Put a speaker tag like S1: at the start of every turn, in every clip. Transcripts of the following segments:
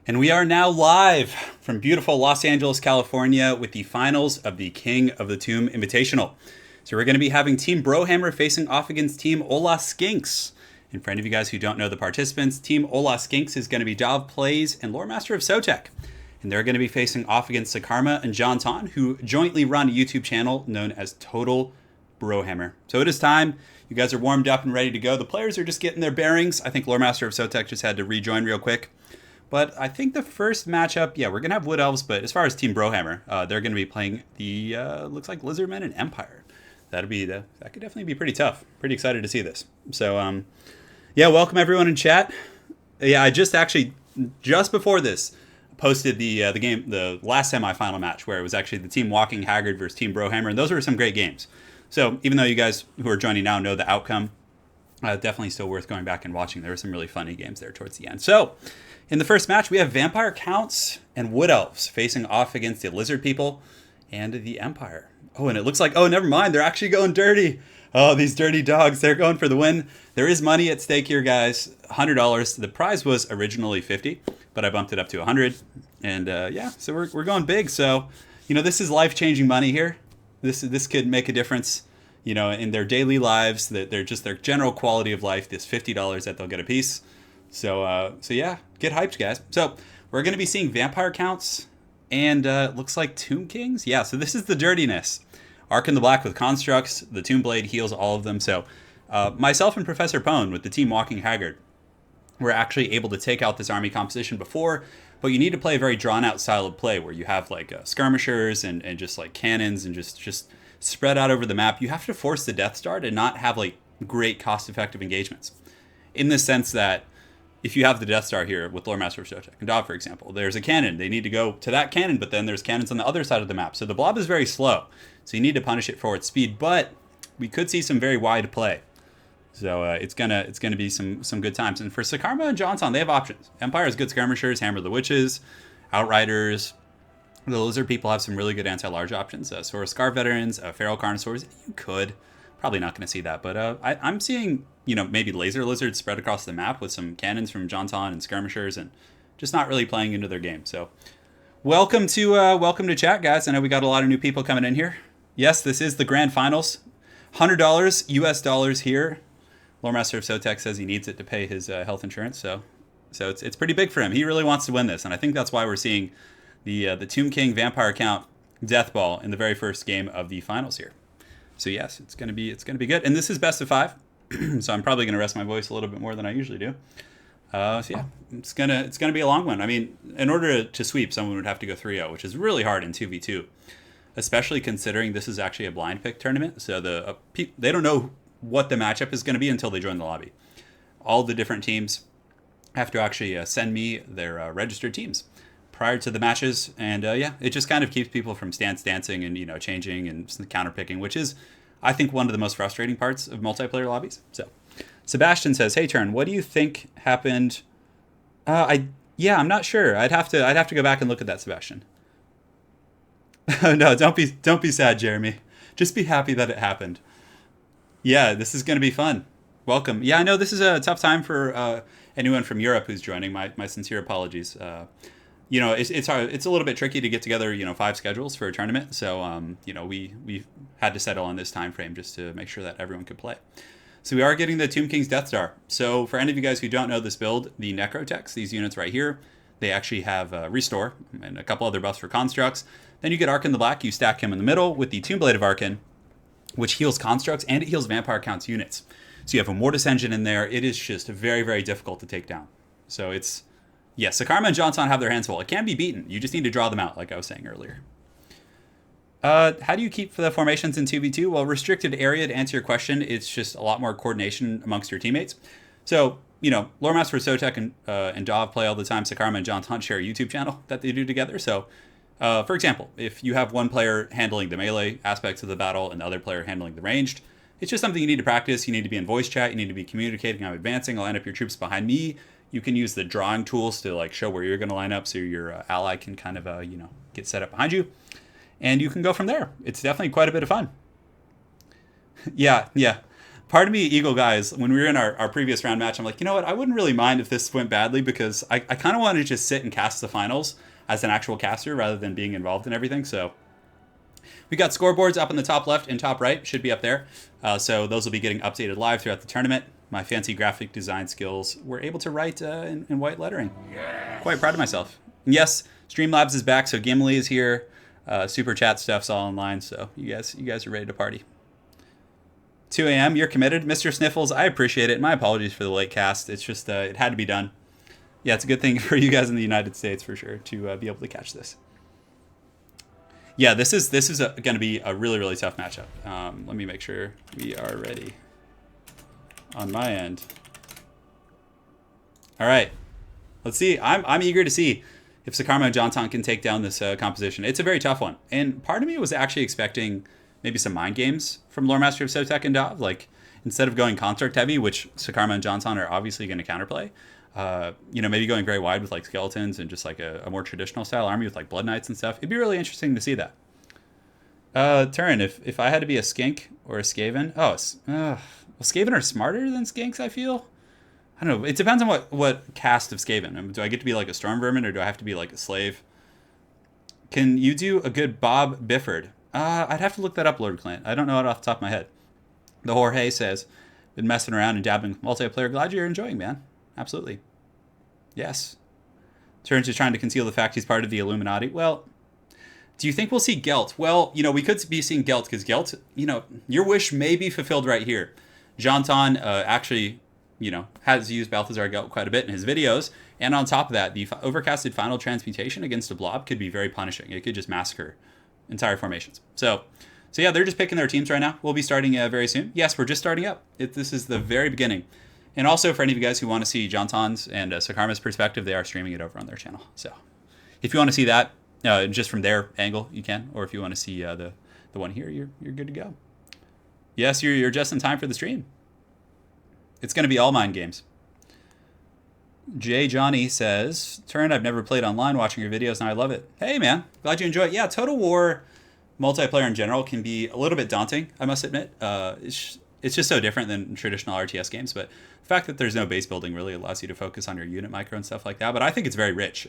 S1: And we are now live from beautiful Los Angeles, California with the finals of the King of the Tomb Invitational. So we're going to be having Team BroHammer facing off against Team Hola Skinks. And for any of you guys who don't know the participants, Team Hola Skinks is going to be Dov Plays and Lore Master of Sotek. And they're going to be facing off against Sakarma and John Ton, who jointly run a YouTube channel known as Total BroHammer. So it is time. You guys are warmed up and ready to go. The players are just getting their bearings. I think Lore Master of Sotek just had to rejoin real quick. But I think the first matchup, yeah, we're going to have Wood Elves, but as far as Team BroHammer, they're going to be playing the, looks like Lizardmen and Empire. That could definitely be pretty tough. Pretty excited to see this. So, yeah, welcome everyone in chat. Yeah, I just before this, posted the last semifinal match where it was actually the Team Walking Haggard versus Team BroHammer, and those were some great games. So even though you guys who are joining now know the outcome, definitely still worth going back and watching. There were some really funny games there towards the end. So in the first match, we have Vampire Counts and Wood Elves facing off against the Lizard People and the Empire. Oh, and it looks like, oh, never mind. They're actually going dirty. Oh, these dirty dogs. They're going for the win. There is money at stake here, guys. $100. The prize was originally $50, but I bumped it up to $100. And yeah, so we're going big. So, this is life-changing money here. This could make a difference, in their daily lives, that they're just their general quality of life, this $50 that they'll get a piece. So yeah, get hyped, guys. So we're going to be seeing Vampire Counts and looks like Tomb Kings. Yeah, so this is the dirtiness. Arc in the Black with Constructs. The Tomb Blade heals all of them. So myself and Professor Pone with the Team Walking Haggard were actually able to take out this army composition before, but you need to play a very drawn-out style of play where you have like skirmishers and just like cannons and just spread out over the map. You have to force the Death Star to not have like great cost-effective engagements. In the sense that if you have the Death Star here with Lore Master of Sotek and Dov, for example, there's a cannon. They need to go to that cannon, but then there's cannons on the other side of the map. So the blob is very slow. So you need to punish it for its speed, but we could see some very wide play. So it's gonna be some good times. And for Sakarma and Johnson, they have options. Empire has good skirmishers, Hammer the Witches, Outriders. The Lizard People have some really good anti-large options. Sora Scar Veterans, Feral Carnosaurs. You could. Probably not going to see that, but I'm seeing, maybe Laser Lizards spread across the map with some cannons from Johnton and skirmishers, and just not really playing into their game. So welcome to chat, guys. I know we got a lot of new people coming in here. Yes, this is the grand finals. $100 US dollars here. Loremaster of Sotek says he needs it to pay his health insurance, so it's pretty big for him. He really wants to win this, and I think that's why we're seeing the Tomb King Vampire Count Death Ball in the very first game of the finals here. So yes, it's gonna be good, and this is best of 5, so I'm probably gonna rest my voice a little bit more than I usually do. So yeah, it's gonna be a long one. I mean, in order to sweep, someone would have to go 3-0, which is really hard in 2v2, especially considering this is actually a blind pick tournament. So they don't know what the matchup is going to be until they join the lobby. All the different teams have to actually send me their registered teams prior to the matches, and yeah, it just kind of keeps people from stance dancing and changing and counter picking, which is, I think, one of the most frustrating parts of multiplayer lobbies. So Sebastian says, "Hey, Turn, what do you think happened?" I'm not sure. I'd have to go back and look at that, Sebastian. No, don't be sad, Jeremy. Just be happy that it happened. Yeah, this is going to be fun. Welcome. Yeah, I know this is a tough time for anyone from Europe who's joining. My sincere apologies. It's hard. It's a little bit tricky to get together 5 schedules for a tournament. So we had to settle on this time frame just to make sure that everyone could play. So we are getting the Tomb King's Death Star. So for any of you guys who don't know this build, the Necrotechs, these units right here, they actually have Restore and a couple other buffs for Constructs. Then you get Arkin the Black. You stack him in the middle with the Tomb Blade of Arkin, which heals Constructs and it heals Vampire Counts units. So you have a Mortis Engine in there. It is just very, very difficult to take down. So it's, yes, Sakarma and Johnson have their hands full. It can be beaten. You just need to draw them out, like I was saying earlier. How do you keep the formations in 2v2? Well, restricted area, to answer your question, it's just a lot more coordination amongst your teammates. So, Loremaster for Sotek and Dov play all the time. Sakarma and John Hunt share a YouTube channel that they do together. So, for example, if you have one player handling the melee aspects of the battle and the other player handling the ranged, it's just something you need to practice. You need to be in voice chat. You need to be communicating. I'm advancing. I'll line up your troops behind me. You can use the drawing tools to show where you're going to line up so your ally can kind of, get set up behind you. And you can go from there. It's definitely quite a bit of fun. Yeah. Part of me, Eagle guys, when we were in our previous round match, I'm like, you know what? I wouldn't really mind if this went badly because I kind of wanted to just sit and cast the finals as an actual caster rather than being involved in everything. So we got scoreboards up in the top left and top right, should be up there. So those will be getting updated live throughout the tournament. My fancy graphic design skills were able to write in white lettering. Yes. Quite proud of myself. And yes, Streamlabs is back, so Gimli is here. Super chat stuff's all online, so you guys are ready to party. 2 a.m., you're committed. Mr. Sniffles, I appreciate it. My apologies for the late cast. It's just, it had to be done. Yeah, it's a good thing for you guys in the United States, for sure, to be able to catch this. Yeah, this is going to be a really, really tough matchup. Let me make sure we are ready on my end. All right, let's see. I'm eager to see if Sakarma and Johnson can take down this composition. It's a very tough one. And part of me was actually expecting maybe some mind games from Loremaster of Sotek and Dov. Instead of going construct heavy, which Sakarma and Johnson are obviously going to counterplay, maybe going very wide with skeletons and just a more traditional style army with Blood Knights and stuff. It'd be really interesting to see that. Turn, if I had to be a Skink or a Skaven, Skaven are smarter than Skinks, I feel. I don't know. It depends on what cast of Skaven. Do I get to be a Storm Vermin or do I have to be a Slave? Can you do a good Bob Bifford? I'd have to look that up, Lord Clint. I don't know it off the top of my head. The Jorge says, been messing around and dabbling with multiplayer. Glad you're enjoying, man. Absolutely. Yes. Turns to trying to conceal the fact he's part of the Illuminati. Well, do you think we'll see Gelt? Well, we could be seeing Gelt because Gelt, your wish may be fulfilled right here. Jantan actually, has used Balthazar Gelt quite a bit in his videos. And on top of that, the overcasted final transmutation against a blob could be very punishing. It could just massacre entire formations. So yeah, they're just picking their teams right now. We'll be starting very soon. Yes, we're just starting up. This is the very beginning. And also for any of you guys who want to see Jantan's and Sakarma's perspective, they are streaming it over on their channel. So if you want to see that just from their angle, you can. Or if you want to see the one here, you're good to go. Yes, you're just in time for the stream. It's going to be all mind games. Jay Johnny says, Turn, I've never played online, watching your videos, and I love it. Hey, man. Glad you enjoy it. Yeah, Total War multiplayer in general can be a little bit daunting, I must admit. It's just so different than traditional RTS games, but the fact that there's no base building really allows you to focus on your unit micro and stuff like that. But I think it's very rich.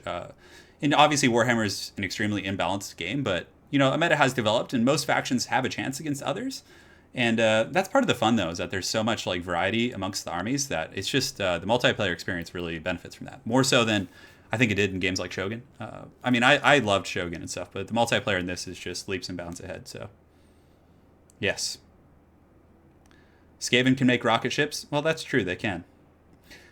S1: And obviously, Warhammer is an extremely imbalanced game, but, a meta has developed, and most factions have a chance against others. And that's part of the fun, though, is that there's so much like variety amongst the armies that it's just the multiplayer experience really benefits from that. More so than I think it did in games like Shogun. I mean, I loved Shogun and stuff, but the multiplayer in this is just leaps and bounds ahead. So, yes. Skaven can make rocket ships. Well, that's true. They can.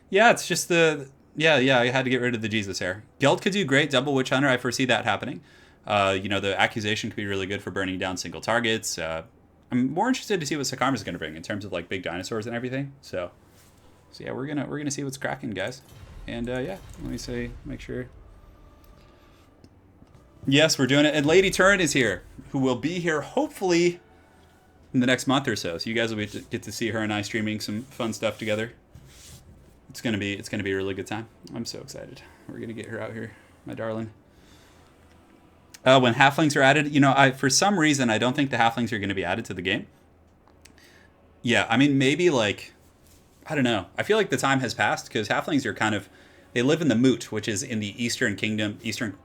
S1: Yeah, it's just the... Yeah, I had to get rid of the Jesus hair. Geld could do great. Double Witch Hunter, I foresee that happening. You know, the accusation could be really good for burning down single targets. I'm more interested to see what Sakarma's going to bring in terms of like big dinosaurs and everything. So yeah, we're gonna see what's cracking, guys. And yeah, let me say, make sure. Yes, we're doing it. And Lady Turin is here, who will be here hopefully in the next month or so. So you guys will get to see her and I streaming some fun stuff together. It's gonna be a really good time. I'm so excited. We're gonna get her out here, my darling. When halflings are added, you know, for some reason I don't think the halflings are going to be added to the game. Yeah, I mean, maybe like, I don't know. I feel like the time has passed because halflings are kind of, they live in the Moot, which is in the eastern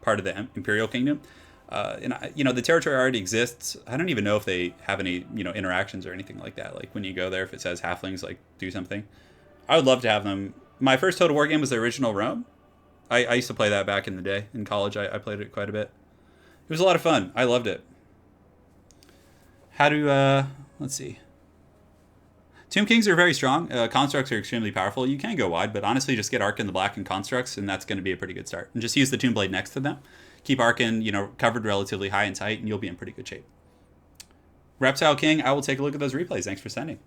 S1: part of the Imperial Kingdom. And you know, the territory already exists. I don't even know if they have any, you know, interactions or anything like that. Like when you go there, if it says halflings, like do something. I would love to have them. My first Total War game was the original Rome. I used to play that back in the day in college. I played it quite a bit. It was a lot of fun. I loved it. How do, let's see. Tomb Kings are very strong. Constructs are extremely powerful. You can go wide, but honestly, just get Arc in the black and Constructs, and that's going to be a pretty good start. And just use the Tomb Blade next to them. Keep Arkin, you know, covered relatively high and tight, and you'll be in pretty good shape. Reptile King, I will take a look at those replays. Thanks for sending.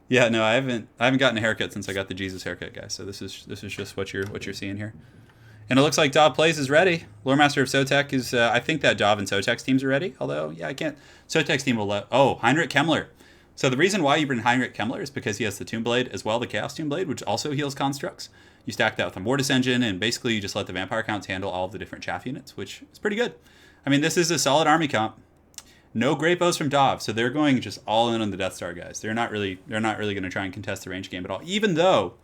S1: Yeah, no, I haven't gotten a haircut since I got the Jesus haircut, guys. So this is just what you're seeing here. And it looks like Dov Plays is ready. Loremaster of Sotek is, I think that Dov and Sotek's teams are ready. Although, yeah, I can't. Sotek's team will let... Oh, Heinrich Kemmler. So the reason why you bring Heinrich Kemmler is because he has the Tomb Blade as well, the Chaos Tomb Blade, which also heals constructs. You stack that with a Mortis Engine, and basically you just let the Vampire counts handle all of the different chaff units, which is pretty good. I mean, this is a solid army comp. No great bows from Dov, so they're going just all in on the Death Star, guys. They're not really going to try and contest the range game at all, even though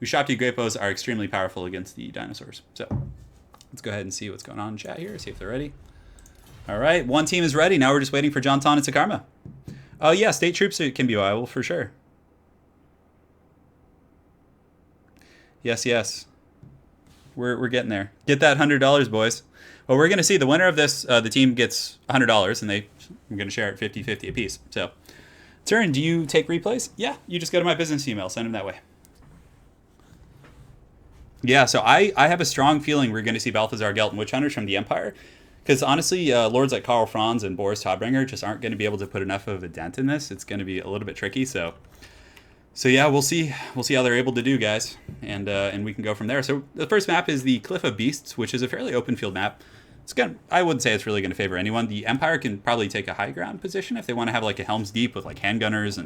S1: Ushabti great bows are extremely powerful against the dinosaurs. So let's go ahead and see what's going on in chat here, see if they're ready. All right, one team is ready. Now we're just waiting for Jonton and Sakarma. Oh, yeah, state troops can be viable for sure. Yes. We're getting there. Get that $100, boys. Well, we're going to see the winner of this. The team gets $100, and I'm going to share it 50-50 apiece. So, Turin, do you take replays? Yeah, you just go to my business email. Send them that way. Yeah, so I have a strong feeling we're going to see Balthazar Gelt and Witch Hunters from the Empire. Because honestly, lords like Karl Franz and Boris Todbringer just aren't going to be able to put enough of a dent in this. It's going to be a little bit tricky. So yeah, we'll see how they're able to do, guys, and we can go from there. So the first map is the Cliff of Beasts, which is a fairly open field map. I wouldn't say it's really going to favor anyone. The Empire can probably take a high ground position if they want to have like a Helm's Deep with like handgunners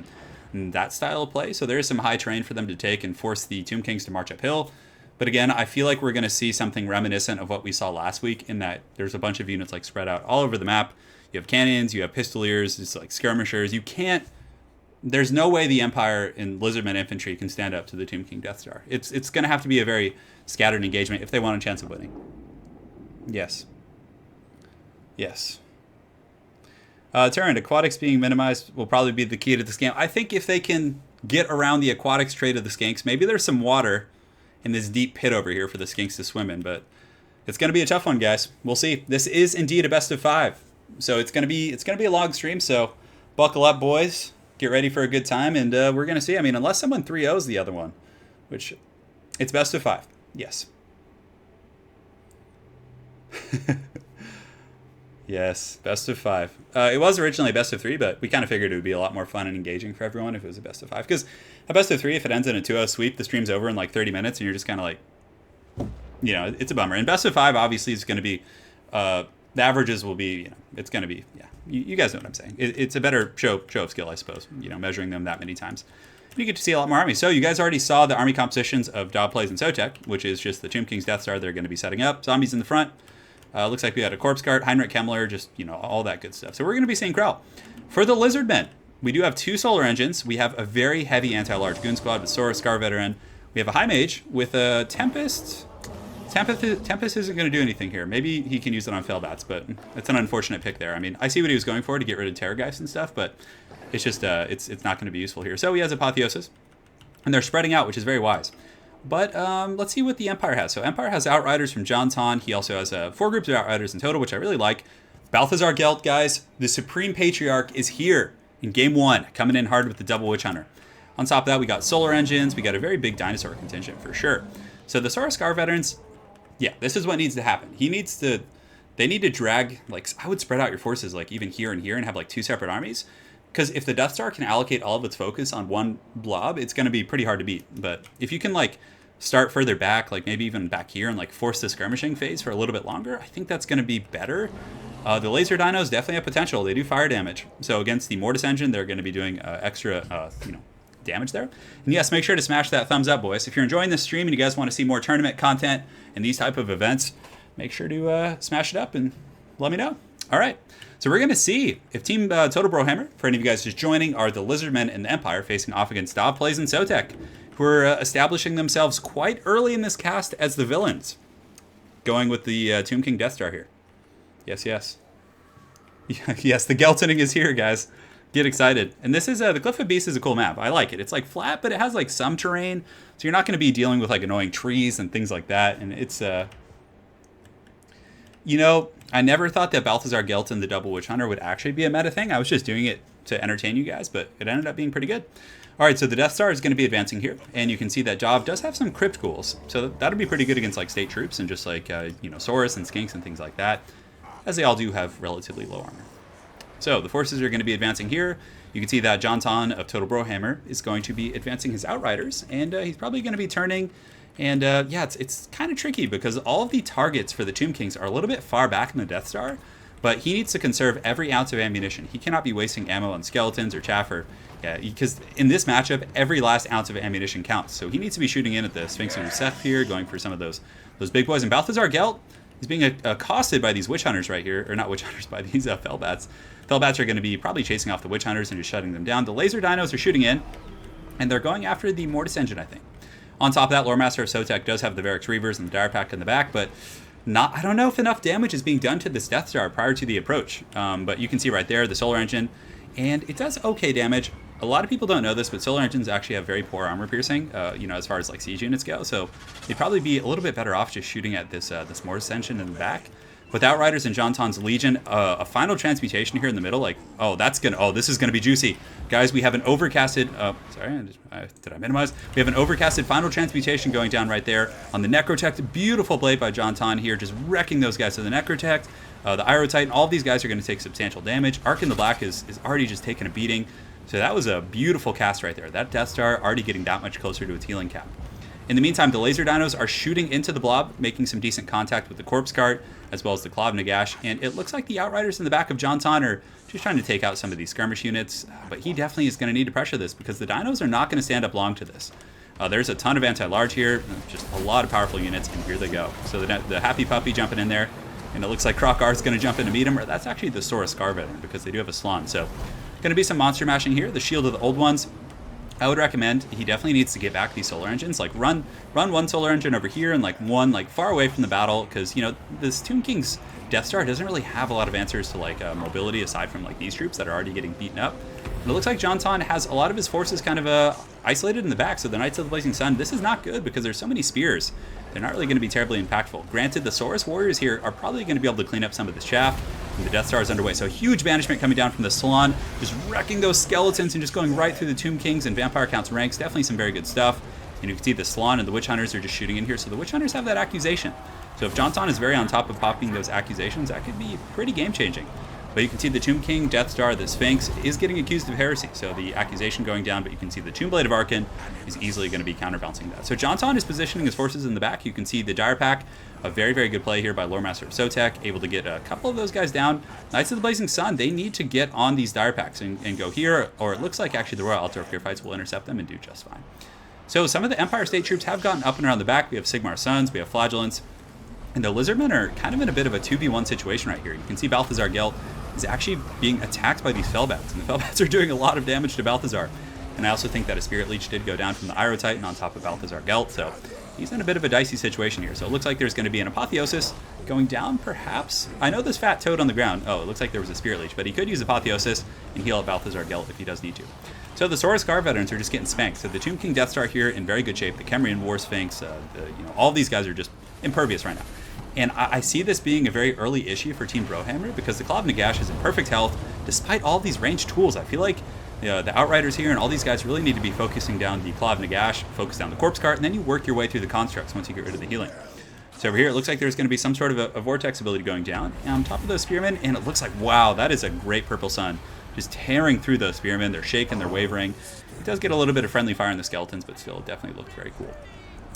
S1: and that style of play. So there is some high terrain for them to take and force the Tomb Kings to march uphill. But again, I feel like we're going to see something reminiscent of what we saw last week in that there's a bunch of units like spread out all over the map. You have cannons, you have pistoliers, it's like skirmishers. There's no way the Empire in Lizardmen infantry can stand up to the Tomb King Death Star. It's going to have to be a very scattered engagement if they want a chance of winning. Yes. Turin, aquatics being minimized will probably be the key to this game. I think if they can get around the aquatics trait of the Skinks, maybe there's some water in this deep pit over here for the Skinks to swim in, but it's going to be a tough one, guys. We'll see. This is indeed a best of 5, so it's going to be a long stream. So buckle up, boys. Get ready for a good time, and we're going to see. I mean, unless someone 3-0s the other one, which it's best of 5. Yes. Yes, best of 5. It was originally best of 3, but we kind of figured it would be a lot more fun and engaging for everyone if it was a best of 5. Because a best of 3, if it ends in a 2-0 sweep, the stream's over in like 30 minutes, and you're just kind of like, you know, it's a bummer. And best of 5 obviously is going to be, the averages will be, you know, it's going to be, yeah, you guys know what I'm saying. It's a better show of skill, I suppose, you know, measuring them that many times. And you get to see a lot more armies. So you guys already saw the army compositions of Dov Plays and Sotek, which is just the Tomb King's Death Star they're going to be setting up. Zombies in the front. Looks like we had a corpse cart, Heinrich Kemmler, just, you know, all that good stuff. So we're going to be seeing Krell. For the Lizardmen, we do have 2 solar engines. We have a very heavy anti-large goon squad with Sora, Scar Veteran. We have a High Mage with a Tempest. Tempest isn't going to do anything here. Maybe he can use it on Felbats, but it's an unfortunate pick there. I mean, I see what he was going for to get rid of Terrorgeist and stuff, but it's just it's not going to be useful here. So he has Apotheosis, and they're spreading out, which is very wise. But let's see what the Empire has. So Empire has Outriders from John Ton. He also has 4 groups of Outriders in total, which I really like. Balthazar Gelt, guys, the Supreme Patriarch is here in Game 1, coming in hard with the Double Witch Hunter. On top of that, we got Solar Engines. We got a very big Dinosaur contingent for sure. So the Saurus Scar Veterans, yeah, this is what needs to happen. They need to drag, like, I would spread out your forces, like, even here and here and have, like, 2 separate armies. Because if the Death Star can allocate all of its focus on one blob, it's going to be pretty hard to beat. But if you can, like, start further back, like, maybe even back here and, like, force the skirmishing phase for a little bit longer, I think that's going to be better. The laser dinos definitely have potential. They do fire damage. So against the Mortis engine, they're going to be doing extra, damage there. And yes, make sure to smash that thumbs up, boys. If you're enjoying this stream and you guys want to see more tournament content and these type of events, make sure to smash it up and let me know. All right. So we're going to see if Team Total BroHammer, for any of you guys just joining, are the Lizardmen and the Empire facing off against Dav Plays and Sotek, who are establishing themselves quite early in this cast as the villains. Going with the Tomb King Death Star here. Yes, yes. Yes, the Geltoning is here, guys. Get excited. And this is, the Cliff of Beasts is a cool map. I like it. It's like flat, but it has like some terrain. So you're not going to be dealing with like annoying trees and things like that. And it's, I never thought that Balthazar Gelt and the Double Witch Hunter would actually be a meta thing. I was just doing it to entertain you guys, but it ended up being pretty good. All right, so the Death Star is going to be advancing here. And you can see that Jav does have some Crypt Ghouls. So that'll be pretty good against like state troops and just like, Saurus and Skinks and things like that, as they all do have relatively low armor. So the forces are going to be advancing here. You can see that John Ton of Total BroHammer is going to be advancing his Outriders, and he's probably going to be turning. And it's kind of tricky because all of the targets for the Tomb Kings are a little bit far back in the Death Star, but he needs to conserve every ounce of ammunition. He cannot be wasting ammo on skeletons or chaffer, because in this matchup, every last ounce of ammunition counts. So he needs to be shooting in at the Sphinx and Seth here, going for some of those big boys. And Balthazar Gelt is being accosted by these Witch Hunters right here, or not Witch Hunters, by these Felbats. Felbats are going to be probably chasing off the Witch Hunters and just shutting them down. The Laser Dinos are shooting in, and they're going after the Mortis engine, I think. On top of that, Lore Master of Sotek does have the Varix Reavers and the Dire Pack in the back, but I don't know if enough damage is being done to this Death Star prior to the approach. But you can see right there the Solar Engine, and it does okay damage. A lot of people don't know this, but Solar Engines actually have very poor armor piercing, as far as like siege units go. So they'd probably be a little bit better off just shooting at this Mortis engine in the back. With Outriders and John Ton's Legion, a final transmutation here in the middle, this is gonna be juicy. Guys, we have an overcasted, did I minimize? We have an overcasted final transmutation going down right there on the Necrotect. Beautiful blade by John Ton here, just wrecking those guys. So the Necrotect, the Iro Titan, all of these guys are gonna take substantial damage. Arc in the Black is already just taking a beating. So that was a beautiful cast right there. That Death Star already getting that much closer to its healing cap. In the meantime, the Laser Dinos are shooting into the blob, making some decent contact with the Corpse Cart, as well as the Claw of Nagash, and it looks like the Outriders in the back of John Ton are just trying to take out some of these skirmish units, but he definitely is going to need to pressure this, because the Dinos are not going to stand up long to this. There's a ton of anti-large here, just a lot of powerful units, and here they go. So the Happy Puppy jumping in there, and it looks like Croc R is going to jump in to meet him, or that's actually the Saurus Scar Veteran, because they do have a Slon. So going to be some monster mashing here. The Shield of the Old Ones, I would recommend he definitely needs to get back these solar engines. Like run one solar engine over here and like one like far away from the battle, because this Tomb King's Death Star doesn't really have a lot of answers to like mobility aside from like these troops that are already getting beaten up. And it looks like John Ton has a lot of his forces kind of isolated in the back. So the Knights of the Blazing Sun, this is not good because there's so many spears. They're not really going to be terribly impactful. Granted, the Saurus Warriors here are probably going to be able to clean up some of this chaff, and the Death Star is underway. So huge banishment coming down from the Salon, just wrecking those skeletons and just going right through the Tomb Kings and Vampire Counts ranks. Definitely some very good stuff. And you can see the Salon and the Witch Hunters are just shooting in here. So the Witch Hunters have that accusation. So if John Ton is very on top of popping those accusations, that could be pretty game-changing. But you can see the Tomb King, Death Star, the Sphinx is getting accused of heresy. So the accusation going down, but you can see the Tomb Blade of Arkan is easily going to be counterbalancing that. So John Ton is positioning his forces in the back. You can see the Dire Pack, a very, very good play here by Lore Master of Sotek, able to get a couple of those guys down. Knights of the Blazing Sun, they need to get on these Dire Packs and go here, or it looks like actually the Royal Altar of Fights will intercept them and do just fine. So some of the Empire State troops have gotten up and around the back. We have Sigmar Suns, we have Flagellants, and the Lizardmen are kind of in a bit of a 2v1 situation right here. You can see Balthazar Gelt is actually being attacked by these Felbats, and the Felbats are doing a lot of damage to Balthazar. And I also think that a Spirit Leech did go down from the Iro Titan on top of Balthazar Gelt, so he's in a bit of a dicey situation here. So it looks like there's going to be an Apotheosis going down, perhaps. I know this fat toad on the ground. Oh, it looks like there was a Spirit Leech, but he could use Apotheosis and heal up Balthazar Gelt if he does need to. So the Saurus Scar veterans are just getting spanked. So the Tomb King Death Star here in very good shape. The Kemrian War Sphinx, all these guys are just impervious right now. And I see this being a very early issue for Team BroHammer because the Claw of Nagash is in perfect health despite all these ranged tools. I feel like the Outriders here and all these guys really need to be focusing down the Claw of Nagash, focus down the Corpse Cart, and then you work your way through the constructs once you get rid of the healing. So over here, it looks like there's going to be some sort of a Vortex ability going down on top of those Spearmen, and it looks like, wow, that is a great Purple Sun. Just tearing through those Spearmen. They're shaking, they're wavering. It does get a little bit of friendly fire in the skeletons, but still, it definitely looked very cool.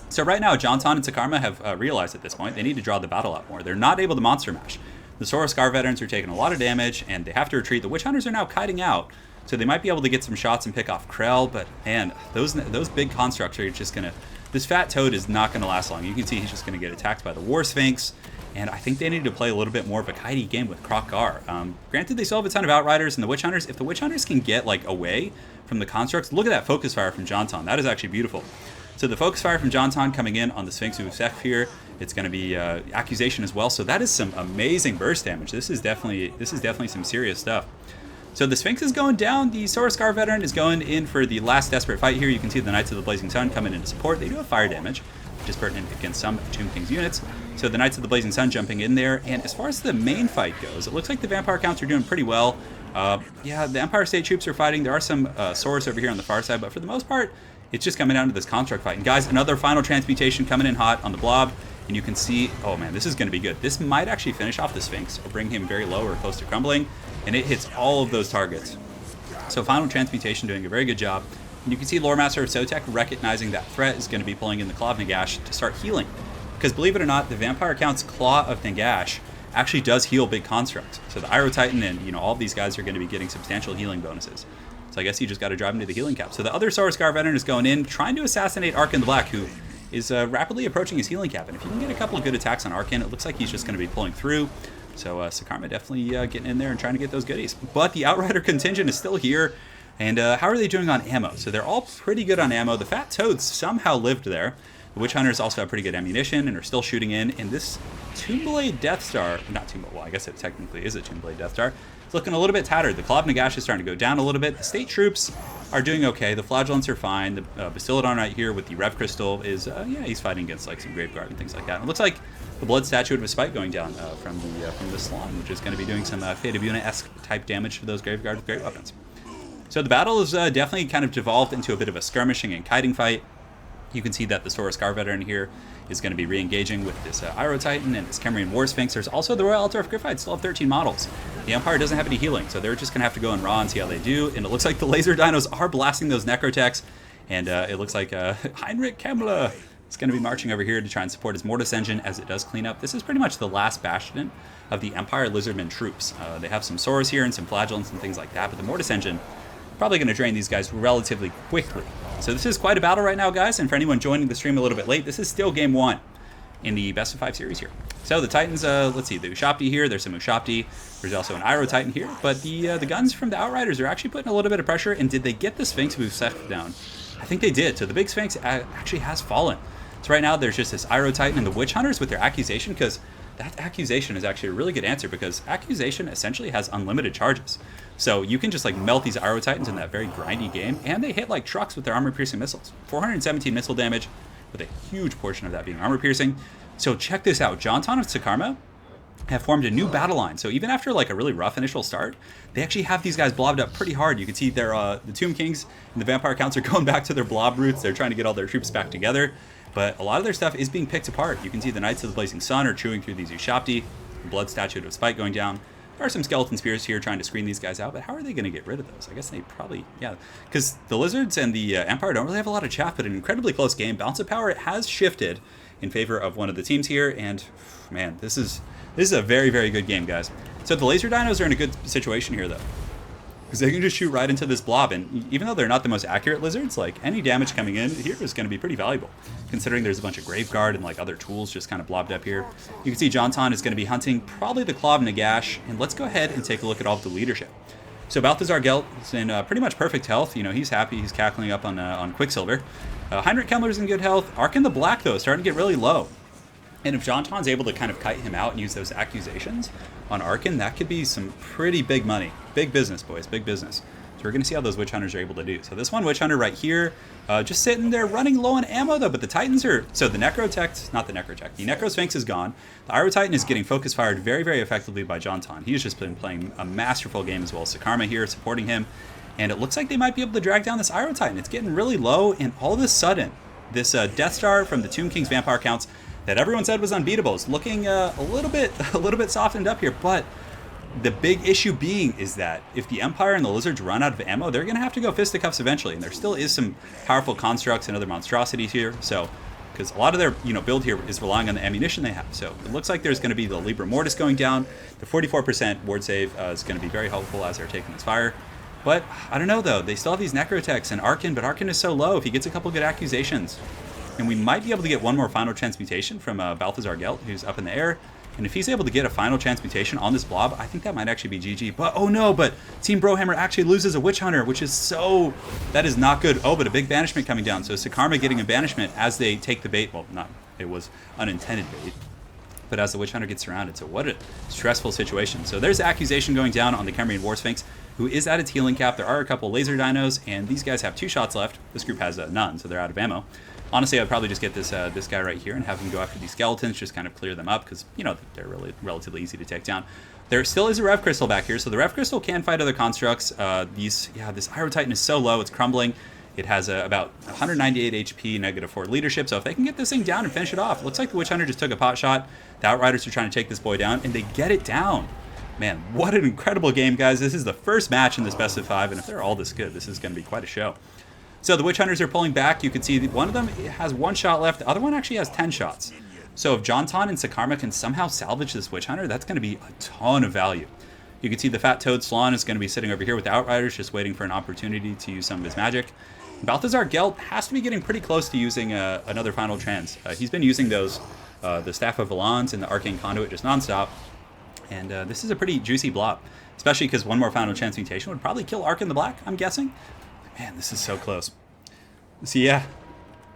S1: So right now, Jonton and Sakarma have realized at this point they need to draw the battle out more. They're not able to Monster Mash. The Saurus Scar veterans are taking a lot of damage, and they have to retreat. The Witch Hunters are now kiting out, so they might be able to get some shots and pick off Krell, but man, those big constructs are just going to... This fat toad is not going to last long. You can see he's just going to get attacked by the War Sphinx, and I think they need to play a little bit more of a kitey game with Krok-Gar. Granted, they still have a ton of Outriders and the Witch Hunters. If the Witch Hunters can get like away from the constructs, look at that Focus Fire from Jonton. That is actually beautiful. So the Focus Fire from Jonton coming in on the Sphinx Usef here. It's going to be Accusation as well. So that is some amazing burst damage. This is definitely some serious stuff. So the Sphinx is going down. The Saurus Scar veteran is going in for the last desperate fight here. You can see the Knights of the Blazing Sun coming in to support. They do have fire damage, which is pertinent against some Tomb King's units. So the Knights of the Blazing Sun jumping in there. And as far as the main fight goes, it looks like the Vampire counts are doing pretty well. Yeah, the Empire State troops are fighting. There are some Saurus over here on the far side, but for the most part, it's just coming down to this construct fight. And guys, another final transmutation coming in hot on the Blob. And you can see, oh man, this is going to be good. This might actually finish off the Sphinx or bring him very low or close to crumbling. And it hits all of those targets. So final transmutation doing a very good job. And you can see Lore Master of Sotek recognizing that threat is going to be pulling in the Claw of Nagash to start healing. Because believe it or not, the Vampire Count's Claw of Nagash actually does heal big constructs. So the Iro Titan and all of these guys are going to be getting substantial healing bonuses. So I guess you just got to drive into the healing cap. So the other Saurus Scar veteran is going in, trying to assassinate Arkan the Black, who is rapidly approaching his healing cap. And if you can get a couple of good attacks on Arkan, it looks like he's just going to be pulling through. So Sakarma definitely getting in there and trying to get those goodies. But the Outrider contingent is still here. And how are they doing on ammo? So they're all pretty good on ammo. The Fat Toads somehow lived there. The Witch Hunters also have pretty good ammunition and are still shooting in. And this Tombblade Death Star, not Tombblade, well, I guess it technically is a Tombblade Death Star. It's looking a little bit tattered. The Claw of Nagash is starting to go down a little bit. The State troops are doing okay. The Flagellants are fine. The Bastiladon right here with the Rev Crystal is, yeah, he's fighting against like some Graveguard and things like that. And it looks like the Blood Statue of Spite going down from the Salon, which is going to be doing some Fate of Una-esque type damage to those Graveguard with great weapons. So the battle is definitely kind of devolved into a bit of a skirmishing and kiting fight. You can see that the Saurus Scar veteran here is going to be re-engaging with this Iro Titan and this Kemrian War Sphinx. There's also the Royal Altar of Griffith, still have 13 models. The Empire doesn't have any healing, so they're just going to have to go in raw and see how they do. And it looks like the laser dinos are blasting those Necrotechs. And it looks like Heinrich Kemmler is going to be marching over here to try and support his Mortis engine as it does clean up. This is pretty much the last bastion of the Empire Lizardmen troops. They have some Saurus here and some Flagellants and things like that, but the Mortis engine probably going to drain these guys relatively quickly. So this is quite a battle right now, guys, and for anyone joining the stream a little bit late, this is still game 1 in the best of 5 series here. So the Titans, let's see, the Ushabti here, there's some Ushabti, there's also an Iro Titan here, but the guns from the Outriders are actually putting a little bit of pressure, and did they get the Sphinx move set down? I think they did, so the big Sphinx actually has fallen. So right now there's just this Iro Titan and the Witch Hunters with their Accusation, because that Accusation is actually a really good answer, because Accusation essentially has unlimited charges. So you can just like melt these Iro Titans in that very grindy game, and they hit like trucks with their armor-piercing missiles. 417 missile damage, with a huge portion of that being armor-piercing. So check this out. Jonton and Sakarma have formed a new battle line. So even after like a really rough initial start, they actually have these guys blobbed up pretty hard. You can see their the Tomb Kings and the Vampire Counts are going back to their blob roots. They're trying to get all their troops back together. But a lot of their stuff is being picked apart. You can see the Knights of the Blazing Sun are chewing through these Ushabti, the Blood Statue of Spite going down. There are some Skeleton Spears here trying to screen these guys out, but how are they going to get rid of those? I guess they probably, yeah, because the Lizards and the Empire don't really have a lot of chaff, but an incredibly close game. Balance of power, it has shifted in favor of one of the teams here, and man, this is a very, very good game, guys. So the Laser Dinos are in a good situation here, though, because they can just shoot right into this blob, and even though they're not the most accurate lizards, like any damage coming in here is going to be pretty valuable, considering there's a bunch of Graveguard and like other tools just kind of blobbed up here. You can see Jonton is going to be hunting probably the Claw of Nagash, and let's go ahead and take a look at all of the leadership. So Balthazar Gelt is in pretty much perfect health. You know, he's happy. He's cackling up on Quicksilver. Heinrich Kemmler's in good health. Arkin the Black, though, is starting to get really low. And if Jonton's able to kind of kite him out and use those accusations on Arkin, that could be some pretty big money. Big business, boys. Big business. So we're going to see how those Witch Hunters are able to do. So this one Witch Hunter right here, just sitting there running low on ammo, though. But the Titans are... So the Necrotech... Not the Necrotech. The Necrosphinx is gone. The Iro Titan is getting focus fired very, very effectively by Jonton. He's just been playing a masterful game as well. Sakarma here supporting him. And it looks like they might be able to drag down this Iro Titan. It's getting really low. And all of a sudden, this Death Star from the Tomb King's Vampire Counts that everyone said was unbeatable is looking a little bit softened up here. But the big issue being is that if the Empire and the Lizards run out of ammo, they're going to have to go fisticuffs eventually. And there still is some powerful constructs and other monstrosities here. So, because a lot of their build here is relying on the ammunition they have. So it looks like there's going to be the Libra Mortis going down. The 44% ward save is going to be very helpful as they're taking this fire. But I don't know, though. They still have these Necrotechs and Arkin, but Arkin is so low. If he gets a couple good accusations, and we might be able to get one more final transmutation from Balthazar Gelt, who's up in the air. And if he's able to get a final transmutation on this blob, I think that might actually be GG. But, oh no, but Team BroHammer actually loses a Witch Hunter, which is so... That is not good. Oh, but a big banishment coming down. So Sakarma getting a banishment as they take the bait. Well, not... It was unintended bait. But as the Witch Hunter gets surrounded. So what a stressful situation. So there's the accusation going down on the Khemrian War Sphinx, who is at its healing cap. There are a couple laser dinos, and these guys have 2 shots left. This group has none, so they're out of ammo. Honestly, I'd probably just get this this guy right here and have him go after these skeletons, just kind of clear them up, because, you know, they're really relatively easy to take down. There still is a Rev Crystal back here, so the Rev Crystal can fight other constructs. This Iro Titan is so low, it's crumbling. It has about 198 HP, -4 leadership, so if they can get this thing down and finish it off, looks like the Witch Hunter just took a pot shot. The Outriders are trying to take this boy down, and they get it down. Man, what an incredible game, guys. This is the first match in this best of 5, and if they're all this good, this is going to be quite a show. So the Witch Hunters are pulling back. You can see one of them has 1 shot left. The other one actually has 10 shots. So if Jonton and Sakarma can somehow salvage this Witch Hunter, that's going to be a ton of value. You can see the Fat Toad Slan is going to be sitting over here with the Outriders, just waiting for an opportunity to use some of his magic. Balthazar Gelt has to be getting pretty close to using another final trans. He's been using those, the Staff of Valance and the Arcane Conduit just nonstop. And this is a pretty juicy blob, especially because one more final transmutation would probably kill Arkin the Black, I'm guessing. Man, this is so close. So yeah,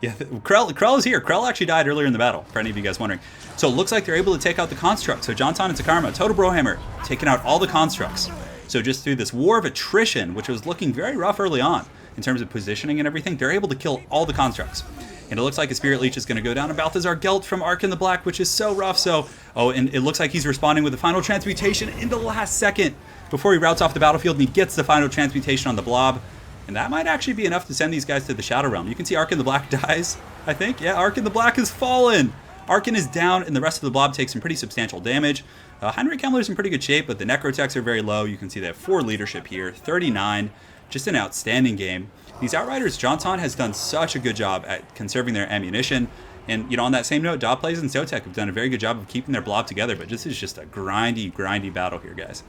S1: Krell is here. Krell actually died earlier in the battle, for any of you guys wondering. So it looks like they're able to take out the constructs. So Jonton and Sakarma, total BroHammer, taking out all the constructs. So just through this war of attrition, which was looking very rough early on in terms of positioning and everything, they're able to kill all the constructs. And it looks like a Spirit Leech is going to go down to Balthazar Gelt from Arkin the Black, which is so rough. So, oh, and it looks like he's responding with the final transmutation in the last second before he routes off the battlefield, and he gets the final transmutation on the blob. And that might actually be enough to send these guys to the Shadow Realm. You can see Arkin the Black dies, I think. Yeah, Arkin the Black has fallen. Arkin is down, and the rest of the blob takes some pretty substantial damage. Heinrich Kemmler's in pretty good shape, but the Necrotechs are very low. You can see they have 4 leadership here, 39. Just an outstanding game. These Outriders, Jonton has done such a good job at conserving their ammunition. And, you know, on that same note, Dogplays and Zotek have done a very good job of keeping their blob together, but this is just a grindy battle here, guys.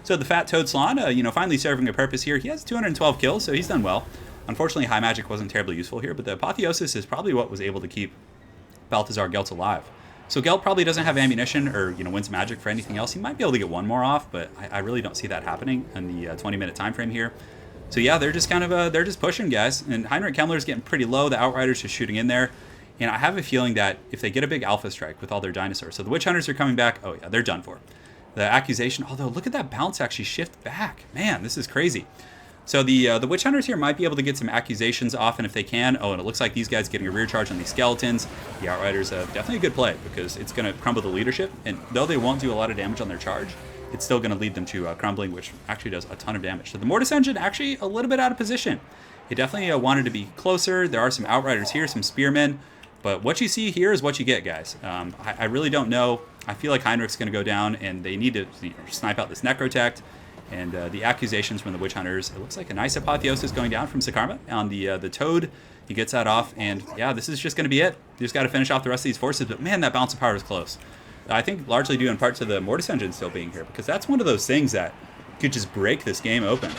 S1: So the Fat Toad Slan, you know, finally serving a purpose here. He has 212 kills, so he's done well. Unfortunately, High Magic wasn't terribly useful here, but the Apotheosis is probably what was able to keep Balthazar Gelt alive. So Gelt probably doesn't have ammunition or, you know, wins magic for anything else. He might be able to get one more off, but I really don't see that happening in the 20-minute time frame here. So yeah, they're just kind of they're just pushing, guys. And Heinrich Kemmler's getting pretty low. The Outriders just shooting in there. And I have a feeling that if they get a big alpha strike with all their dinosaurs, so the Witch Hunters are coming back. Oh yeah, they're done for. The accusation, although look at that bounce actually shift back. Man, this is crazy. So the Witch Hunters here might be able to get some accusations off, and if they can, oh, and it looks like these guys getting a rear charge on these skeletons. The Outriders, definitely a good play, because it's going to crumble the leadership, and though they won't do a lot of damage on their charge, it's still going to lead them to crumbling, which actually does a ton of damage. So the Mortis Engine actually a little bit out of position. It definitely wanted to be closer. There are some Outriders here, some Spearmen, but what you see here is what you get, guys. I really don't know. I feel like Heinrich's going to go down, and they need to snipe out this Necrotect. And the accusations from the Witch Hunters, it looks like a nice Apotheosis going down from Sakarma on the Toad. He gets that off, and yeah, this is just going to be it. You just got to finish off the rest of these forces, but man, that bounce of power is close. I think largely due in part to the Mortis Engine still being here, because that's one of those things that could just break this game open.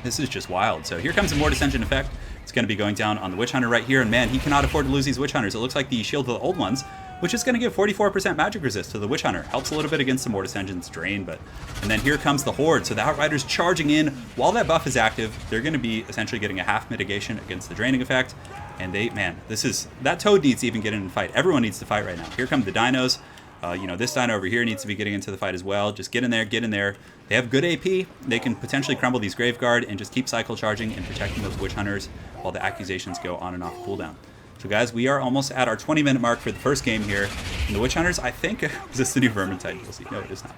S1: This is just wild. So here comes the Mortis Engine effect. It's going to be going down on the Witch Hunter right here, and man, he cannot afford to lose these Witch Hunters. It looks like the Shield of the Old Ones which is going to give 44% magic resist to the Witch Hunter. Helps a little bit against the Mortis Engine's drain, but... And then here comes the Horde, so the Outriders charging in. While that buff is active, they're going to be essentially getting a half mitigation against the draining effect. And they, man, this is... That Toad needs to even get in and fight. Everyone needs to fight right now. Here come the Dinos. You know, this Dino over here needs to be getting into the fight as well. Just get in there, get in there. They have good AP. They can potentially crumble these Graveguard and just keep cycle charging and protecting those Witch Hunters while the accusations go on and off cooldown. So guys, we are almost at our 20-minute mark for the first game here. And the Witch Hunters, I think, is this the new Vermintide? We'll see. No, it is not.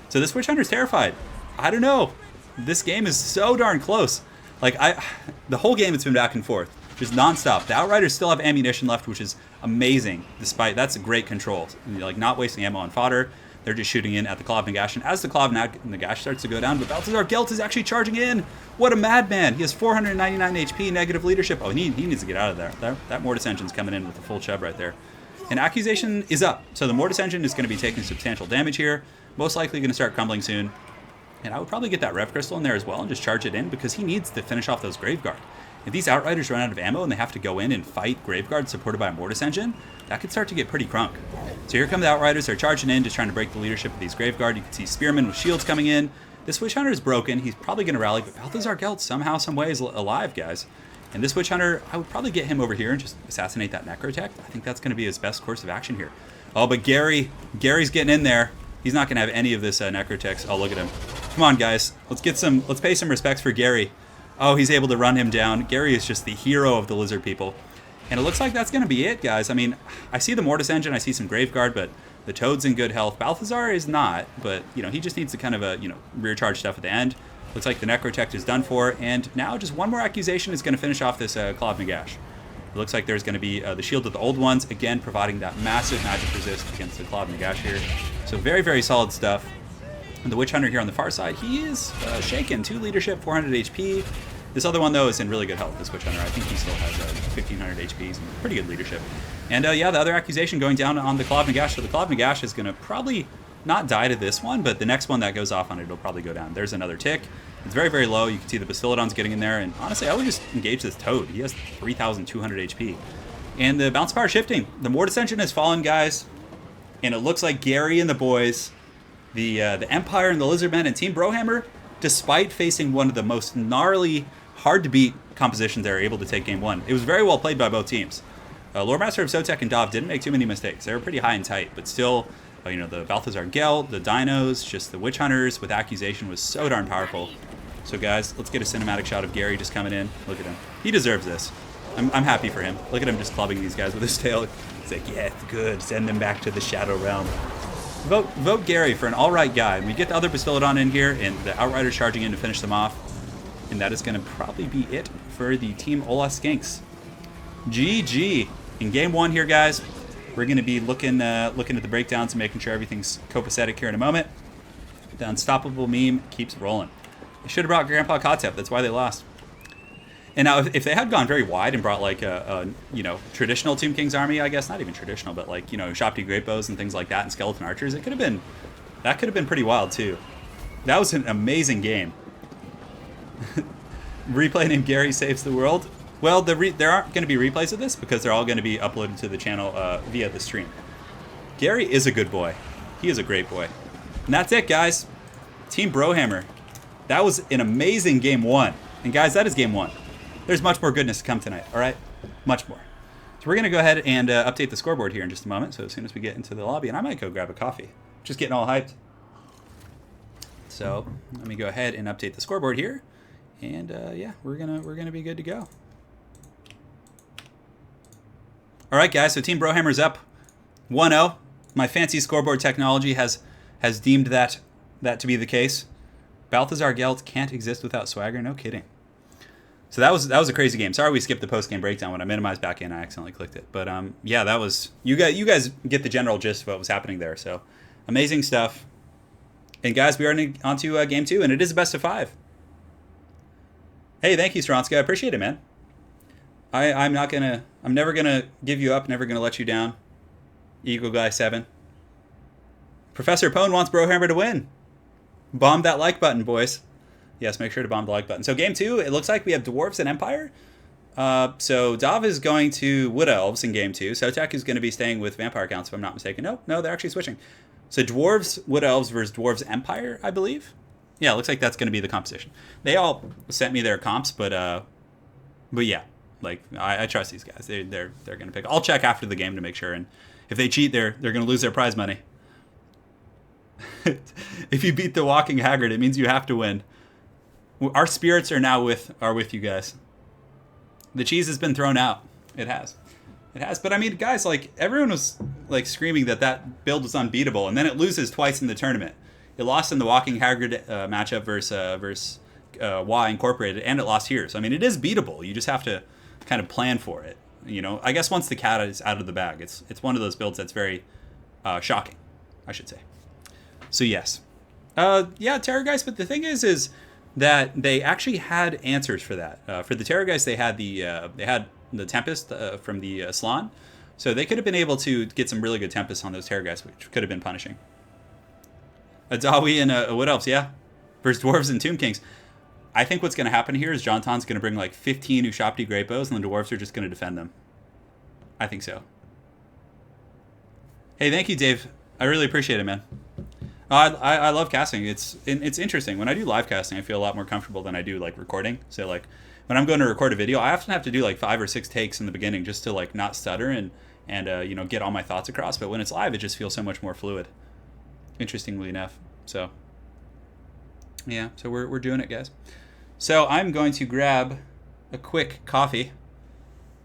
S1: So this Witch Hunter's terrified. I don't know. This game is so darn close. Like, the whole game it's been back and forth. Just nonstop. The Outriders still have ammunition left, which is amazing. Despite, that's a great control. Like, not wasting ammo on fodder. They're just shooting in at the Claw of Nagash. And as the Claw of Nagash starts to go down, but Balthazar Gelt is actually charging in. What a madman. He has 499 HP, negative leadership. Oh, he needs to get out of there. That Mortis Engine's coming in with a full chub right there. And Accusation is up. So the Mortis Engine is going to be taking substantial damage here. Most likely going to start crumbling soon. And I would probably get that Rev Crystal in there as well and just charge it in because he needs to finish off those Graveguard. If these Outriders run out of ammo and they have to go in and fight Graveguard supported by a Mortis Engine, that could start to get pretty crunk. So here come the Outriders. They're charging in, just trying to break the leadership of these Graveguard. You can see Spearmen with shields coming in. This Witch Hunter is broken. He's probably going to rally, but Balthazar Gelt somehow, some way is alive, guys. And this Witch Hunter, I would probably get him over here and just assassinate that Necrotech. I think that's going to be his best course of action here. Oh, but Gary's getting in there. He's not going to have any of this Necrotechs. Oh, look at him. Come on, guys. Let's pay some respects for Gary. Oh, he's able to run him down. Gary is just the hero of the lizard people. And it looks like that's going to be it, guys. I mean, I see the Mortis Engine, I see some Graveguard, but the Toad's in good health. Balthazar is not, but, you know, he just needs to kind of, rear charge stuff at the end. Looks like the Necrotech is done for, and now just one more accusation is going to finish off this Claw of Nagash. It looks like there's going to be the Shield of the Old Ones, again, providing that massive magic resist against the Claw of Nagash here. So very, very solid stuff. And the Witch Hunter here on the far side, he is shaken. 2 leadership, 400 HP. This other one, though, is in really good health, this Witch Hunter. I think he still has 1,500 HP. He's pretty good leadership. And, yeah, the other accusation going down on the Claw of Nagash. So the Claw of Nagash is going to probably not die to this one, but the next one that goes off on it will probably go down. There's another tick. It's very, very low. You can see the Bastiladon's getting in there. And, honestly, I would just engage this Toad. He has 3,200 HP. And the bounce power shifting. The Mortis Engine has fallen, guys. And it looks like Gary and the boys, the Empire and the Lizardmen and Team BroHammer, despite facing one of the most gnarly, hard-to-beat compositions, they were able to take Game 1. It was very well played by both teams. Lord Master of Sotek and Dov didn't make too many mistakes. They were pretty high and tight, but still, the Balthazar Gelt, the Dinos, just the Witch Hunters with Accusation was so darn powerful. So guys, let's get a cinematic shot of Gary just coming in. Look at him. He deserves this. I'm happy for him. Look at him just clubbing these guys with his tail. It's like, yeah, it's good. Send them back to the Shadow Realm. Vote Gary for an all-right guy. We get the other Bastiladon in here, and the Outriders charging in to finish them off. And that is going to probably be it for the Team Hola Skinks. GG. In Game 1 here, guys, we're going to be looking at the breakdowns and making sure everything's copacetic here in a moment. The Unstoppable meme keeps rolling. They should have brought Grandpa Kotep. That's why they lost. And now, if they had gone very wide and brought, like, a traditional Tomb King's army, I guess, not even traditional, but, like, Shopti Great Bows and things like that and Skeleton Archers, that could have been pretty wild, too. That was an amazing game. Replay named Gary Saves the World. Well, there aren't going to be replays of this because they're all going to be uploaded to the channel via the stream. Gary is a good boy. He is a great boy. And that's it, guys. Team BroHammer. That was an amazing Game 1. And, guys, that is Game 1. There's much more goodness to come tonight, all right? Much more. So we're going to go ahead and update the scoreboard here in just a moment. So as soon as we get into the lobby, and I might go grab a coffee. Just getting all hyped. So let me go ahead and update the scoreboard here. And, yeah, we're gonna be good to go. All right, guys, so Team BroHammer's up 1-0. My fancy scoreboard technology has deemed that to be the case. Balthazar Gelt can't exist without swagger. No kidding. So that was a crazy game. Sorry we skipped the post-game breakdown. When I minimized back in, I accidentally clicked it. But, yeah, that was... You guys get the general gist of what was happening there. So, amazing stuff. And, guys, we are on to Game 2, and it is a best of 5. Hey, thank you, Stronska. I appreciate it, man. I'm never gonna give you up, never gonna let you down. Eagle Guy 7. Professor Pone wants BroHammer to win. Bomb that like button, boys. Yes, make sure to bomb the like button. So game 2, it looks like we have Dwarves and Empire. So Dav is going to Wood Elves in game 2. Sotek is going to be staying with Vampire Counts, if I'm not mistaken. No, they're actually switching. So Dwarves, Wood Elves versus Dwarves Empire, I believe. Yeah, it looks like that's going to be the composition. They all sent me their comps, but yeah, like I trust these guys. They're going to pick. I'll check after the game to make sure, and if they cheat, they're going to lose their prize money. If you beat the Walking Haggard, it means you have to win. Our spirits are now with you guys. The cheese has been thrown out. It has. But I mean, guys, like everyone was like screaming that build was unbeatable, and then it loses twice in the tournament. It lost in the Walking Haggard matchup versus WA Incorporated, and it lost here. So I mean, it is beatable. You just have to kind of plan for it. You know, I guess once the cat is out of the bag, it's one of those builds that's very shocking, I should say. So yes, yeah, Terrorgeist. But the thing is that they actually had answers for that. For the Terrorgeist, they had the Tempest from the Slann, so they could have been able to get some really good Tempests on those Terrorgeists, which could have been punishing. A Dawi and a Wood Elves, yeah, versus Dwarves and Tomb Kings. I think what's going to happen here is John Ton's going to bring like 15 Ushapti Great Bows, and the Dwarves are just going to defend them. I think so. Hey, thank you, Dave. I really appreciate it, man. I love casting. It's interesting. When I do live casting, I feel a lot more comfortable than I do like recording. So like when I'm going to record a video, I often have to do like 5 or 6 takes in the beginning just to like not stutter and you know, get all my thoughts across. But when it's live, it just feels so much more fluid. Interestingly enough. So yeah, so we're doing it, guys. So I'm going to grab a quick coffee,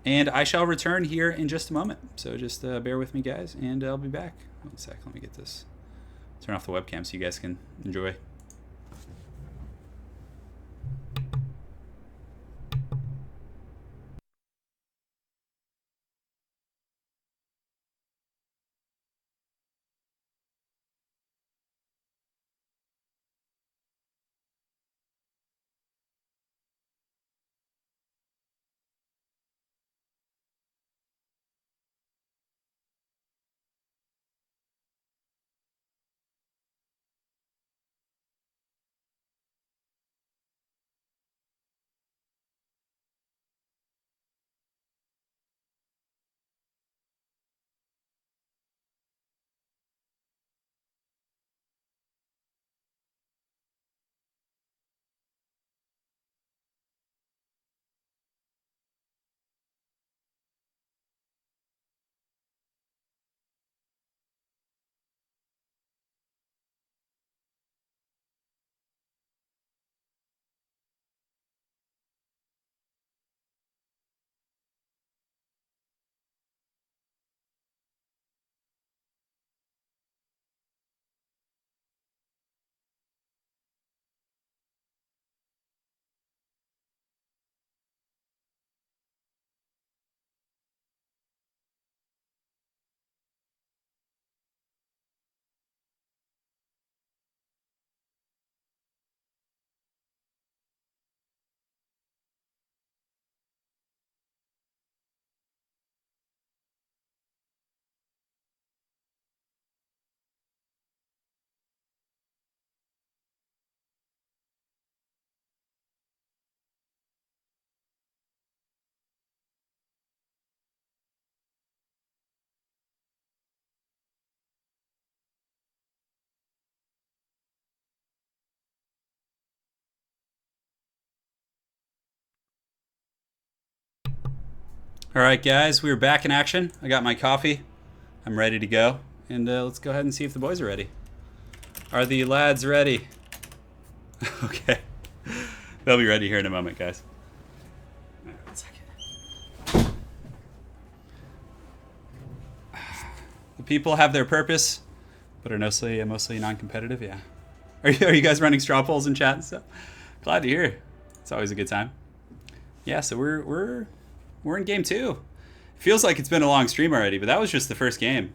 S1: and I shall return here in just a moment. So just bear with me, guys, and I'll be back. 1 sec. Let me get this. Turn off the webcam so you guys can enjoy. All right, guys, we're back in action. I got my coffee. I'm ready to go. And let's go ahead and see if the boys are ready. Are the lads ready? Okay. They'll be ready here in a moment, guys. All right, 1 second. The people have their purpose, but are mostly non-competitive, yeah. Are you guys running straw polls in chat and stuff? Glad to hear. It's always a good time. Yeah, so we're in game 2. It feels like it's been a long stream already, but that was just the first game.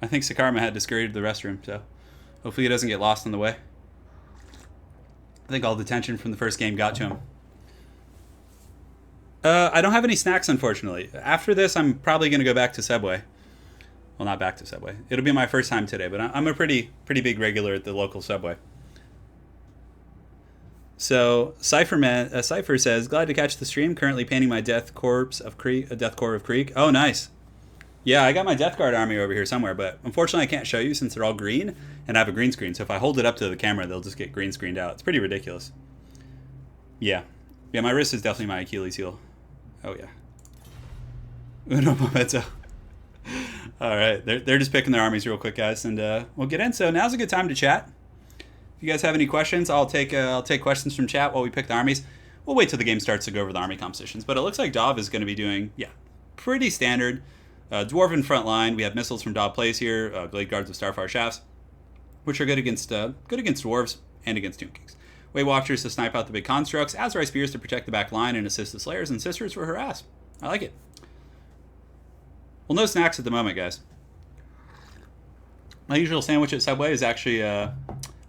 S1: I think Sakarma had to scurry to the restroom, so hopefully he doesn't get lost on the way. I think all the tension from the first game got to him. I don't have any snacks, unfortunately. After this, I'm probably going to go back to Subway. Well, not back to Subway. It'll be my first time today, but I'm a pretty big regular at the local Subway. So Cypher says, glad to catch the stream. Currently painting my Death Corps of Creek. Oh, nice. Yeah, I got my Death Guard army over here somewhere, but unfortunately I can't show you since they're all green, and I have a green screen. So if I hold it up to the camera, they'll just get green screened out. It's pretty ridiculous. Yeah. Yeah, my wrist is definitely my Achilles heel. Oh, yeah. Uno momento. All right, they're just picking their armies real quick, guys, and we'll get in. So now's a good time to chat. If you guys have any questions, I'll take questions from chat while we pick the armies. We'll wait till the game starts to go over the army compositions, but it looks like Dov is going to be doing, yeah, pretty standard. Dwarven front line. We have missiles from Dov Plays here, Blade Guards of Starfire Shafts, which are good against dwarves and against Tomb Kings. Way Watchers to snipe out the big constructs, Azrai Spears to protect the back line and assist the Slayers, and Sisters for harass. I like it. Well, no snacks at the moment, guys. My usual sandwich at Subway is actually, I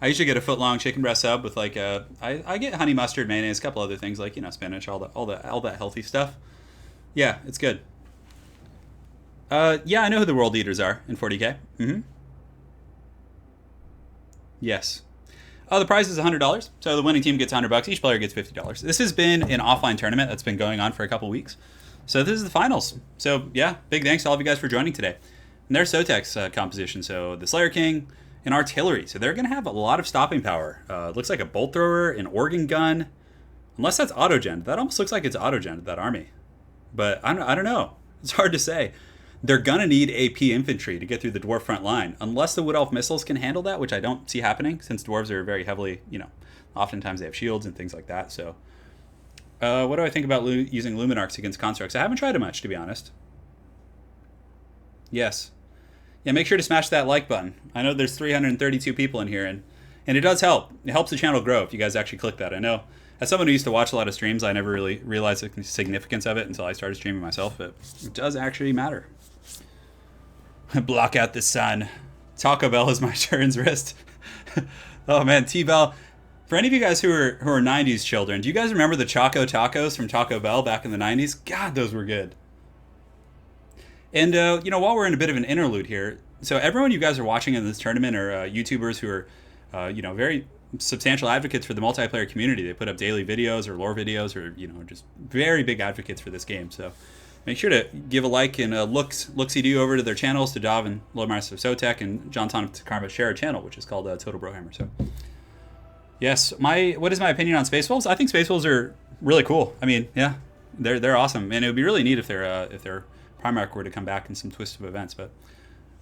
S1: usually get a foot-long chicken breast sub with like I get honey mustard, mayonnaise, a couple other things like, you know, spinach, all that healthy stuff. Yeah, it's good. Yeah, I know who the world leaders are in 40K. Mm-hmm. Yes. The prize is $100, so the winning team gets $100. Each player gets $50. This has been an offline tournament that's been going on for a couple weeks. So this is the finals. So yeah, big thanks to all of you guys for joining today. And there's Sotek's composition. So the Slayer King and artillery. So they're going to have a lot of stopping power. Looks like a bolt thrower, an organ gun. Unless that's autogen. That almost looks like it's autogen, that army. But I don't know. It's hard to say. They're going to need AP infantry to get through the dwarf front line. Unless the Wood Elf missiles can handle that, which I don't see happening, since dwarves are very heavily, you know, oftentimes they have shields and things like that. So what do I think about using Luminarchs against constructs? I haven't tried it much, to be honest. Yes. Yeah, make sure to smash that like button. I know there's 332 people in here, and it does help. It helps the channel grow if you guys actually click that. I know, as someone who used to watch a lot of streams, I never really realized the significance of it until I started streaming myself, but it does actually matter. Block out the sun. Taco Bell is my turn's wrist. Oh man, T-Bell. For any of you guys who are 90s children, do you guys remember the Choco Tacos from Taco Bell back in the 90s? God, those were good. And, you know, while we're in a bit of an interlude here, so everyone you guys are watching in this tournament are YouTubers who are, you know, very substantial advocates for the multiplayer community. They put up daily videos or lore videos or, you know, just very big advocates for this game. So make sure to give a like and look-see-do over to their channels, to Dov and Lord Master of Sotek and John Ton of Takarma share a channel, which is called Total BroHammer. So, yes, what is my opinion on Space Wolves? I think Space Wolves are really cool. I mean, yeah, they're awesome, and it would be really neat if their Primarch were to come back in some twist of events, but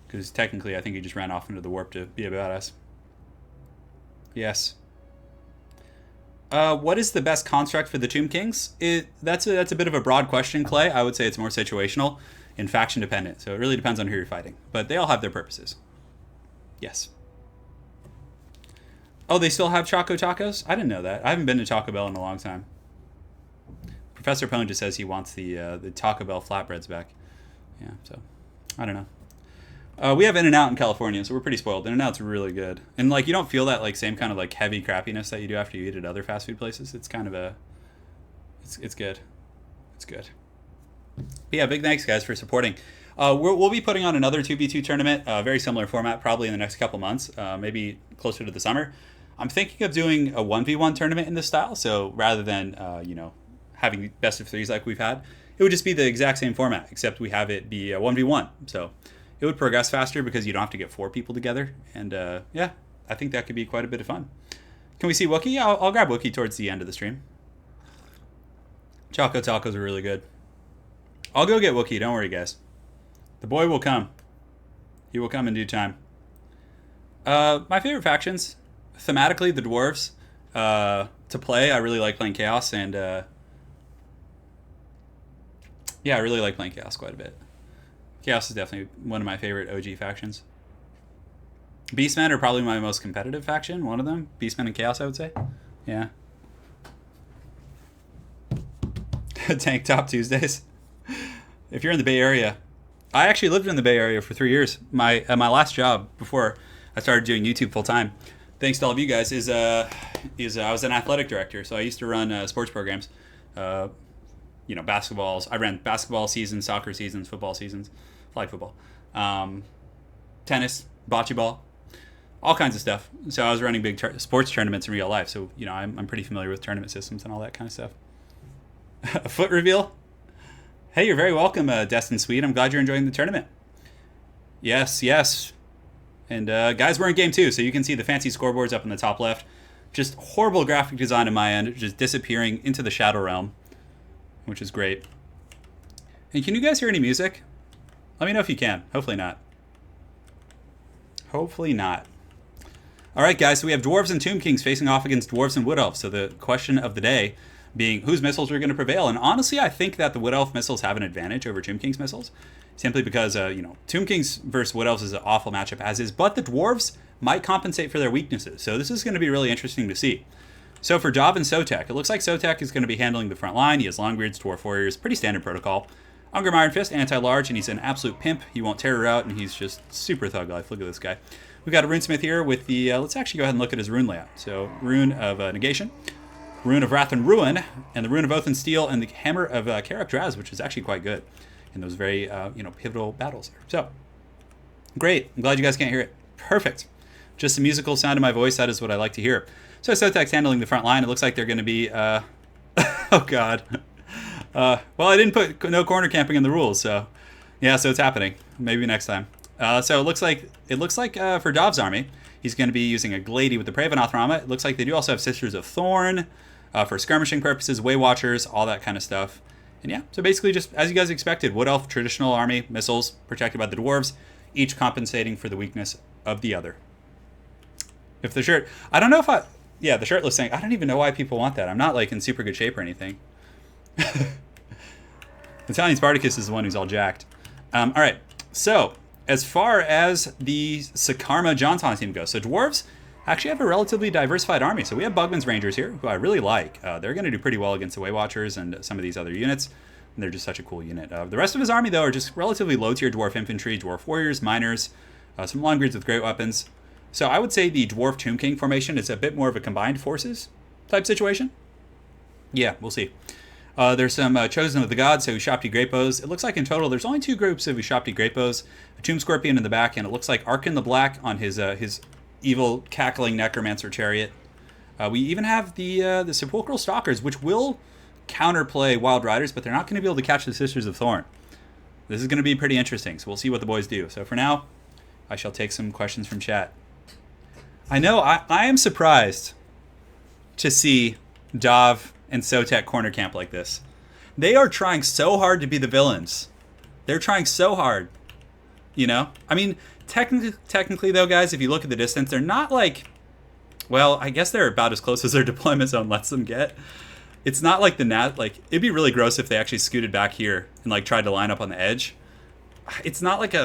S1: because technically I think he just ran off into the warp to be a badass. Yes. What is the best construct for the Tomb Kings? That's a bit of a broad question, Clay. I would say it's more situational and faction dependent, so it really depends on who you're fighting. But they all have their purposes. Yes. Oh, they still have Choco Tacos? I didn't know that. I haven't been to Taco Bell in a long time. Professor Pone just says he wants the Taco Bell flatbreads back. Yeah, so I don't know. We have In-N-Out in California, so we're pretty spoiled. In-N-Out's really good, and like you don't feel that like same kind of like heavy crappiness that you do after you eat at other fast food places. It's kind of it's good. It's good. But yeah, big thanks guys for supporting. We'll be putting on another 2v2 tournament, very similar format, probably in the next couple months, maybe closer to the summer. I'm thinking of doing a 1v1 tournament in this style. So rather than you know, having best of threes like we've had, it would just be the exact same format, except we have it be a 1v1. So it would progress faster because you don't have to get 4 people together. And yeah, I think that could be quite a bit of fun. Can we see Wookie? Yeah, I'll grab Wookie towards the end of the stream. Choco Tacos are really good. I'll go get Wookie, don't worry guys. The boy will come. He will come in due time. My favorite factions, thematically, the dwarves. To play, I really like playing Chaos, and yeah, I really like playing Chaos quite a bit. Chaos is definitely one of my favorite OG factions. Beastmen are probably my most competitive faction, one of them. Beastmen and Chaos, I would say. Yeah. Tank Top Tuesdays. If you're in the Bay Area. I actually lived in the Bay Area for 3 years. My last job before I started doing YouTube full time, thanks to all of you guys, is I was an athletic director. So I used to run sports programs. You know, basketballs. I ran basketball seasons, soccer seasons, football seasons, flag football, tennis, bocce ball. all kinds of stuff. So I was running big sports tournaments in real life. So, you know, I'm pretty familiar with tournament systems and all that kind of stuff. A foot reveal? Hey, you're very welcome, Destin Sweet. I'm glad you're enjoying the tournament. Yes, yes. And guys, we're in game 2, so you can see the fancy scoreboards up in the top left. Just horrible graphic design on my end, just disappearing into the Shadow Realm, which is great. And can you guys hear any music? Let me know if you can. Hopefully not. Hopefully not. All right, guys, so we have Dwarves and Tomb Kings facing off against Dwarves and Wood Elves. So the question of the day being whose missiles are going to prevail. And honestly, I think that the Wood Elf missiles have an advantage over Tomb King's missiles, simply because, you know, Tomb Kings versus Wood Elves is an awful matchup as is, but the Dwarves might compensate for their weaknesses. So this is going to be really interesting to see. So for Dov and Sotek, it looks like Sotek is going to be handling the front line. He has Longbeards, Dwarf Warriors, pretty standard protocol. Ungrim Iron Fist, anti-large, and he's an absolute pimp. He won't tear her out, and he's just super thug life. Look at this guy. We've got a Runesmith here with the, let's actually go ahead and look at his rune layout. So Rune of Negation, Rune of Wrath and Ruin, and the Rune of Oath and Steel, and the Hammer of Karak Draz, which is actually quite good in those very, you know, pivotal battles there. So, great. I'm glad you guys can't hear it. Perfect. Just the musical sound of my voice. That is what I like to hear. So Sotek's handling the front line. It looks like they're going to be, oh God. Well, I didn't put no corner camping in the rules, so yeah, so it's happening. Maybe next time. So it looks like for Dov's army, he's going to be using a Glady with the Pravenoth Rama. It looks like they do also have Sisters of Thorn for skirmishing purposes, Way Watchers, all that kind of stuff. And yeah, so basically just as you guys expected, Wood Elf, traditional army, missiles protected by the Dwarves, each compensating for the weakness of the other. If the shirt, I don't know if the shirtless thing, I don't even know why people want that. I'm not like in super good shape or anything. Italian Spartacus is the one who's all jacked. All right, so as far as the Sakarma Johnson team goes, so Dwarves actually have a relatively diversified army. So we have Bugman's Rangers here, who I really like. They're going to do pretty well against the Way Watchers and some of these other units. And they're just such a cool unit. The rest of his army, though, are just relatively low-tier Dwarf Infantry, Dwarf Warriors, Miners, some Longbeards with great weapons. So I would say the Dwarf Tomb King formation is a bit more of a combined forces type situation. Yeah, we'll see. There's some Chosen of the Gods, so Ushapti Great Bows. It looks like in total there's only 2 groups of Ushapti Great Bows, a Tomb Scorpion in the back, and it looks like Arkin the Black on his evil cackling necromancer chariot. We even have the Sepulchral Stalkers, which will counterplay Wild Riders, but they're not going to be able to catch the Sisters of Thorn. This is going to be pretty interesting, so we'll see what the boys do. So for now, I shall take some questions from chat. I know, I am surprised to see Dov and Sotek corner camp like this. They are trying so hard to be the villains. They're trying so hard, you know? I mean, technically though, guys, if you look at the distance, they're not like, well, I guess they're about as close as their deployment zone lets them get. It's not like it'd be really gross if they actually scooted back here and like tried to line up on the edge. It's not like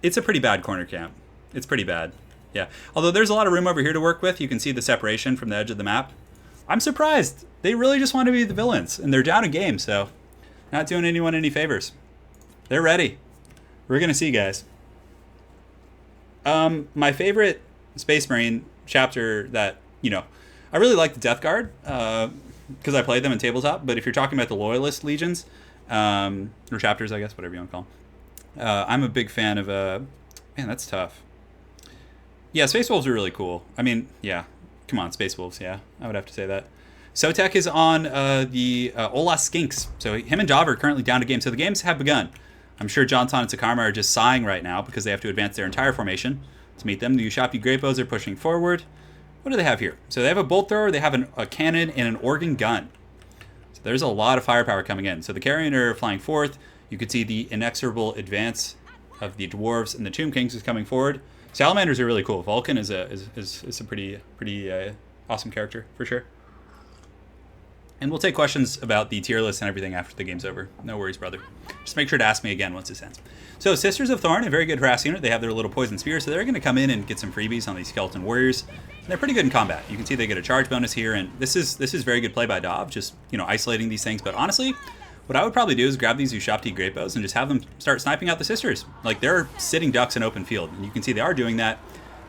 S1: it's a pretty bad corner camp. It's pretty bad. Yeah. Although there's a lot of room over here to work with. You can see the separation from the edge of the map. I'm surprised. They really just want to be the villains, and they're down a game, so not doing anyone any favors. They're ready. We're going to see, guys. My favorite Space Marine chapter that, you know, I really like the Death Guard because I played them in tabletop, but if you're talking about the Loyalist Legions, or chapters, I guess, whatever you want to call them, I'm a big fan of, man, that's tough. Yeah, Space Wolves are really cool. I mean, yeah. Come on, Space Wolves, yeah. I would have to say that. Sotek is on the Hola Skinks. So him and Dov are currently down to game. So the games have begun. I'm sure Johnson and Sakarma are just sighing right now because they have to advance their entire formation to meet them. The Ushapti Great Bows are pushing forward. What do they have here? So they have a bolt thrower, they have a cannon, and an organ gun. So there's a lot of firepower coming in. So the Carrion are flying forth. You could see the inexorable advance of the Dwarves, and the Tomb Kings is coming forward. Salamanders are really cool. Vulcan is a pretty awesome character for sure. And we'll take questions about the tier list and everything after the game's over. No worries, brother. Just make sure to ask me again once this ends. So Sisters of Thorn, a very good harass unit. They have their little poison spear, so they're going to come in and get some freebies on these skeleton warriors. And they're pretty good in combat. You can see they get a charge bonus here, and this is very good play by Dov, just, you know, isolating these things. But honestly, what I would probably do is grab these Ushapti Great Bows and just have them start sniping out the Sisters. Like, they're sitting ducks in open field, and you can see they are doing that.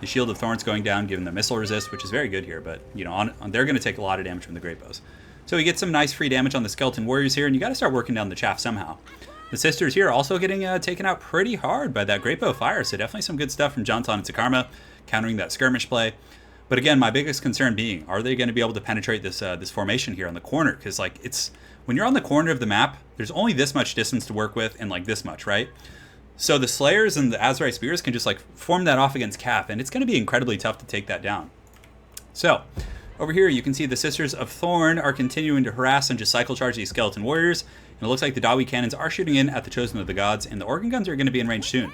S1: The Shield of Thorns going down, giving them missile resist, which is very good here, but, you know, they're going to take a lot of damage from the Great Bows. So we get some nice free damage on the Skeleton Warriors here, and you got to start working down the chaff somehow. The Sisters here are also getting taken out pretty hard by that Great Bow fire, so definitely some good stuff from Johnson and Sakarma. countering that skirmish play. But again, my biggest concern being, are they going to be able to penetrate this this formation here on the corner? Because like it's when you're on the corner of the map, there's only this much distance to work with, and like this much, right? So the Slayers and the Azerite Spears can just like form that off against Cap, and it's going to be incredibly tough to take that down. So over here, you can see the Sisters of Thorn are continuing to harass and just cycle charge these Skeleton Warriors. And it looks like the Dawi cannons are shooting in at the Chosen of the Gods, and the Organ Guns are going to be in range soon.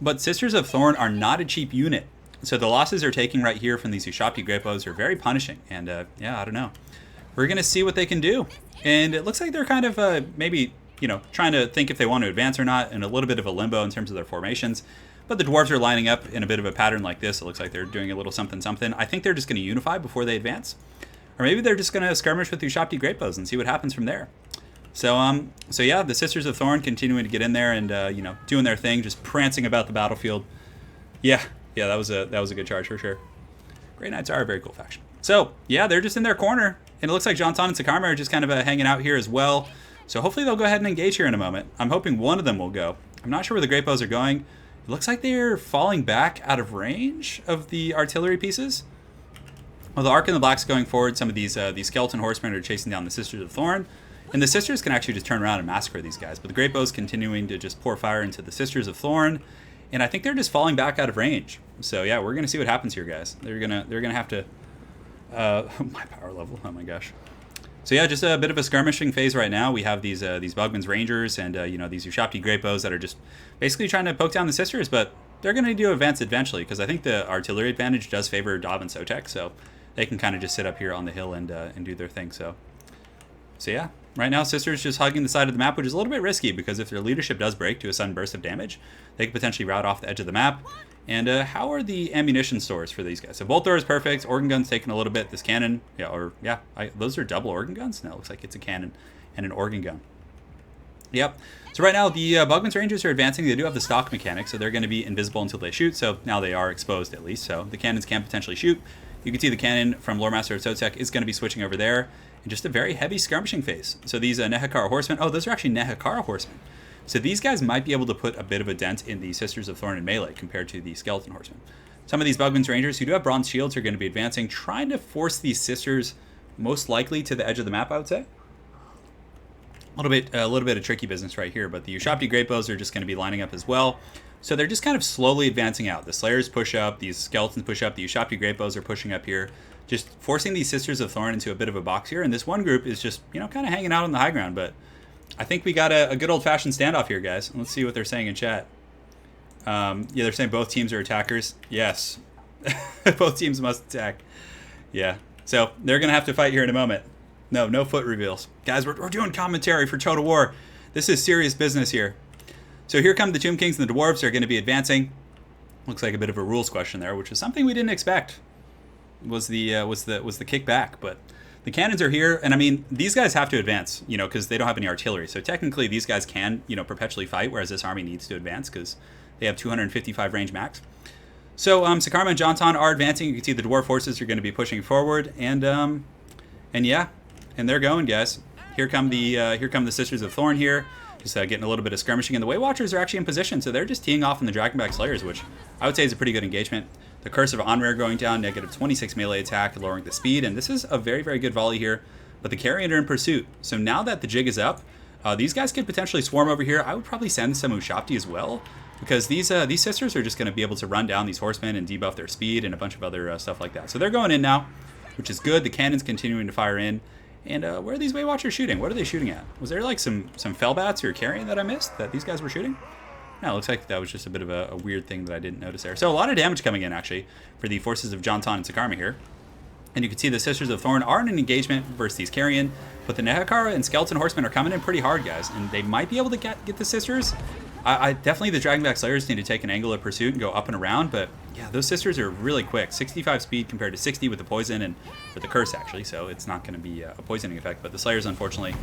S1: But Sisters of Thorn are not a cheap unit. So the losses they're taking right here from these Ushabti Grapos are very punishing. And yeah, I don't know. We're going to see what they can do. And it looks like they're kind of maybe, you know, trying to think if they want to advance or not, and a little bit of a limbo in terms of their formations. But the Dwarves are lining up in a bit of a pattern like this. It looks like they're doing a little something something. I think they're just going to unify before they advance. Or maybe they're just going to skirmish with Ushabti Grapos and see what happens from there. So yeah, the Sisters of Thorn continuing to get in there and you know, doing their thing, just prancing about the battlefield. Yeah, that was a good charge for sure. Grey Knights are a very cool faction. So yeah, they're just in their corner, and it looks like Jantan and Sakarma are just kind of hanging out here as well. So hopefully they'll go ahead and engage here in a moment. I'm hoping one of them will go. I'm not sure where the Grapos are going. It looks like they're falling back out of range of the artillery pieces. Well, the Ark and the Black's going forward. Some of these Skeleton Horsemen are chasing down the Sisters of Thorn. And the Sisters can actually just turn around and massacre these guys. But the Great Bow's continuing to just pour fire into the Sisters of Thorn. And I think they're just falling back out of range. So yeah, we're going to see what happens here, guys. They're gonna have to... my power level, oh my gosh. So yeah, just a bit of a skirmishing phase right now. We have these Bugman's Rangers and you know, these Ushabti Great Bows that are just basically trying to poke down the Sisters. But they're going to do advance eventually, because I think the artillery advantage does favor Dav and Sotek. So they can kind of just sit up here on the hill and do their thing. So yeah. Right now, Sisters just hugging the side of the map, which is a little bit risky, because if their leadership does break to a sudden burst of damage, they could potentially rout off the edge of the map. And how are the ammunition stores for these guys? So Bolt Thrower is perfect. Organ Gun's taking a little bit. This cannon, those are double Organ Guns? No, it looks like it's a cannon and an Organ Gun. Yep. So right now, the Bugman's Rangers are advancing. They do have the stock mechanic, so they're going to be invisible until they shoot. So now they are exposed, at least. So the cannons can potentially shoot. You can see the cannon from Lore Master of Sotek is going to be switching over there. And just a very heavy skirmishing phase. So these Nehekara Horsemen, oh, those are actually Nehekara Horsemen. So these guys might be able to put a bit of a dent in the Sisters of Thorn and melee compared to the Skeleton Horsemen. Some of these Bugman's Rangers who do have bronze shields are going to be advancing, trying to force these Sisters most likely to the edge of the map, I would say. A little bit of tricky business right here, but the Ushabti Great Bows are just going to be lining up as well. So they're just kind of slowly advancing out. The Slayers push up, these Skeletons push up, the Ushabti Great Bows are pushing up here, just forcing these Sisters of Thorn into a bit of a box here. And this one group is just, you know, kind of hanging out on the high ground. But I think we got a good old-fashioned standoff here, guys. Let's see what they're saying in chat. Yeah, they're saying both teams are attackers. Yes. Both teams must attack. Yeah. So they're going to have to fight here in a moment. No foot reveals. Guys, we're doing commentary for Total War. This is serious business here. So here come the Tomb Kings and the Dwarves are going to be advancing. Looks like a bit of a rules question there, which is something we didn't expect. Was the kickback, but the cannons are here, and I mean, these guys have to advance, you know, because they don't have any artillery. So technically, these guys can, you know, perpetually fight, whereas this army needs to advance because they have 255 range max. So Sakarma and Jantan are advancing. You can see the dwarf forces are going to be pushing forward, and yeah, and they're going, guys. Here come the Sisters of Thorn here. Just getting a little bit of skirmishing, and the Way Watchers are actually in position, so they're just teeing off on the Dragonback Slayers, which I would say is a pretty good engagement. The Curse of Onrare going down, negative 26 melee attack, lowering the speed, and this is a very, very good volley here. But the Carrion are in pursuit, so now that the jig is up, these guys could potentially swarm over here. I would probably send some Ushabti as well, because these Sisters are just going to be able to run down these horsemen and debuff their speed and a bunch of other stuff like that. So they're going in now, which is good. The cannon's continuing to fire in. And where are these Way Watchers shooting? What are they shooting at? Was there like some Fellbats or Carrion that I missed that these guys were shooting? No, it looks like that was just a bit of a weird thing that I didn't notice there. So a lot of damage coming in, actually, for the forces of Jantan and Sakarma here. And you can see the Sisters of Thorn are in an engagement versus these Carrion, but the Nehekara and Skeleton Horsemen are coming in pretty hard, guys, and they might be able to get the Sisters. I definitely, the Dragonback Slayers need to take an angle of pursuit and go up and around, but yeah, those Sisters are really quick. 65 speed compared to 60 with the poison and with the curse, actually, so it's not going to be a poisoning effect. But the Slayers, unfortunately,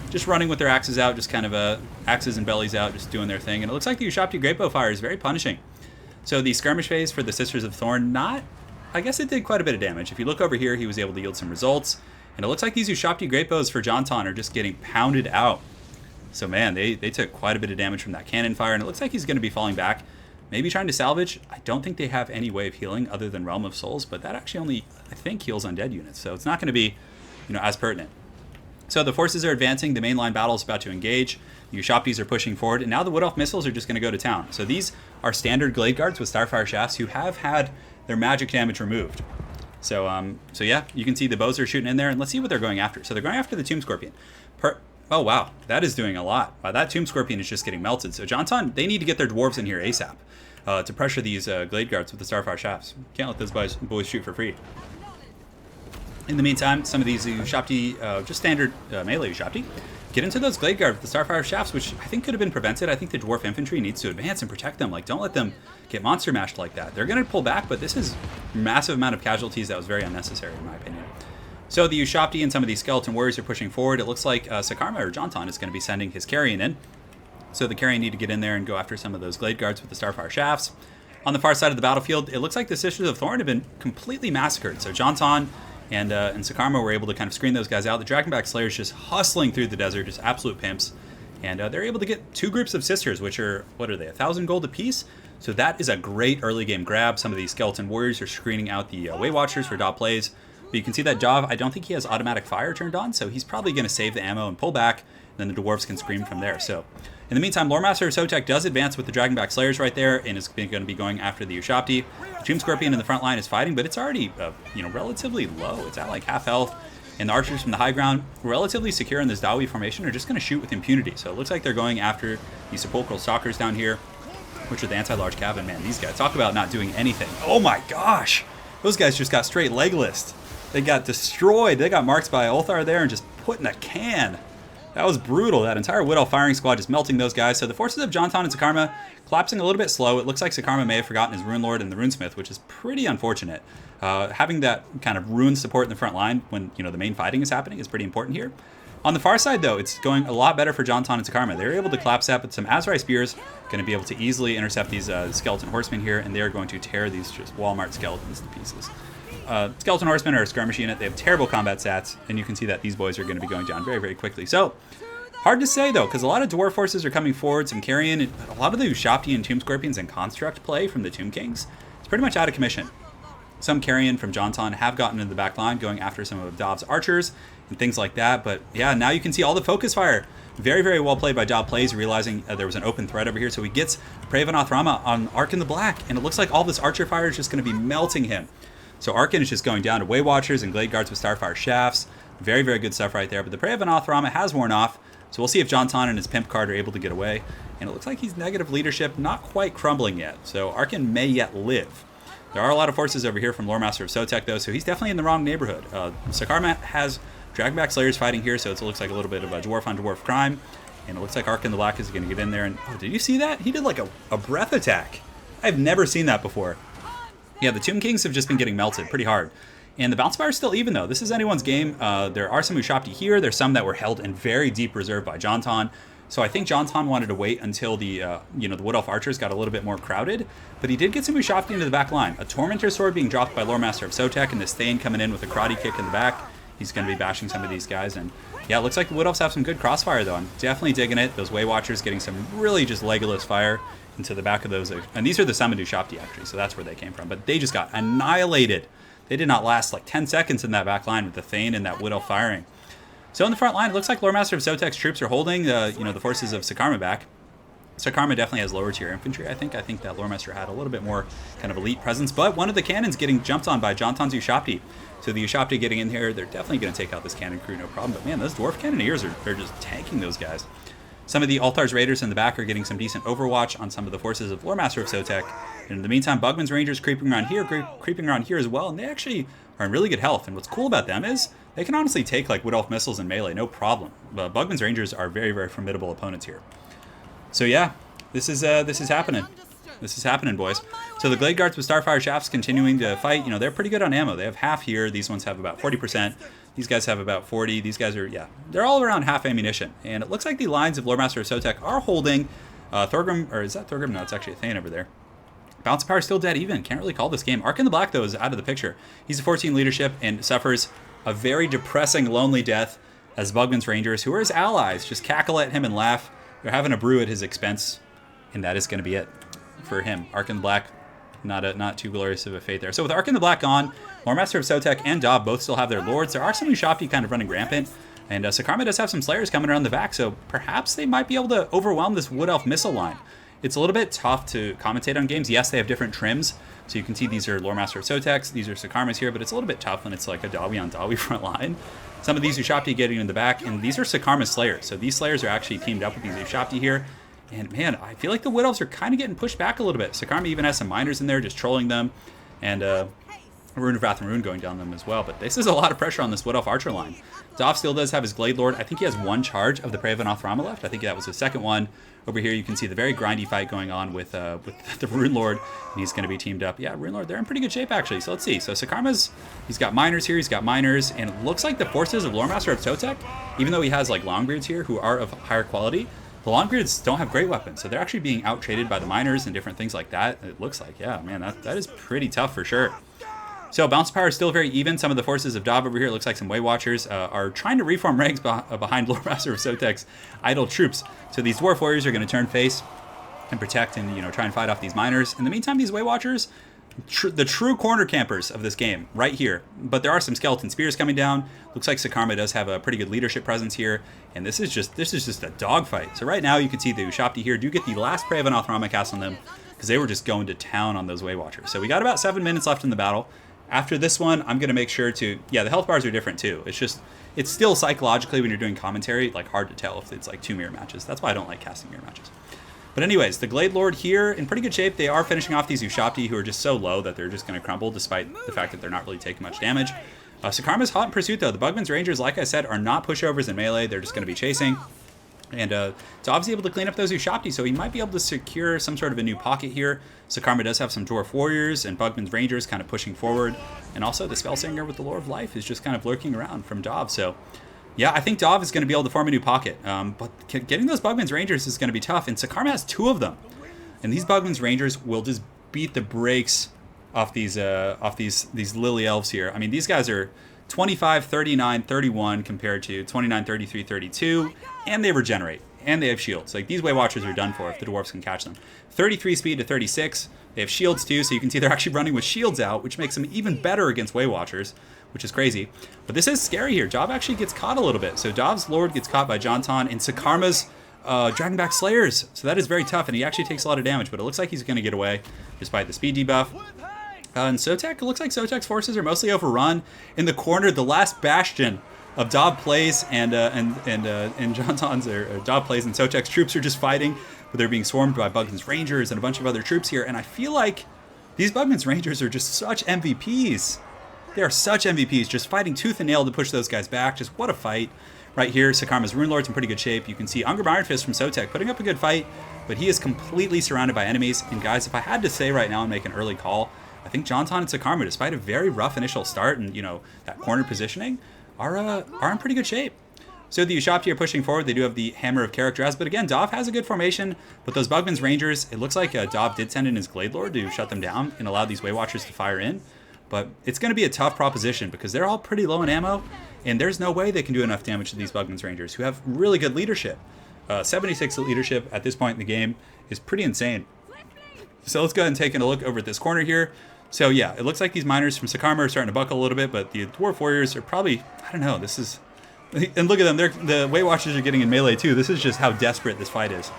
S1: just running with their axes out, just kind of axes and bellies out, just doing their thing. And it looks like the Ushabti Greatbow fire is very punishing. So the skirmish phase for the Sisters of Thorn, I guess it did quite a bit of damage. If you look over here, he was able to yield some results. And it looks like these Ushabti Greatbows for Jantan are just getting pounded out. So man, they took quite a bit of damage from that cannon fire, and it looks like he's going to be falling back. Maybe trying to salvage. I don't think they have any way of healing other than Realm of Souls, but that actually only, I think, heals undead units. So it's not going to be, as pertinent. So the forces are advancing. The mainline battle is about to engage. The Ushoptis are pushing forward, and now the Wood Elf missiles are just going to go to town. So these are standard Glade Guards with Starfire Shafts who have had their magic damage removed. So yeah, you can see the bows are shooting in there, and let's see what they're going after. So they're going after the Tomb Scorpion. Oh wow, that is doing a lot. Wow, that Tomb Scorpion is just getting melted. So Johnton, they need to get their dwarves in here ASAP to pressure these Glade Guards with the Starfire Shafts. Can't let those boys shoot for free. In the meantime, some of these Ushopti, just standard melee Ushopti, get into those Glade Guards with the Starfire Shafts, which I think could have been prevented. I think the Dwarf Infantry needs to advance and protect them. Like, don't let them get monster mashed like that. They're going to pull back, but this is a massive amount of casualties that was very unnecessary, in my opinion. So the Ushopti and some of these Skeleton Warriors are pushing forward. It looks like Sakarma or Johnton is going to be sending his Carrion in. So the Carrion need to get in there and go after some of those Glade Guards with the Starfire Shafts. On the far side of the battlefield, it looks like the Sisters of Thorn have been completely massacred. So Johnton and Sakarma were able to kind of screen those guys out. The Dragonback Slayers just hustling through the desert, just absolute pimps. And they're able to get 2 groups of Sisters, which are, what are they, 1,000 gold apiece? So that is a great early game grab. Some of these Skeleton Warriors are screening out the Way Watchers for Daw plays. But you can see that Jav, I don't think he has automatic fire turned on, so he's probably going to save the ammo and pull back, and then the Dwarves can scream from there. So in the meantime, Loremaster of Sotek does advance with the Dragonback Slayers right there, and is going to be going after the Ushopti. The Tomb Scorpion in the front line is fighting, but it's already relatively low. It's at like half health, and the archers from the high ground, relatively secure in this Dawi formation, are just going to shoot with impunity. So it looks like they're going after the Sepulchral Stalkers down here, which are the anti-large cabin. Man, these guys, talk about not doing anything. Oh my gosh! Those guys just got straight legless. They got destroyed. They got marked by Ulthar there and just put in a can. That was brutal. That entire Wood Elf firing squad just melting those guys. So the forces of Johnton and Sakarma collapsing a little bit slow. It looks like Sakarma may have forgotten his Rune Lord and the Runesmith, which is pretty unfortunate. Having that kind of rune support in the front line when the main fighting is happening is pretty important here. On the far side, though, it's going a lot better for Johnton and Sakarma. They're able to collapse that with some Azrai Spears, going to be able to easily intercept these Skeleton Horsemen here, and they are going to tear these just Walmart skeletons to pieces. Skeleton Horsemen are a skirmish unit. They have terrible combat stats, and you can see that these boys are going to be going down very, very quickly. So, hard to say, though, because a lot of Dwarf forces are coming forward, some Carrion, and a lot of the Ushopti and Tomb Scorpions and Construct play from the Tomb Kings. It's pretty much out of commission. Some Carrion from Johnton have gotten into the back line, going after some of Dov's archers and things like that. But yeah, now you can see all the focus fire. Very, very well played by Dov Plays, realizing there was an open threat over here. So he gets Pravenoth Rama on Arkin the Black, and it looks like all this archer fire is just going to be melting him. So Arkin is just going down to Way Watchers and Glade Guards with Starfire Shafts. Very, very good stuff right there. But the Pravenoth Rama has worn off. So we'll see if Johnton and his Pimp Card are able to get away. And it looks like he's negative leadership, not quite crumbling yet. So Arkin may yet live. There are a lot of forces over here from Loremaster of Sotek, though, so he's definitely in the wrong neighborhood. Sakarma has Dragonback Slayers fighting here, so it looks like a little bit of a dwarf-on-dwarf crime. And it looks like Arkin the Black is going to get in there. And oh, did you see that? He did like a breath attack. I've never seen that before. Yeah, the Tomb Kings have just been getting melted pretty hard. And the Bounce Fire is still even, though. This is anyone's game. There are some Ushopti here. There's some that were held in very deep reserve by Johnton. So I think Johnton wanted to wait until the the Wood Elf Archers got a little bit more crowded. But he did get some Ushopti into the back line. A Tormentor Sword being dropped by Loremaster of Sotek, and this Thane coming in with a karate kick in the back. He's going to be bashing some of these guys. And yeah, it looks like the Wood Elves have some good crossfire, though. I'm definitely digging it. Those Way Watchers getting some really just Legolas fire into the back of those. And these are the summoned Ushopti, actually, so that's where they came from. But they just got annihilated. They did not last like 10 seconds in that back line with the Thane and that Wood Elf firing. So in the front line, it looks like Loremaster of Sotek's troops are holding the forces of Sakarma back. Sakarma definitely has lower tier infantry, I think. I think that Loremaster had a little bit more kind of elite presence, but one of the cannons getting jumped on by Johnton's Ushopti. So the Ushopti getting in here, they're definitely going to take out this cannon crew, no problem. But man, those Dwarf Cannoneers are just tanking those guys. Some of the Althar's Raiders in the back are getting some decent overwatch on some of the forces of Loremaster of Sotek. And in the meantime, Bugman's Rangers creeping around here as well, and they actually are in really good health. And what's cool about them is they can honestly take like Wood Elf missiles and melee, no problem. But Bugman's Rangers are very, very formidable opponents here. So yeah, this is happening. This is happening, boys. So the Glade Guards with Starfire Shafts continuing to fight. They're pretty good on ammo. They have half here. These ones have about 40%. These guys have about 40. These guys are, yeah, they're all around half ammunition. And it looks like the lines of Loremaster of Sotek are holding. Thorgrim, or is that Thorgrim? No, it's actually a Thane over there. Bounce of Power still dead even. Can't really call this game. Arkin the Black, though, is out of the picture. He's a 14 leadership and suffers a very depressing, lonely death as Bugman's Rangers, who are his allies, just cackle at him and laugh. They're having a brew at his expense, and that is going to be it. for him. Arc in the Black, not too glorious of a fate there. So with Arc in the Black on, Lore Master of Sotek and Dob both still have their Lords. There are some Ushopti kind of running rampant. And Sakarma does have some Slayers coming around the back, so perhaps they might be able to overwhelm this Wood Elf missile line. It's a little bit tough to commentate on games. Yes, they have different trims, so you can see these are Lore Master of Soteks, these are Sakarmas here, but it's a little bit tough when it's like a Dawi on Dawi front line. Some of these Ushopti getting in the back, and these are Sakarma Slayers, so these Slayers are actually teamed up with these Ushopti here. And man, I feel like the Wood Elves are kind of getting pushed back a little bit. Sakarma even has some Miners in there, just trolling them, and Rune of Wrath and Rune going down them as well. But this is a lot of pressure on this Wood Elf Archer line. Dov still does have his Glade Lord. I think he has one charge of the Prey of Anathrama left. I think that was his second one. Over here you can see the very grindy fight going on with the Rune Lord, and he's going to be teamed up. Yeah, Rune Lord, they're in pretty good shape actually. So let's see. So Sakarma's, he's got Miners here, he's got Miners, and it looks like the forces of Lore Master of Sotek, even though he has like Longbeards here who are of higher quality, the Longbeards don't have great weapons, so they're actually being out-traded by the Miners and different things like that. It looks like, yeah, man, that is pretty tough for sure. So bounce power is still very even. Some of the forces of Dob over here, it looks like some Way Watchers are trying to reform ranks behind Lore Master of Sotek's idle troops. So these Dwarf Warriors are going to turn face and protect and, you know, try and fight off these Miners. In the meantime, these Way Watchers, the true corner campers of this game, right here. But there are some Skeleton Spears coming down. Looks like Sakarma does have a pretty good leadership presence here. And this is just a dogfight. So right now you can see the Ushopti here do get the last Prey of Anathrama cast on them, because they were just going to town on those Way Watchers. So we got about 7 minutes left in the battle. After this one, I'm going to make sure to, yeah, the health bars are different too. It's still psychologically when you're doing commentary, like hard to tell if it's like 2 mirror matches. That's why I don't like casting mirror matches. But anyways, the Glade Lord here in pretty good shape. They are finishing off these Ushopti who are just so low that they're just going to crumble despite the fact that they're not really taking much damage. Sakarma's hot in pursuit though. The Bugman's Rangers, like I said, are not pushovers in melee. They're just going to be chasing. And so obviously able to clean up those Ushopti, so he might be able to secure some sort of a new pocket here. Sakarma does have some Dwarf Warriors and Bugman's Rangers kind of pushing forward. And also the Spellsinger with the Lore of Life is just kind of lurking around from Dov. So yeah, I think Dov is going to be able to form a new pocket. But getting those Bugman's Rangers is going to be tough. And Sakarma has 2 of them. And these Bugman's Rangers will just beat the brakes off these Lily Elves here. I mean, these guys are 25, 39, 31 compared to 29, 33, 32, and they regenerate, and they have shields. Like, these Way Watchers are done for if the Dwarves can catch them. 33 speed to 36. They have shields too, so you can see they're actually running with shields out, which makes them even better against Way Watchers, which is crazy. But this is scary here. Dob actually gets caught a little bit. So Dob's Lord gets caught by Jonton, and Sakarma's Dragonback Slayers. So that is very tough, and he actually takes a lot of damage, but it looks like he's going to get away despite the speed debuff. And Sotek, it looks like Sotek's forces are mostly overrun. In the corner, the last bastion of Dob plays and Jonton's or Dob plays and Sotek's troops are just fighting, but they're being swarmed by Bugman's Rangers and a bunch of other troops here. And I feel like these Bugman's Rangers are just such MVPs. They are such MVPs, just fighting tooth and nail to push those guys back. Just what a fight. Right here, Sakarma's Rune Lord's in pretty good shape. You can see Ungrim Iron Fist from Sotek putting up a good fight, but he is completely surrounded by enemies. And guys, if I had to say right now and make an early call, I think Jonton and Sakarma, despite a very rough initial start and, you know, that corner positioning, are in pretty good shape. So the Ushopti are pushing forward. They do have the Hammer of Characterized, but again, Dov has a good formation. But those Bugman's Rangers, it looks like Dov did send in his Glade Lord to shut them down and allow these Way Watchers to fire in. But it's going to be a tough proposition because they're all pretty low in ammo, and there's no way they can do enough damage to these Bugman's Rangers, who have really good leadership. 76 leadership at this point in the game is pretty insane. So let's go ahead and take a look over at this corner here. So yeah, it looks like these Miners from Sakarma are starting to buckle a little bit, but the Dwarf Warriors are probably, I don't know, this is... And look at them, the Way Watchers are getting in melee too. This is just how desperate this fight is.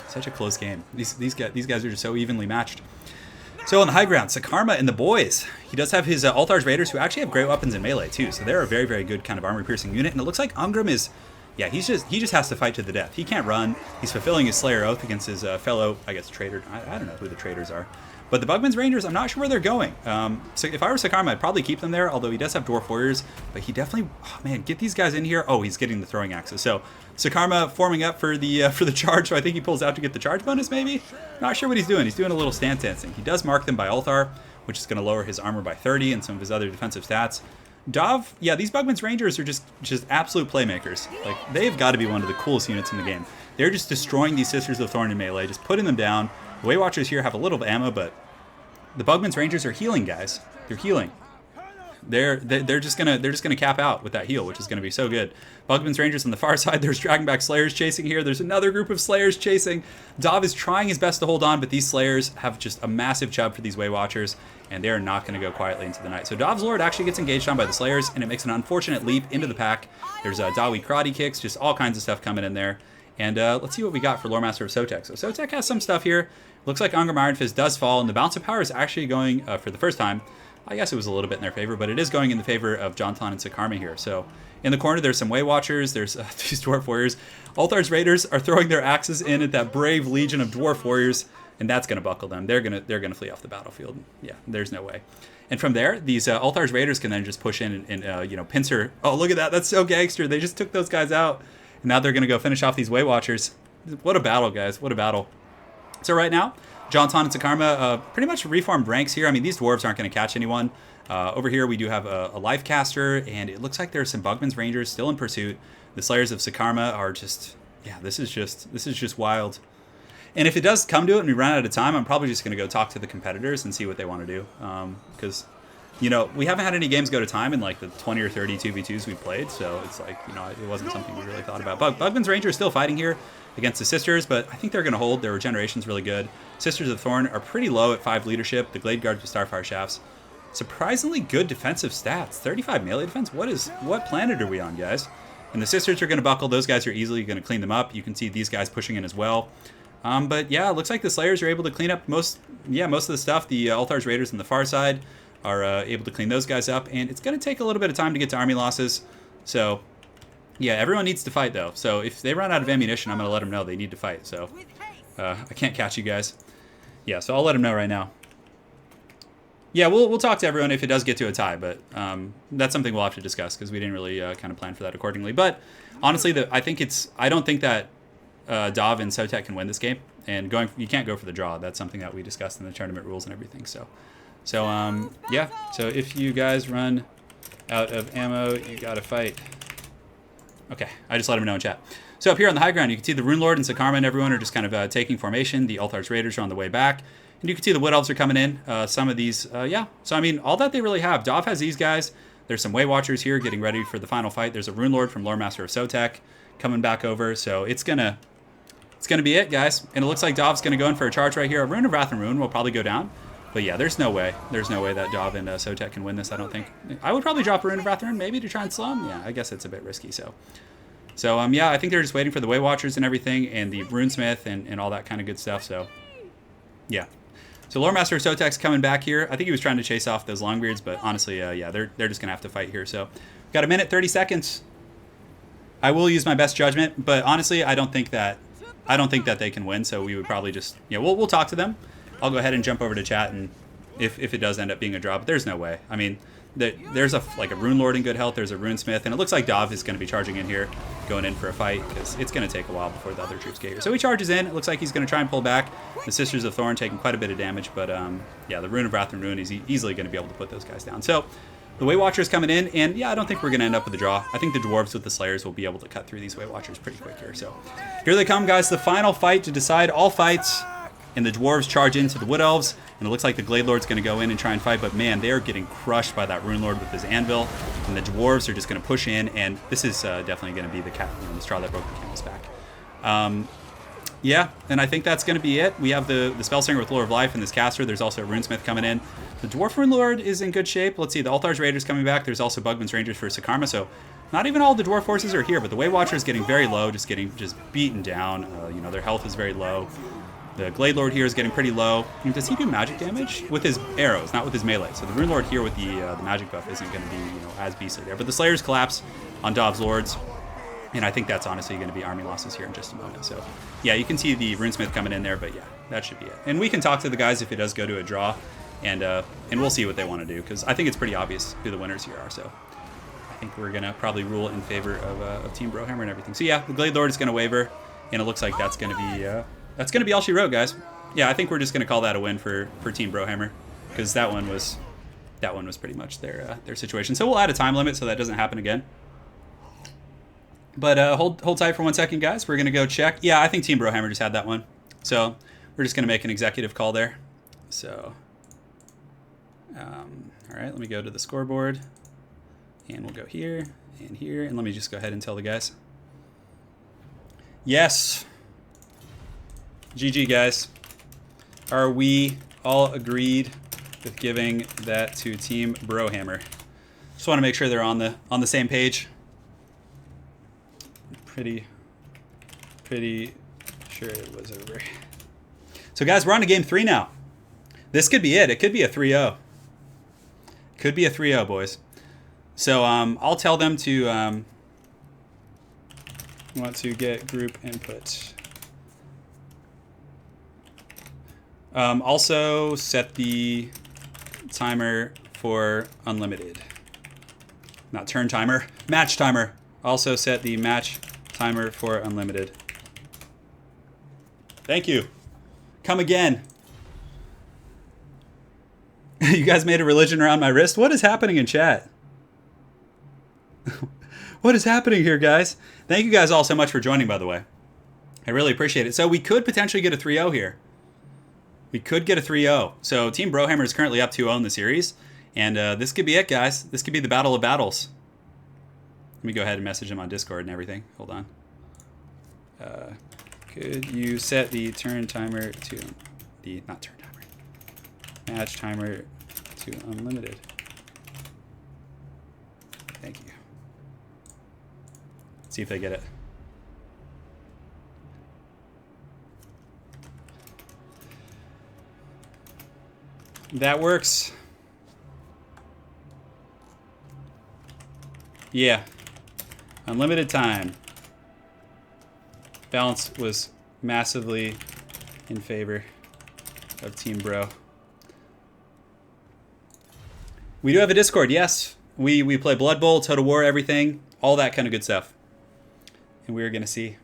S1: Such a close game. These guys are just so evenly matched. So on the high ground, Sakarma and the boys. He does have his Althar's Raiders, who actually have great weapons in melee too. So they're a very, very good kind of armor-piercing unit. And it looks like Ungrim is... Yeah, he just has to fight to the death. He can't run. He's fulfilling his Slayer Oath against his fellow, I guess, traitor. I don't know who the traitors are. But the Bugman's Rangers, I'm not sure where they're going. So if I were Sakarma, I'd probably keep them there, although he does have Dwarf Warriors. But he definitely, oh man, get these guys in here. Oh, he's getting the throwing axes. So Sakarma forming up for the charge. So I think he pulls out to get the charge bonus, maybe? Not sure what he's doing. He's doing a little stance dancing. He does mark them by Althar, which is going to lower his armor by 30 and some of his other defensive stats. Dov, yeah, these Bugman's Rangers are just absolute playmakers. Like, they've got to be one of the coolest units in the game. They're just destroying these Sisters of Thorn in melee, just putting them down. The Way Watchers here have a little ammo, but the Bugman's Rangers are healing, guys. They're healing. They're just gonna cap out with that heal, which is gonna be so good. Bugman's Rangers on the far side. There's Dragonback Slayers chasing here. There's another group of Slayers chasing. Dov is trying his best to hold on, but these Slayers have just a massive chub for these Way Watchers, and they are not going to go quietly into the night. So Dov's Lord actually gets engaged on by the Slayers, and it makes an unfortunate leap into the pack. There's Dawi karate kicks, just all kinds of stuff coming in there. And let's see what we got for Lore Master of Sotek. So Sotek has some stuff here. Looks like Angram Iron Fist does fall, and the Balance of Power is actually going, for the first time, I guess it was a little bit in their favor, but it is going in the favor of Jonathan and Sakarma here. So in the corner, there's some Way Watchers. There's these Dwarf Warriors. Althar's Raiders are throwing their axes in at that brave legion of Dwarf Warriors, and that's going to buckle them. They're gonna flee off the battlefield. Yeah, there's no way. And from there, these Althar's Raiders can then just push in and you know, pincer. Oh, look at that. That's so gangster. They just took those guys out, and now they're going to go finish off these Way Watchers. What a battle, guys. What a battle. So right now, Jonathan and Sakarma pretty much reformed ranks here. I mean, these dwarves aren't going to catch anyone. Over here, we do have a Life Caster, and it looks like there's some Bugman's Rangers still in pursuit. The Slayers of Sakarma are just, yeah, this is just wild. And if it does come to it and we run out of time, I'm probably just going to go talk to the competitors and see what they want to do. Because, you know, we haven't had any games go to time in like the 20 or 30 2v2s we've played. So it's like, you know, it wasn't something we really thought about. Bugman's Ranger is still fighting here against the Sisters, but I think they're going to hold. Their regeneration's really good. Sisters of Thorn are pretty low at 5 leadership. The Glade Guards with Starfire Shafts. Surprisingly good defensive stats. 35 melee defense. What planet are we on, guys? And the Sisters are going to buckle. Those guys are easily going to clean them up. You can see these guys pushing in as well. But yeah, it looks like the Slayers are able to clean up most of the stuff. The Althar's Raiders on the far side are able to clean those guys up, and it's going to take a little bit of time to get to army losses. So yeah, everyone needs to fight though. So if they run out of ammunition, I'm going to let them know they need to fight. So I can't catch you guys. Yeah, so I'll let them know right now. Yeah, we'll talk to everyone if it does get to a tie, but that's something we'll have to discuss because we didn't really kind of plan for that accordingly. But honestly, I don't think that Dov and Sotek can win this game, and you can't go for the draw. That's something that we discussed in the tournament rules and everything. So yeah. So if you guys run out of ammo, you gotta fight. Okay, I just let him know in chat. So up here on the high ground, you can see the Rune Lord and Sakarma and everyone are just kind of taking formation. The Althar's Raiders are on the way back, and you can see the Wood Elves are coming in. Some of these, yeah. So I mean, all that they really have. Dov has these guys. There's some Way Watchers here getting ready for the final fight. There's a Rune Lord from Lore Master of Sotek coming back over. So it's gonna be it, guys. And it looks like Dov's gonna go in for a charge right here. A Rune of Wrath and Rune will probably go down. But yeah, there's no way that Dov and Sotek can win this, I don't think. I would probably drop a Rune of Wrath and Rune maybe to try and slow him. Yeah, I guess it's a bit risky, so yeah, I think they're just waiting for the Way Watchers and everything, and the Runesmith and all that kind of good stuff, so yeah. So Lore Master of Sotek's coming back here. I think he was trying to chase off those Longbeards, but honestly, yeah, they're just gonna have to fight here. So we've got a minute 30 seconds. I will use my best judgment, but honestly, I don't think that they can win. So we would probably just, yeah, we'll talk to them. I'll go ahead and jump over to chat, and if it does end up being a draw, but there's no way. I mean, there's a Rune Lord in good health. There's a Runesmith, and it looks like Dov is going to be charging in here, going in for a fight, because it's going to take a while before the other troops get here. So he charges in. It looks like he's going to try and pull back. The Sisters of Thorn taking quite a bit of damage, but yeah, the Rune of Wrath and Rune is easily going to be able to put those guys down. So the Way Watchers coming in, and yeah, I don't think we're going to end up with a draw. I think the Dwarves with the Slayers will be able to cut through these Way Watchers pretty quick here. So here they come, guys. The final fight to decide all fights. And the Dwarves charge into the Wood Elves, and it looks like the Glade Lord's going to go in and try and fight, but man, they are getting crushed by that Rune Lord with his anvil, and the Dwarves are just going to push in, and this is definitely going to be the straw that broke the camel's back. Yeah, and I think that's going to be it. We have the Spellslinger with Lore of Life and this caster. There's also a Runesmith coming in. The Dwarf Rune Lord is in good shape. Let's see, the Althar's Raiders coming back. There's also Bugman's Rangers for Sakarma, so not even all the Dwarf forces are here, but the Way Watcher is getting very low, just beaten down. You know, their health is very low. The Glade Lord here is getting pretty low. Does he do magic damage? With his arrows, not with his melee. So the Rune Lord here with the magic buff isn't going to be, you know, as beastly there. But the Slayers collapse on Dov's Lords. And I think that's honestly going to be army losses here in just a moment. So yeah, you can see the Runesmith coming in there, but yeah, that should be it. And we can talk to the guys if it does go to a draw, and we'll see what they want to do, because I think it's pretty obvious who the winners here are. So I think we're going to probably rule in favor of Team BroHammer and everything. So yeah, the Glade Lord is going to waver, and it looks like that's going to be... That's going to be all she wrote, guys. Yeah, I think we're just going to call that a win for Team BroHammer, because that one was pretty much their situation. So we'll add a time limit so that doesn't happen again. But hold tight for 1 second, guys. We're going to go check. Yeah, I think Team BroHammer just had that one. So we're just going to make an executive call there. So, all right, let me go to the scoreboard. And we'll go here and here. And let me just go ahead and tell the guys. Yes. GG, guys. Are we all agreed with giving that to Team BroHammer? Just want to make sure they're on the same page. Pretty sure it was over. So guys, we're on to game 3 now. This could be it. It could be a 3-0. Could be a 3-0, boys. So I'll tell them to want to get group input. Also set the timer for unlimited. Not turn timer, match timer. Also set the match timer for unlimited. Thank you. Come again. You guys made a religion around my wrist? What is happening in chat? What is happening here, guys? Thank you guys all so much for joining, by the way. I really appreciate it. So we could potentially get a 3-0 here. We could get a 3-0. So Team BroHammer is currently up 2-0 in the series. And this could be it, guys. This could be the battle of battles. Let me go ahead and message them on Discord and everything. Hold on. Could you set the turn timer to the, not turn timer, match timer to unlimited? Thank you. Let's see if they get it. That works. Yeah. Unlimited time. Balance was massively in favor of Team Bro. We do have a Discord, yes. We play Blood Bowl, Total War, everything. All that kind of good stuff. And we're gonna see.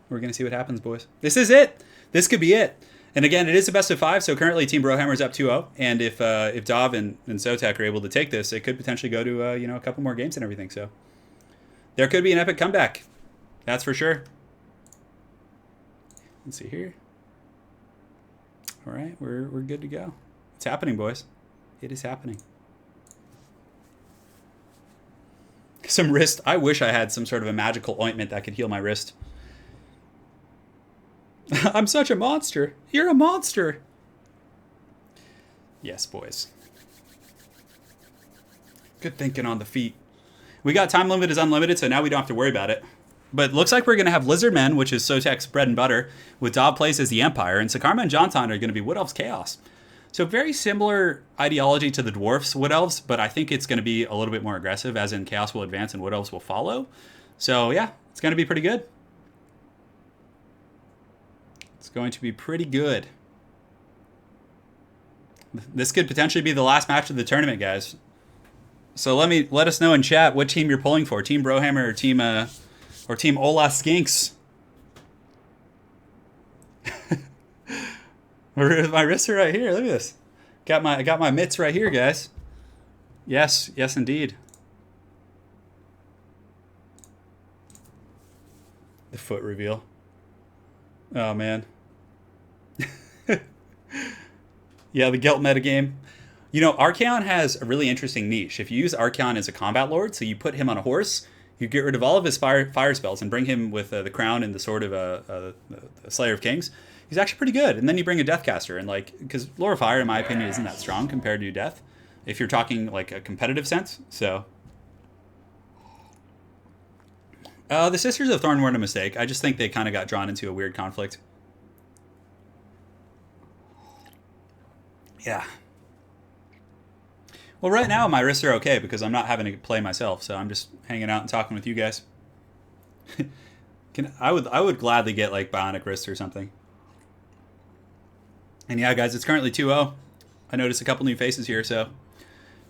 S1: We're gonna see what happens, boys. This is it. This could be it. And again, it is a best of 5, so currently Team BroHammer is up 2-0. And if Dov and Zotac are able to take this, it could potentially go to a couple more games and everything. So there could be an epic comeback. That's for sure. Let's see here. All right, we're good to go. It's happening, boys. It is happening. Some wrist. I wish I had some sort of a magical ointment that could heal my wrist. I'm such a monster. You're a monster. Yes, boys. Good thinking on the feet. We got time limit is unlimited, so now we don't have to worry about it. But it looks like we're going to have Lizardmen, which is Sotek's bread and butter, with Dob plays as the Empire, and Sakarma and Jonton are going to be Wood Elves Chaos. So very similar ideology to the Dwarfs Wood Elves, but I think it's going to be a little bit more aggressive, as in Chaos will advance and Wood Elves will follow. So yeah, it's going to be pretty good. It's going to be pretty good. This could potentially be the last match of the tournament, guys. So let us know in chat what team you're pulling for, Team BroHammer or Team Hola, Skinks. My wrists are right here. Look at this. Got my mitts right here, guys. Yes, yes, indeed. The foot reveal. Oh man. Yeah, the Gelt metagame. You know, Archaon has a really interesting niche. If you use Archaon as a combat lord, so you put him on a horse, you get rid of all of his fire spells and bring him with the crown and the sword of a Slayer of Kings. He's actually pretty good. And then you bring a Deathcaster, and because Lore of Fire, in my opinion, isn't that strong compared to Death, if you're talking like a competitive sense. So, the Sisters of Thorn weren't a mistake. I just think they kind of got drawn into a weird conflict. Yeah. Well, right now my wrists are okay because I'm not having to play myself, so I'm just hanging out and talking with you guys. I would gladly get like bionic wrists or something. And yeah, guys, it's currently 2-0. I noticed a couple new faces here, so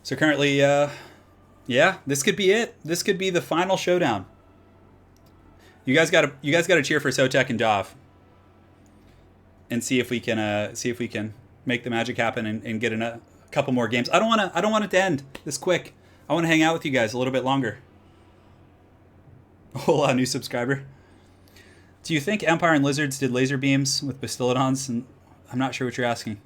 S1: currently, yeah, this could be it. This could be the final showdown. You guys got to cheer for Sotek and Dov, and see if we can make the magic happen and get a couple more games. I don't want it to end this quick. I want to hang out with you guys a little bit longer. Hola, new subscriber. Do you think Empire and Lizards did laser beams with Bastillodons? And I'm not sure what you're asking.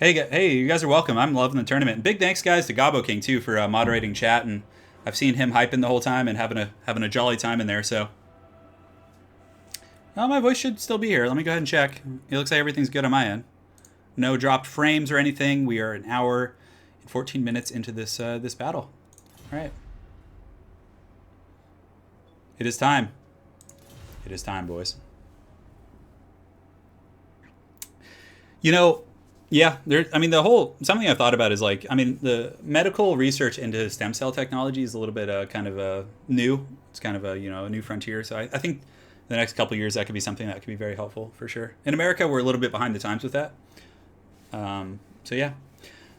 S1: Hey, you guys are welcome. I'm loving the tournament. And big thanks, guys, to Gabo King too for moderating chat, and I've seen him hyping the whole time and having a jolly time in there. So, oh, my voice should still be here. Let me go ahead and check. It looks like everything's good on my end. No dropped frames or anything. We are an hour and 14 minutes into this this battle. All right. It is time. It is time, boys. You know, yeah, I mean, something I've thought about is like, I mean, the medical research into stem cell technology is a little bit kind of new. It's kind of a new frontier. So I think the next couple of years that could be something that could be very helpful for sure. In America, we're a little bit behind the times with that. So yeah,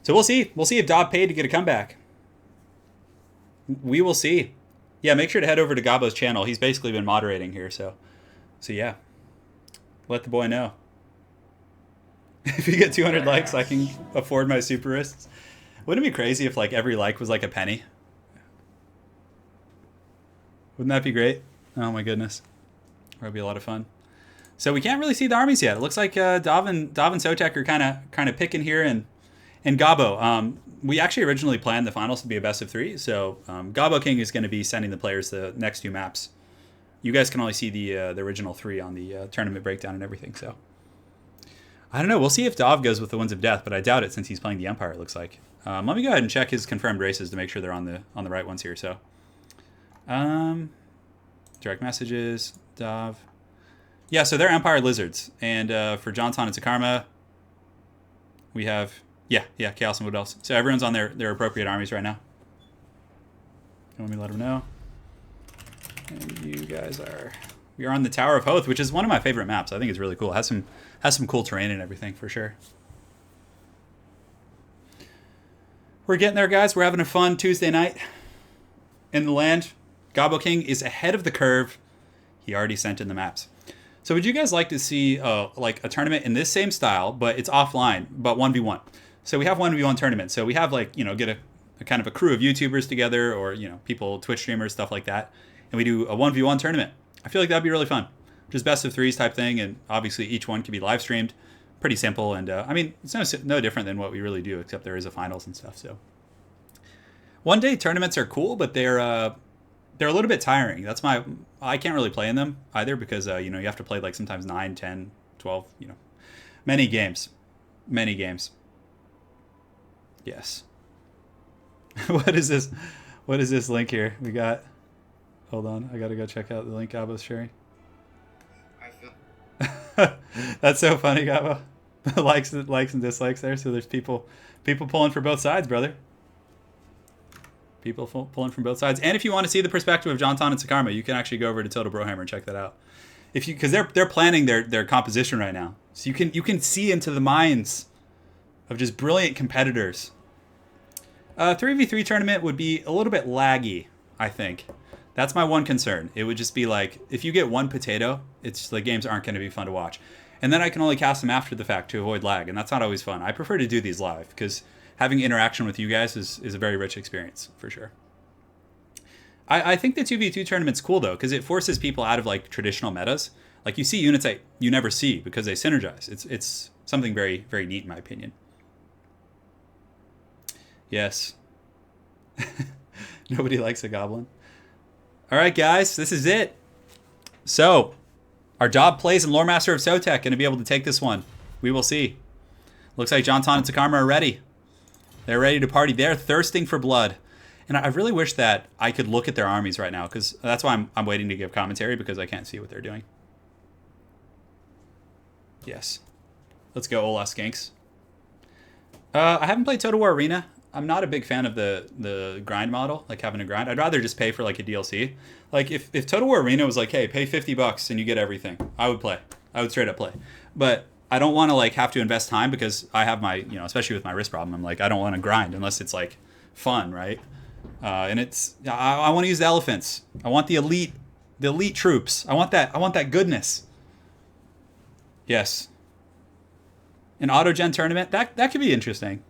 S1: so we'll see. We'll see if Dob paid to get a comeback. We will see. Yeah, make sure to head over to Gabo's channel. He's basically been moderating here, so yeah, let the boy know. If you get 200 likes, I can afford my super wrists. Wouldn't it be crazy if like every like was like a penny? Wouldn't that be great? Oh my goodness, that would be a lot of fun. So we can't really see the armies yet. It looks like Dav and Sotek are kind of picking here, and Gabo. We actually originally planned the finals to be a best of 3, so Gabo King is going to be sending the players the next 2 maps. You guys can only see the original 3 on the tournament breakdown and everything. So I don't know. We'll see if Dav goes with the Winds of Death, but I doubt it since he's playing the Empire. It looks like. Let me go ahead and check his confirmed races to make sure they're on the right ones here. So, direct messages, Dav. Yeah, so they're Empire Lizards, and for Johnson and Sakarma, we have Chaos and what else? So everyone's on their appropriate armies right now. Let me let them know. And you guys we are on the Tower of Hoth, which is one of my favorite maps. I think it's really cool. It has some cool terrain and everything for sure. We're getting there, guys. We're having a fun Tuesday night in the land. Gabo King is ahead of the curve. He already sent in the maps. So would you guys like to see like a tournament in this same style, but it's offline, but 1v1? So we have 1v1 tournament. So we have like, get a kind of a crew of YouTubers together, or, people, Twitch streamers, stuff like that. And we do a 1v1 tournament. I feel like that'd be really fun. Just best of 3s type thing. And obviously each one can be live streamed. Pretty simple. And I mean, it's no different than what we really do, except there is a finals and stuff. So one day tournaments are cool, but they're a little bit tiring. I can't really play in them either because, you have to play like sometimes 9, 10, 12, many games. Yes. What is this? What is this link here? We got, hold on. I got to go check out the link Gabo's sharing. That's so funny, Gabo. likes and dislikes there. So there's people pulling for both sides, brother. People pulling from both sides. And if you want to see the perspective of Johnson and Sakarma, you can actually go over to Total BroHammer and check that out. Because they're planning their composition right now, so you can see into the minds of just brilliant competitors. 3v3 tournament would be a little bit laggy, I think. That's my one concern. It would just be like, if you get one potato, it's the games aren't going to be fun to watch. And then I can only cast them after the fact to avoid lag, and that's not always fun. I prefer to do these live, because having interaction with you guys is a very rich experience, for sure. I think the 2v2 tournament's cool, though, because it forces people out of, like, traditional metas. Like, you see units that you never see because they synergize. It's something very, very neat, in my opinion. Yes. Nobody likes a goblin. All right, guys, this is it. So, our Job plays and Lore Master of Sotek going to be able to take this one. We will see. Looks like Johnson and Sakarma are ready. They're ready to party. They're thirsting for blood. And I really wish that I could look at their armies right now, because that's why I'm waiting to give commentary, because I can't see what they're doing. Yes. Let's go, Hola, Skinks. I haven't played Total War Arena. I'm not a big fan of the grind model, like having a grind. I'd rather just pay for like a DLC. Like if Total War Arena was like, hey, pay $50 and you get everything, I would play. I would straight up play. But I don't want to like have to invest time, because I have my, especially with my wrist problem, I'm like, I don't want to grind unless it's like fun, right? And I want to use the elephants. I want the elite troops. I want that goodness. Yes. An auto-gen tournament, that could be interesting.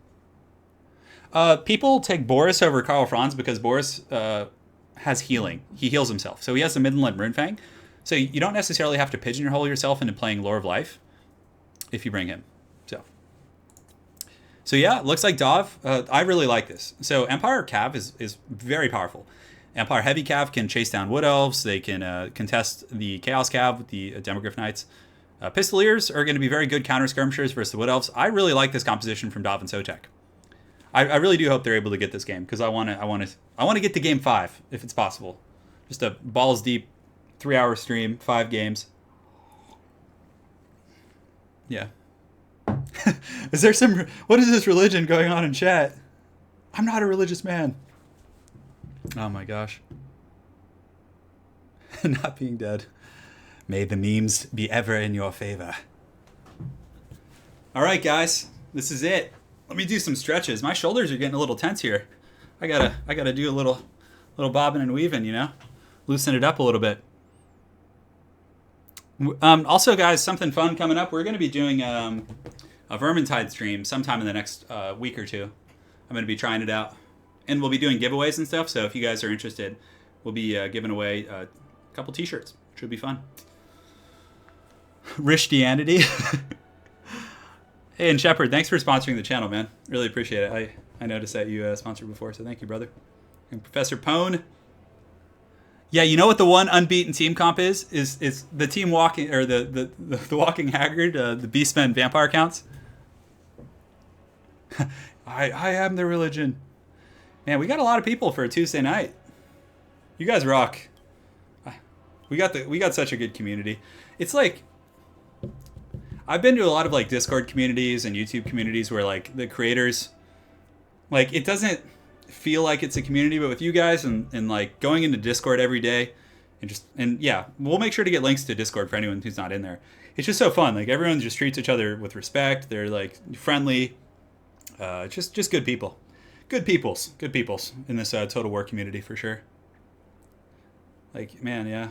S1: People take Boris over Karl Franz because Boris has healing. He heals himself. So he has the Midland Runefang. So you don't necessarily have to pigeonhole yourself into playing Lore of Life if you bring him. So So yeah, it looks like Dov. I really like this. So Empire Cav is very powerful. Empire Heavy Cav can chase down Wood Elves. They can contest the Chaos Cav with the Demogryph Knights. Pistoliers are going to be very good counter skirmishers versus the Wood Elves. I really like this composition from Dov and Sotek. I really do hope they're able to get this game because I want to get to game 5 if it's possible. Just a balls deep 3-hour stream, 5 games. Yeah. Is there some... What is this religion going on in chat? I'm not a religious man. Oh my gosh. Not being dead. May the memes be ever in your favor. All right, guys. This is it. Let me do some stretches. My shoulders are getting a little tense here. I gotta do a little bobbing and weaving, you know? Loosen it up a little bit. Also, guys, something fun coming up. We're going to be doing a Vermintide stream sometime in the next week or two. I'm going to be trying it out. And we'll be doing giveaways and stuff, so if you guys are interested, we'll be giving away a couple t-shirts. Should be fun. Christianity. Hey, and Shepard, thanks for sponsoring the channel, man. Really appreciate it. I noticed that you sponsored before, so thank you, brother. And Professor Pone. Yeah, you know what the one unbeaten team comp is? Is the team walking, or the walking haggard, the beastmen vampire counts. I am the religion. Man, we got a lot of people for a Tuesday night. You guys rock. We got such a good community. It's like, I've been to a lot of like Discord communities and YouTube communities where like the creators, like it doesn't feel like it's a community, but with you guys and like going into Discord every day and yeah, we'll make sure to get links to Discord for anyone who's not in there. It's just so fun. Like everyone just treats each other with respect. They're like friendly, just good people. Good peoples in this Total War community for sure. Like, man, yeah.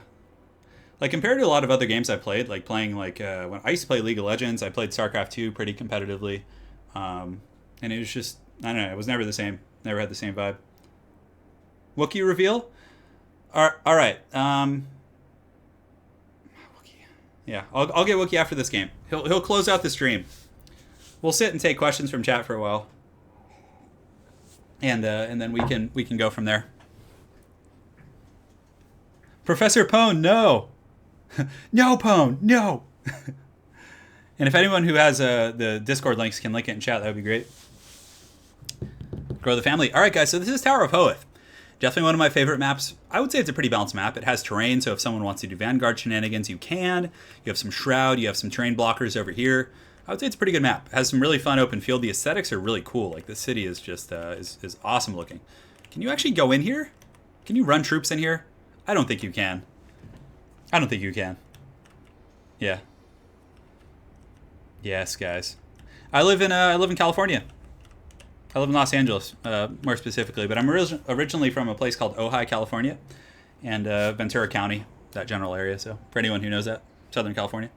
S1: Like compared to a lot of other games I played, like playing like when I used to play League of Legends, I played StarCraft 2 pretty competitively, and it was just, I don't know, it was never the same. Never had the same vibe. Wookiee reveal? All right. Wookiee. Yeah, I'll get Wookiee after this game. He'll close out the stream. We'll sit and take questions from chat for a while, and then we can go from there. Professor Pone, no. No, Pone, no. And if anyone who has the Discord links can link it in chat, that would be great. Grow the family. All right, guys, so this is Tower of Hoeth. Definitely one of my favorite maps. I would say it's a pretty balanced map. It has terrain, so if someone wants to do Vanguard shenanigans, you can. You have some Shroud, you have some terrain blockers over here. I would say it's a pretty good map. It has some really fun open field. The aesthetics are really cool. Like, the city is just is awesome looking. Can you actually go in here? Can you run troops in here? I don't think you can. I don't think you can. Yeah. Yes, guys. I live in California. I live in Los Angeles, more specifically, but I'm originally from a place called Ojai, California, and Ventura County, that general area. So for anyone who knows that, Southern California.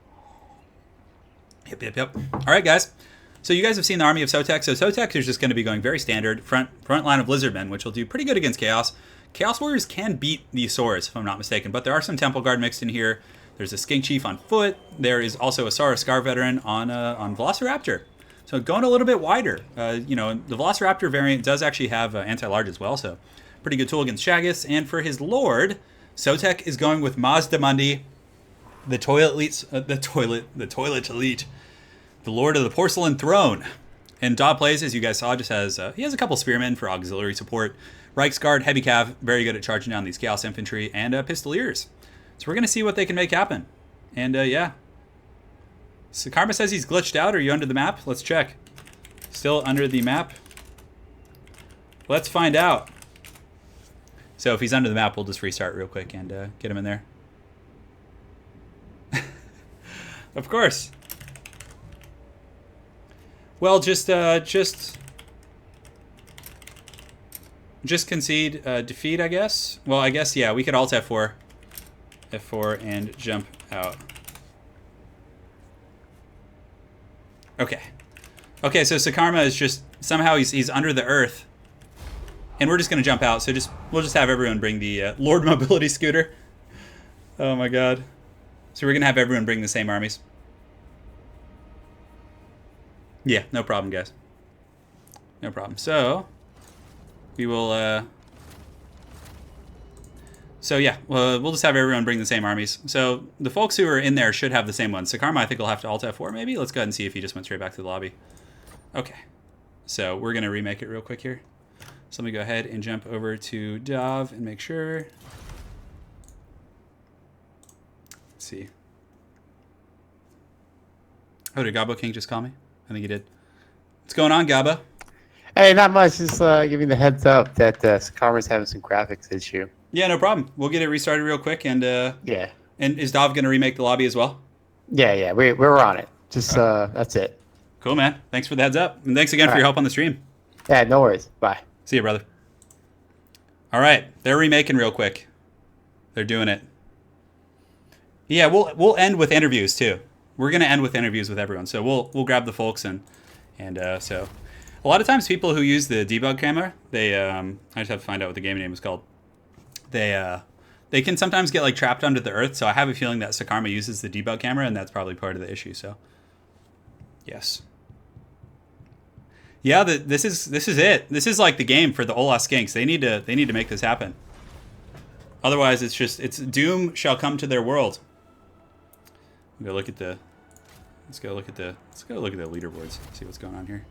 S1: Yep. All right, guys. So you guys have seen the army of Sotek. So Sotek is just going to be going very standard front line of Lizardmen, which will do pretty good against Chaos. Chaos Warriors can beat these swords, if I'm not mistaken, but there are some Temple Guard mixed in here. There's a Skink Chief on foot. There is also a Sara Scar veteran on Velociraptor. So going a little bit wider. You know, the Velociraptor variant does actually have anti-large as well, so pretty good tool against Shaggus. And for his lord, Sotek is going with Mazda Mundi, the toilet elite, the lord of the porcelain throne. And Daw plays, as you guys saw, just has he has a couple spearmen for auxiliary support. Reichsguard, Heavy Cav, very good at charging down these Chaos Infantry, and Pistoliers. So we're going to see what they can make happen. And yeah. So Karma says he's glitched out. Are you under the map? Let's check. Still under the map? Let's find out. So if he's under the map, we'll just restart real quick and get him in there. Of course. Well, just concede defeat, I guess. Well, I guess, yeah, we could alt F4. F4 and jump out. Okay. Okay, so Sakarma is just, somehow he's under the earth. And we're just going to jump out. So we'll just have everyone bring the Lord Mobility Scooter. Oh my god. So we're going to have everyone bring the same armies. Yeah, no problem, guys. No problem. So we will. So yeah, we'll just have everyone bring the same armies. So the folks who are in there should have the same ones. Sakarma, I think, will have to Alt F4 maybe. Let's go ahead and see if he just went straight back to the lobby. Okay. So we're going to remake it real quick here. So let me go ahead and jump over to Dov and make sure. Let's see. Oh, did Gabo King just call me? I think he did. What's going on, Gabo?
S2: Hey, not much. Just giving the heads up that Sakarma's having some graphics issue.
S1: Yeah, no problem. We'll get it restarted real quick. And
S2: yeah.
S1: And is Dov going to remake the lobby as well?
S2: Yeah. We're on it. Just that's it.
S1: Cool, man. Thanks for the heads up. And thanks again for your help on the stream.
S2: Yeah, no worries. Bye.
S1: See you, brother. All right. They're remaking real quick. They're doing it. Yeah, we'll end with interviews too. We're going to end with interviews with everyone. So we'll grab the folks and so a lot of times people who use the debug camera, they I just have to find out what the game name is called. They can sometimes get like trapped under the earth. So I have a feeling that Sakarma uses the debug camera, and that's probably part of the issue. So yes. Yeah, this is it. This is like the game for the Hola Skinks. They need to make this happen. Otherwise, it's doom shall come to their world. Let's go look at the leaderboards. See what's going on here.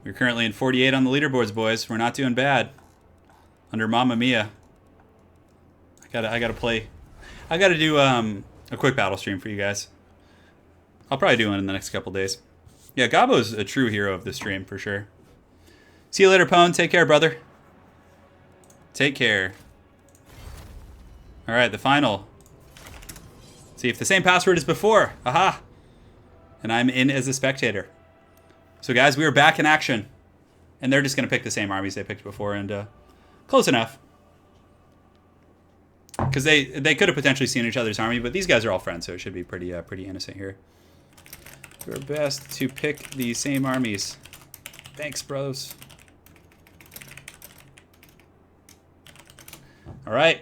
S1: We're currently in 48 on the leaderboards, boys. We're not doing bad. Under Mamma Mia. I gotta play. I gotta do a quick battle stream for you guys. I'll probably do one in the next couple days. Yeah, Gabo's a true hero of the stream for sure. See you later, Pone. Take care, brother. Take care. All right, the final. See if the same password as before. Aha! And I'm in as a spectator. So guys, we are back in action. And they're just going to pick the same armies they picked before, and close enough. Because they could have potentially seen each other's army, but these guys are all friends, so it should be pretty innocent here. Do our best to pick the same armies. Thanks, bros. All right.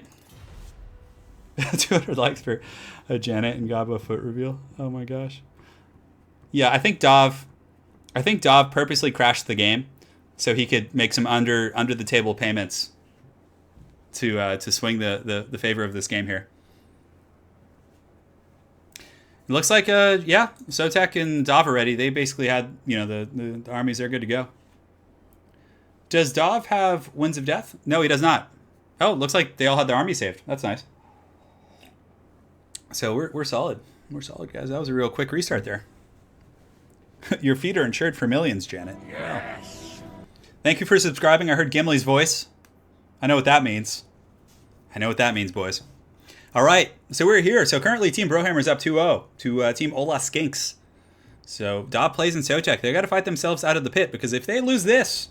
S1: 200 likes for a Janet and Gabo foot reveal. Oh my gosh. Yeah, I think Dov purposely crashed the game so he could make some under the table payments to swing the favor of this game here. It looks like yeah, Sotek and Dov are ready. They basically had, the armies, they're good to go. Does Dov have Winds of Death? No, he does not. Oh, looks like they all had their army saved. That's nice. So we're solid. We're solid, guys. That was a real quick restart there. Your feet are insured for millions, Janet. Yes. Wow. Thank you for subscribing. I heard Gimli's voice. I know what that means. I know what that means, boys. All right, so we're here. So currently, Team BroHammer is up 2-0 to Team Hola Skinks. So Dov plays in Sotek. They got to fight themselves out of the pit, because if they lose this,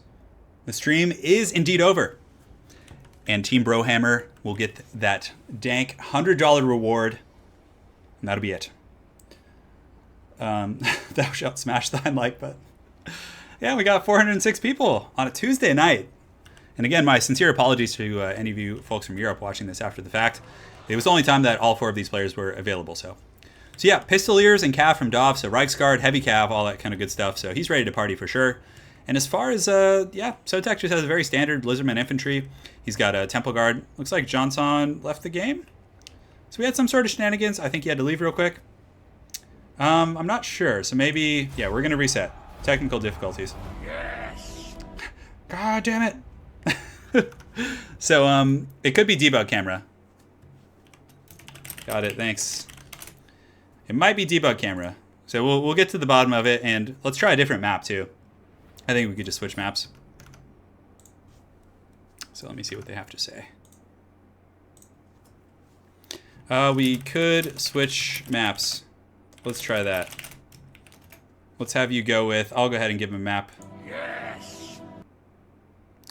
S1: the stream is indeed over. And Team BroHammer will get that dank $100 reward, and that'll be it. Thou shalt smash thine like button. Yeah, we got 406 people on a Tuesday night. And again, my sincere apologies to any of you folks from Europe watching this after the fact. It was the only time that all 4 of these players were available. So yeah, Pistoliers and Cav from Dov. So Reichsguard, Heavy Cav, all that kind of good stuff. So he's ready to party for sure. And as far as, yeah, Sotek just has a very standard Lizardman infantry. He's got a Temple Guard. Looks like Johnson left the game. So we had some sort of shenanigans. I think he had to leave real quick. I'm not sure. So maybe, yeah, we're going to reset. Technical difficulties. Yes. God damn it. So, it could be debug camera. Got it, thanks. It might be debug camera. So we'll get to the bottom of it, and let's try a different map too. I think we could just switch maps. So let me see what they have to say. We could switch maps. Let's try that. Let's have you go with, I'll go ahead and give him a map. Yes.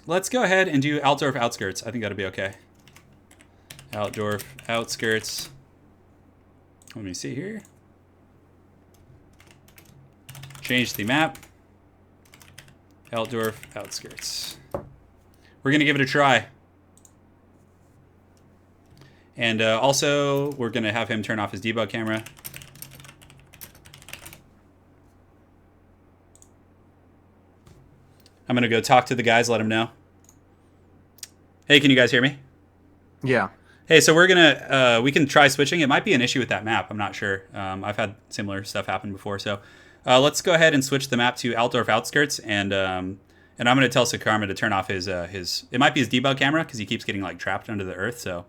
S1: Let's go ahead and do Altdorf Outskirts. I think that'll be okay. Altdorf Outskirts. Let me see here. Change the map. Altdorf Outskirts. We're going to give it a try. And also, we're going to have him turn off his debug camera. I'm going to go talk to the guys, let them know. Hey, can you guys hear me?
S3: Yeah.
S1: Hey, so we're going to, we can try switching. It might be an issue with that map. I'm not sure. I've had similar stuff happen before. So let's go ahead and switch the map to Altdorf Outskirts. And I'm going to tell Sakarma to turn off his, it might be his debug camera because he keeps getting like trapped under the earth. So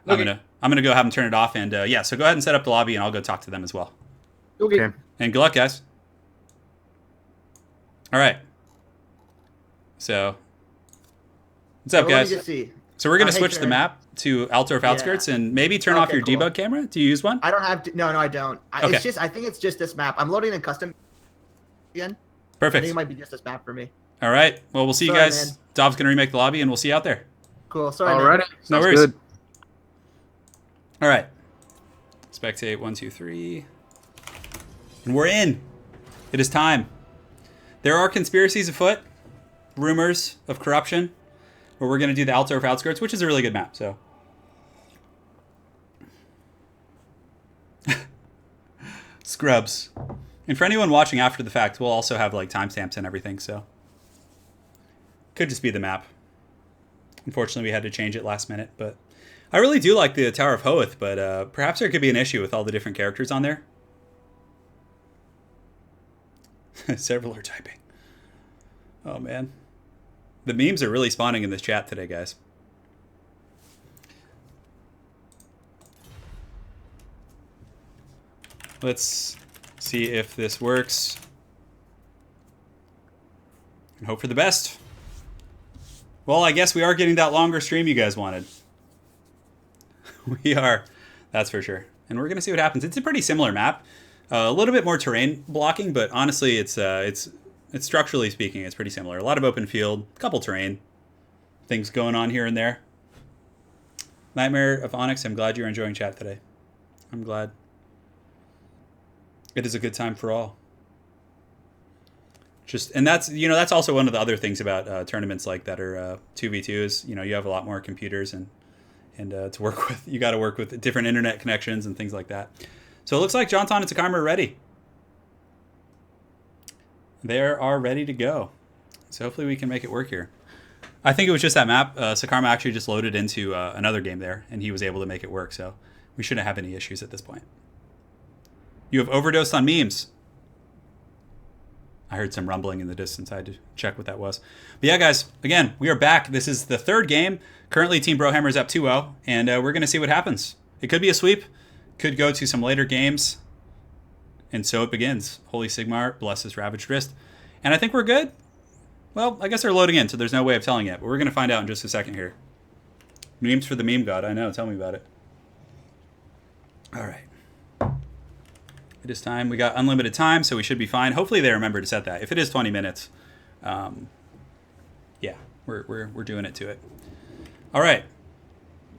S1: okay. I'm gonna go have him turn it off. And yeah, so go ahead and set up the lobby and I'll go talk to them as well.
S3: Okay.
S1: And good luck, guys. All right. So, what's up, guys? So we're gonna switch the map to Altdorf Outskirts and maybe turn off your debug camera. Do you use one?
S4: I don't have to, no, I don't.
S1: Okay.
S4: It's just, I think it's just this map. I'm loading in custom again.
S1: Perfect.
S4: I think it might be just this map for me.
S1: All right. Well, we'll see you guys. Man. Dom's gonna remake the lobby and we'll see you out there.
S4: Cool. Sorry.
S3: All right.
S1: No worries. Good. All right. Spectate 1, 2, 3. And we're in. It is time. There are conspiracies afoot, rumors of corruption, but we're going to do the Altdorf Outskirts, which is a really good map. So, scrubs. And for anyone watching after the fact, we'll also have like timestamps and everything. So, could just be the map. Unfortunately, we had to change it last minute, but I really do like the Tower of Hoeth, but perhaps there could be an issue with all the different characters on there. Several are typing. Oh, man. The memes are really spawning in this chat today, guys. Let's see if this works. And hope for the best. Well, I guess we are getting that longer stream you guys wanted. We are. That's for sure. And we're going to see what happens. It's a pretty similar map. A little bit more terrain blocking, but honestly, it's structurally speaking, it's pretty similar. A lot of open field, a couple terrain things going on here and there. Nightmare of Onyx, I'm glad you're enjoying chat today. I'm glad. It is a good time for all. And that's, you know, that's also one of the other things about tournaments like that are 2v2 is, you know, you have a lot more computers and to work with, you got to work with different internet connections and things like that. So it looks like Jonton and Sakarma are ready. They are ready to go. So hopefully we can make it work here. I think it was just that map. Sakarma actually just loaded into another game there, and he was able to make it work. So we shouldn't have any issues at this point. You have overdosed on memes. I heard some rumbling in the distance. I had to check what that was. But yeah, guys, again, we are back. This is the third game. Currently, Team BroHammer is up 2-0, and we're going to see what happens. It could be a sweep. Could go to some later games. And so it begins. Holy Sigmar, bless his ravaged wrist. And I think we're good. Well, I guess they're loading in, so there's no way of telling yet. But we're going to find out in just a second here. Memes for the meme god. I know. Tell me about it. All right. It is time. We got unlimited time, so we should be fine. Hopefully they remember to set that. If it is 20 minutes, yeah, we're doing it to it. All right.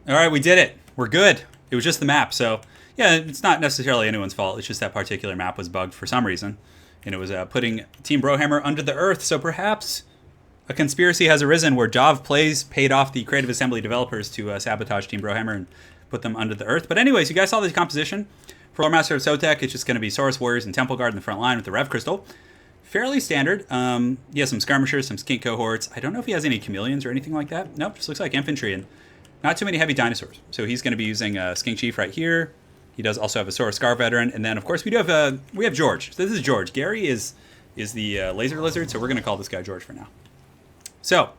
S1: All right, we did it. We're good. It was just the map, so yeah, it's not necessarily anyone's fault. It's just that particular map was bugged for some reason, and it was putting Team BroHammer under the earth. So perhaps a conspiracy has arisen where Jav Plays paid off the Creative Assembly developers to sabotage Team BroHammer and put them under the earth. But anyways, you guys saw the composition. For Lore Master of Sotek, it's just going to be Saurus Warriors and Temple Guard in the front line with the Rev Crystal. Fairly standard. He has some skirmishers, some skink cohorts. I don't know if he has any chameleons or anything like that. Nope, just looks like infantry and not too many heavy dinosaurs. So he's going to be using Skink Chief right here. He does also have a Saurus Scar veteran, and then of course we have George. So this is George. Gary is the laser lizard, so we're going to call this guy George for now. So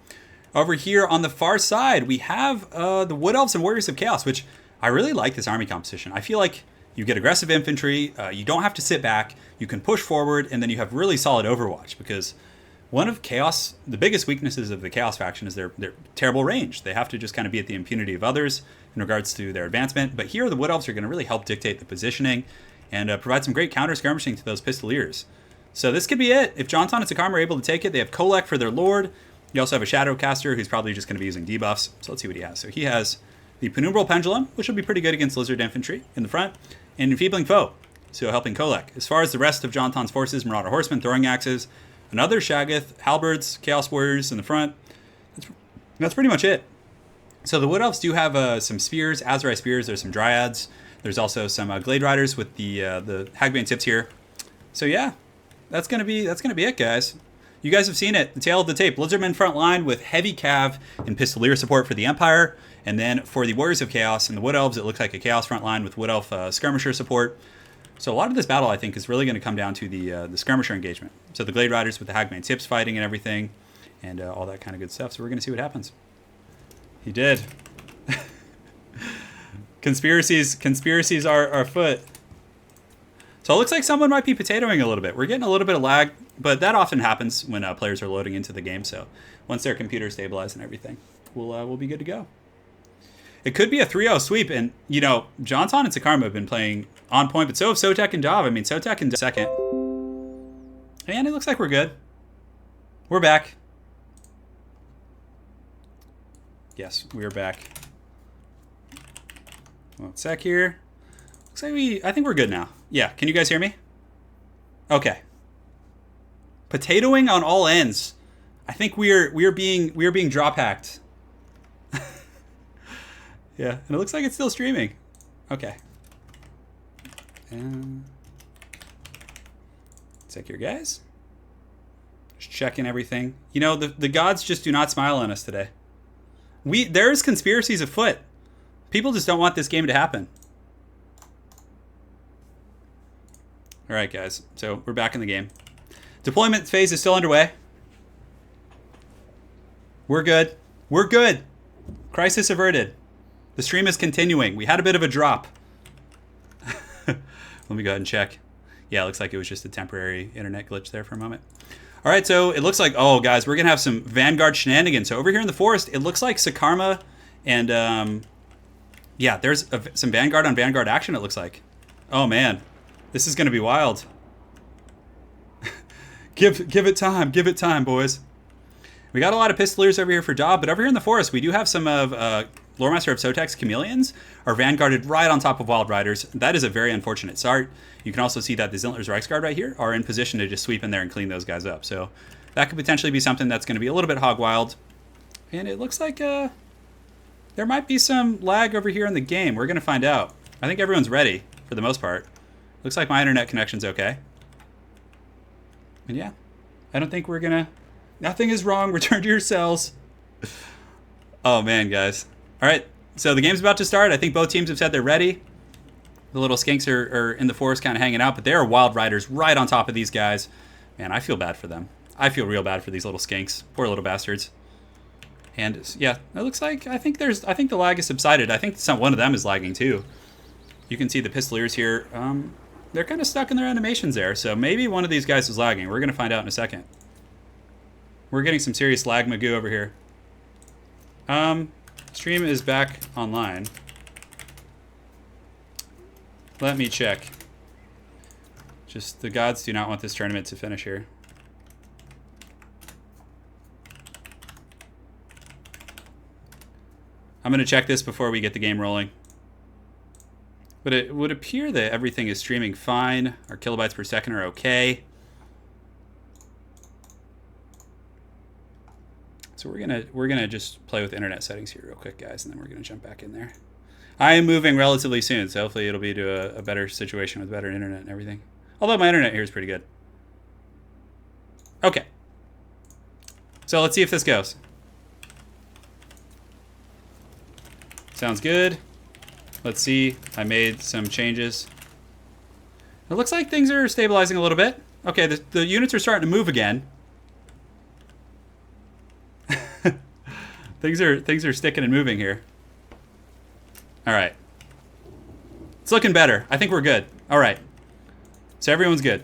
S1: over here on the far side, we have the Wood Elves and Warriors of Chaos, which I really like this army composition. I feel like you get aggressive infantry. You don't have to sit back. You can push forward, and then you have really solid Overwatch because one of Chaos, the biggest weaknesses of the Chaos faction is their terrible range. They have to just kind of be at the impunity of others in regards to their advancement. But here, the Wood Elves are going to really help dictate the positioning and provide some great counter skirmishing to those Pistoliers. So this could be it. If Jonton and Sakarma are able to take it, they have Kolek for their Lord. You also have a Shadowcaster who's probably just going to be using debuffs. So let's see what he has. So he has the Penumbral Pendulum, which will be pretty good against Lizard Infantry in the front, and Enfeebling Foe, so helping Kolek. As far as the rest of Jonton's forces, Marauder Horsemen, Throwing Axes, another Shaggoth, Halberds, Chaos Warriors in the front. That's pretty much it. So the Wood Elves do have some Spears, Azrai Spears. There's some Dryads. There's also some Glade Riders with the Hagbane Tips here. So yeah, that's gonna be it, guys. You guys have seen it. The tail of the tape. Lizardmen front line with heavy cav and pistolier support for the Empire. And then for the Warriors of Chaos and the Wood Elves, it looks like a Chaos front line with Wood Elf skirmisher support. So a lot of this battle, I think, is really going to come down to the skirmisher engagement. So the Glade Riders with the Hagman's hips fighting and everything, and all that kind of good stuff. So we're going to see what happens. He did. Conspiracies are afoot. So it looks like someone might be potatoing a little bit. We're getting a little bit of lag, but that often happens when players are loading into the game. So once their computer stabilized and everything, we'll be good to go. It could be a 3-0 sweep, and, you know, Johnson and Sakarma have been playing on point, but so have Sotek and Dov. I mean, Sotek in second. And it looks like we're good. We're back. Yes, we're back. One sec here. Looks like I think we're good now. Yeah, can you guys hear me? Okay. Potatoing on all ends. I think we're being drop hacked. Yeah, and it looks like it's still streaming. Okay. Check here, guys. Just checking everything. You know, the gods just do not smile on us today. There's conspiracies afoot. People just don't want this game to happen. All right, guys. So we're back in the game. Deployment phase is still underway. We're good. We're good. Crisis averted. The stream is continuing. We had a bit of a drop. Let me go ahead and check. Yeah, it looks like it was just a temporary internet glitch there for a moment. All right, so it looks like, oh, guys, we're going to have some Vanguard shenanigans. So over here in the forest, it looks like Sakarma and, yeah, there's some Vanguard on Vanguard action, it looks like. Oh, man. This is going to be wild. Give it time. Give it time, boys. We got a lot of pistoliers over here for Dob, but over here in the forest, we do have some of Loremaster of Sotek's Chameleons are vanguarded right on top of Wild Riders. That is a very unfortunate start. You can also see that the Zintler's Reichsguard right here are in position to just sweep in there and clean those guys up. So that could potentially be something that's going to be a little bit hog wild. And it looks like there might be some lag over here in the game. We're going to find out. I think everyone's ready for the most part. Looks like my internet connection's okay. And yeah, I don't think we're going to... Nothing is wrong. Return to your cells. Oh, man, guys. All right, so the game's about to start. I think both teams have said they're ready. The little skinks are in the forest kind of hanging out, but there are Wild Riders right on top of these guys. Man, I feel bad for them. I feel real bad for these little skinks. Poor little bastards. And, yeah, it looks like I think the lag has subsided. I think one of them is lagging, too. You can see the pistoliers here. They're kind of stuck in their animations there, so maybe one of these guys is lagging. We're going to find out in a second. We're getting some serious lag magoo over here. Stream is back online. Let me check. Just the gods do not want this tournament to finish here. I'm going to check this before we get the game rolling. But it would appear that everything is streaming fine. Our kilobytes per second are okay. So we're gonna just play with internet settings here real quick, guys, and then we're gonna jump back in there. I am moving relatively soon, so hopefully it'll be to a better situation with better internet and everything. Although my internet here is pretty good. Okay. So let's see if this goes. Sounds good. Let's see. I made some changes. It looks like things are stabilizing a little bit. Okay, the units are starting to move again. Things are sticking and moving here. All right. It's looking better. I think we're good. All right. So everyone's good.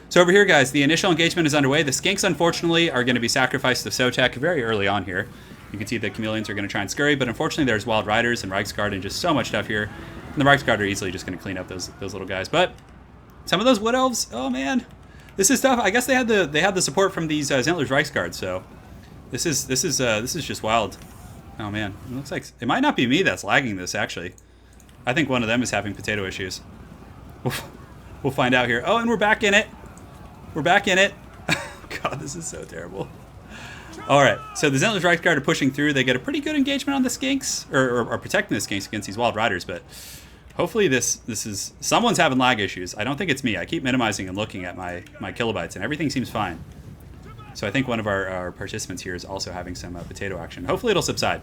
S1: So over here, guys, the initial engagement is underway. The Skinks, unfortunately, are going to be sacrificed to Sotek very early on here. You can see the Chameleons are going to try and scurry, but unfortunately there's Wild Riders and Reichsguard and just so much stuff here. And the Reichsguard are easily just going to clean up those little guys. But some of those Wood Elves, oh man, this is tough. I guess they had the support from these Zintler's Reichsguard, so this is just wild. Oh man, it looks like it might not be me that's lagging this actually. I think one of them is having potato issues. We'll find out here. Oh, and we're back in it. We're back in it. God, this is so terrible. All right, so the Zintler's Reichsguard are pushing through. They get a pretty good engagement on the Skinks, or protecting the Skinks against these Wild Riders, but hopefully this is... Someone's having lag issues. I don't think it's me. I keep minimizing and looking at my kilobytes, and everything seems fine. So I think one of our participants here is also having some potato action. Hopefully it'll subside.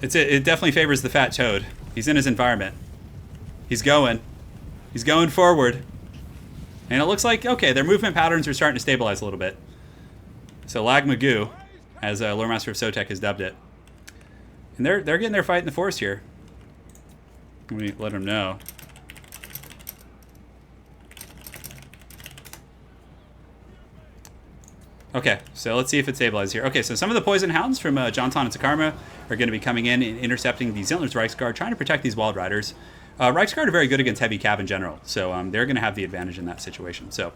S1: It definitely favors the fat toad. He's in his environment. He's going forward. And it looks like, okay, their movement patterns are starting to stabilize a little bit. So Lag Magoo, as Lore Master of Sotek has dubbed it. And they're getting their fight in the forest here. Let me let them know. Okay, so let's see if it stabilizes here. Okay, so some of the Poison Hounds from Jonton and Takarma are going to be coming in and intercepting the Zintler's Reichsguard, trying to protect these Wild Riders. Reichsguard are very good against heavy cav in general, so they're going to have the advantage in that situation. So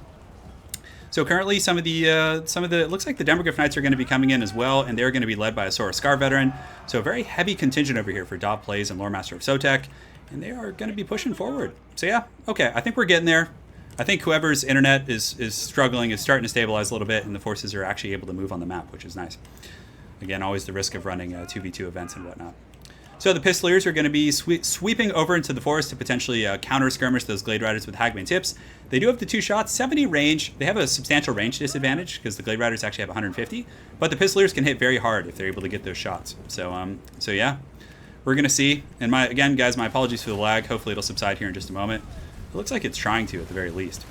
S1: currently, some of the it looks like the Demogryph Knights are going to be coming in as well, and they're going to be led by a Sora Scar veteran. So a very heavy contingent over here for Dob Plays and Lore Master of Sotek, and they are going to be pushing forward. So yeah, okay, I think we're getting there. I think whoever's internet is struggling is starting to stabilize a little bit, and the forces are actually able to move on the map, which is nice. Again, always the risk of running 2v2 events and whatnot. So the Pistoliers are going to be sweeping over into the forest to potentially counter skirmish those Glade Riders with Hagbane tips. They do have the 2 shots, 70 range. They have a substantial range disadvantage because the Glade Riders actually have 150, but the Pistoliers can hit very hard if they're able to get those shots. So yeah, we're going to see. And again, guys, my apologies for the lag. Hopefully it'll subside here in just a moment. It looks like it's trying to at the very least.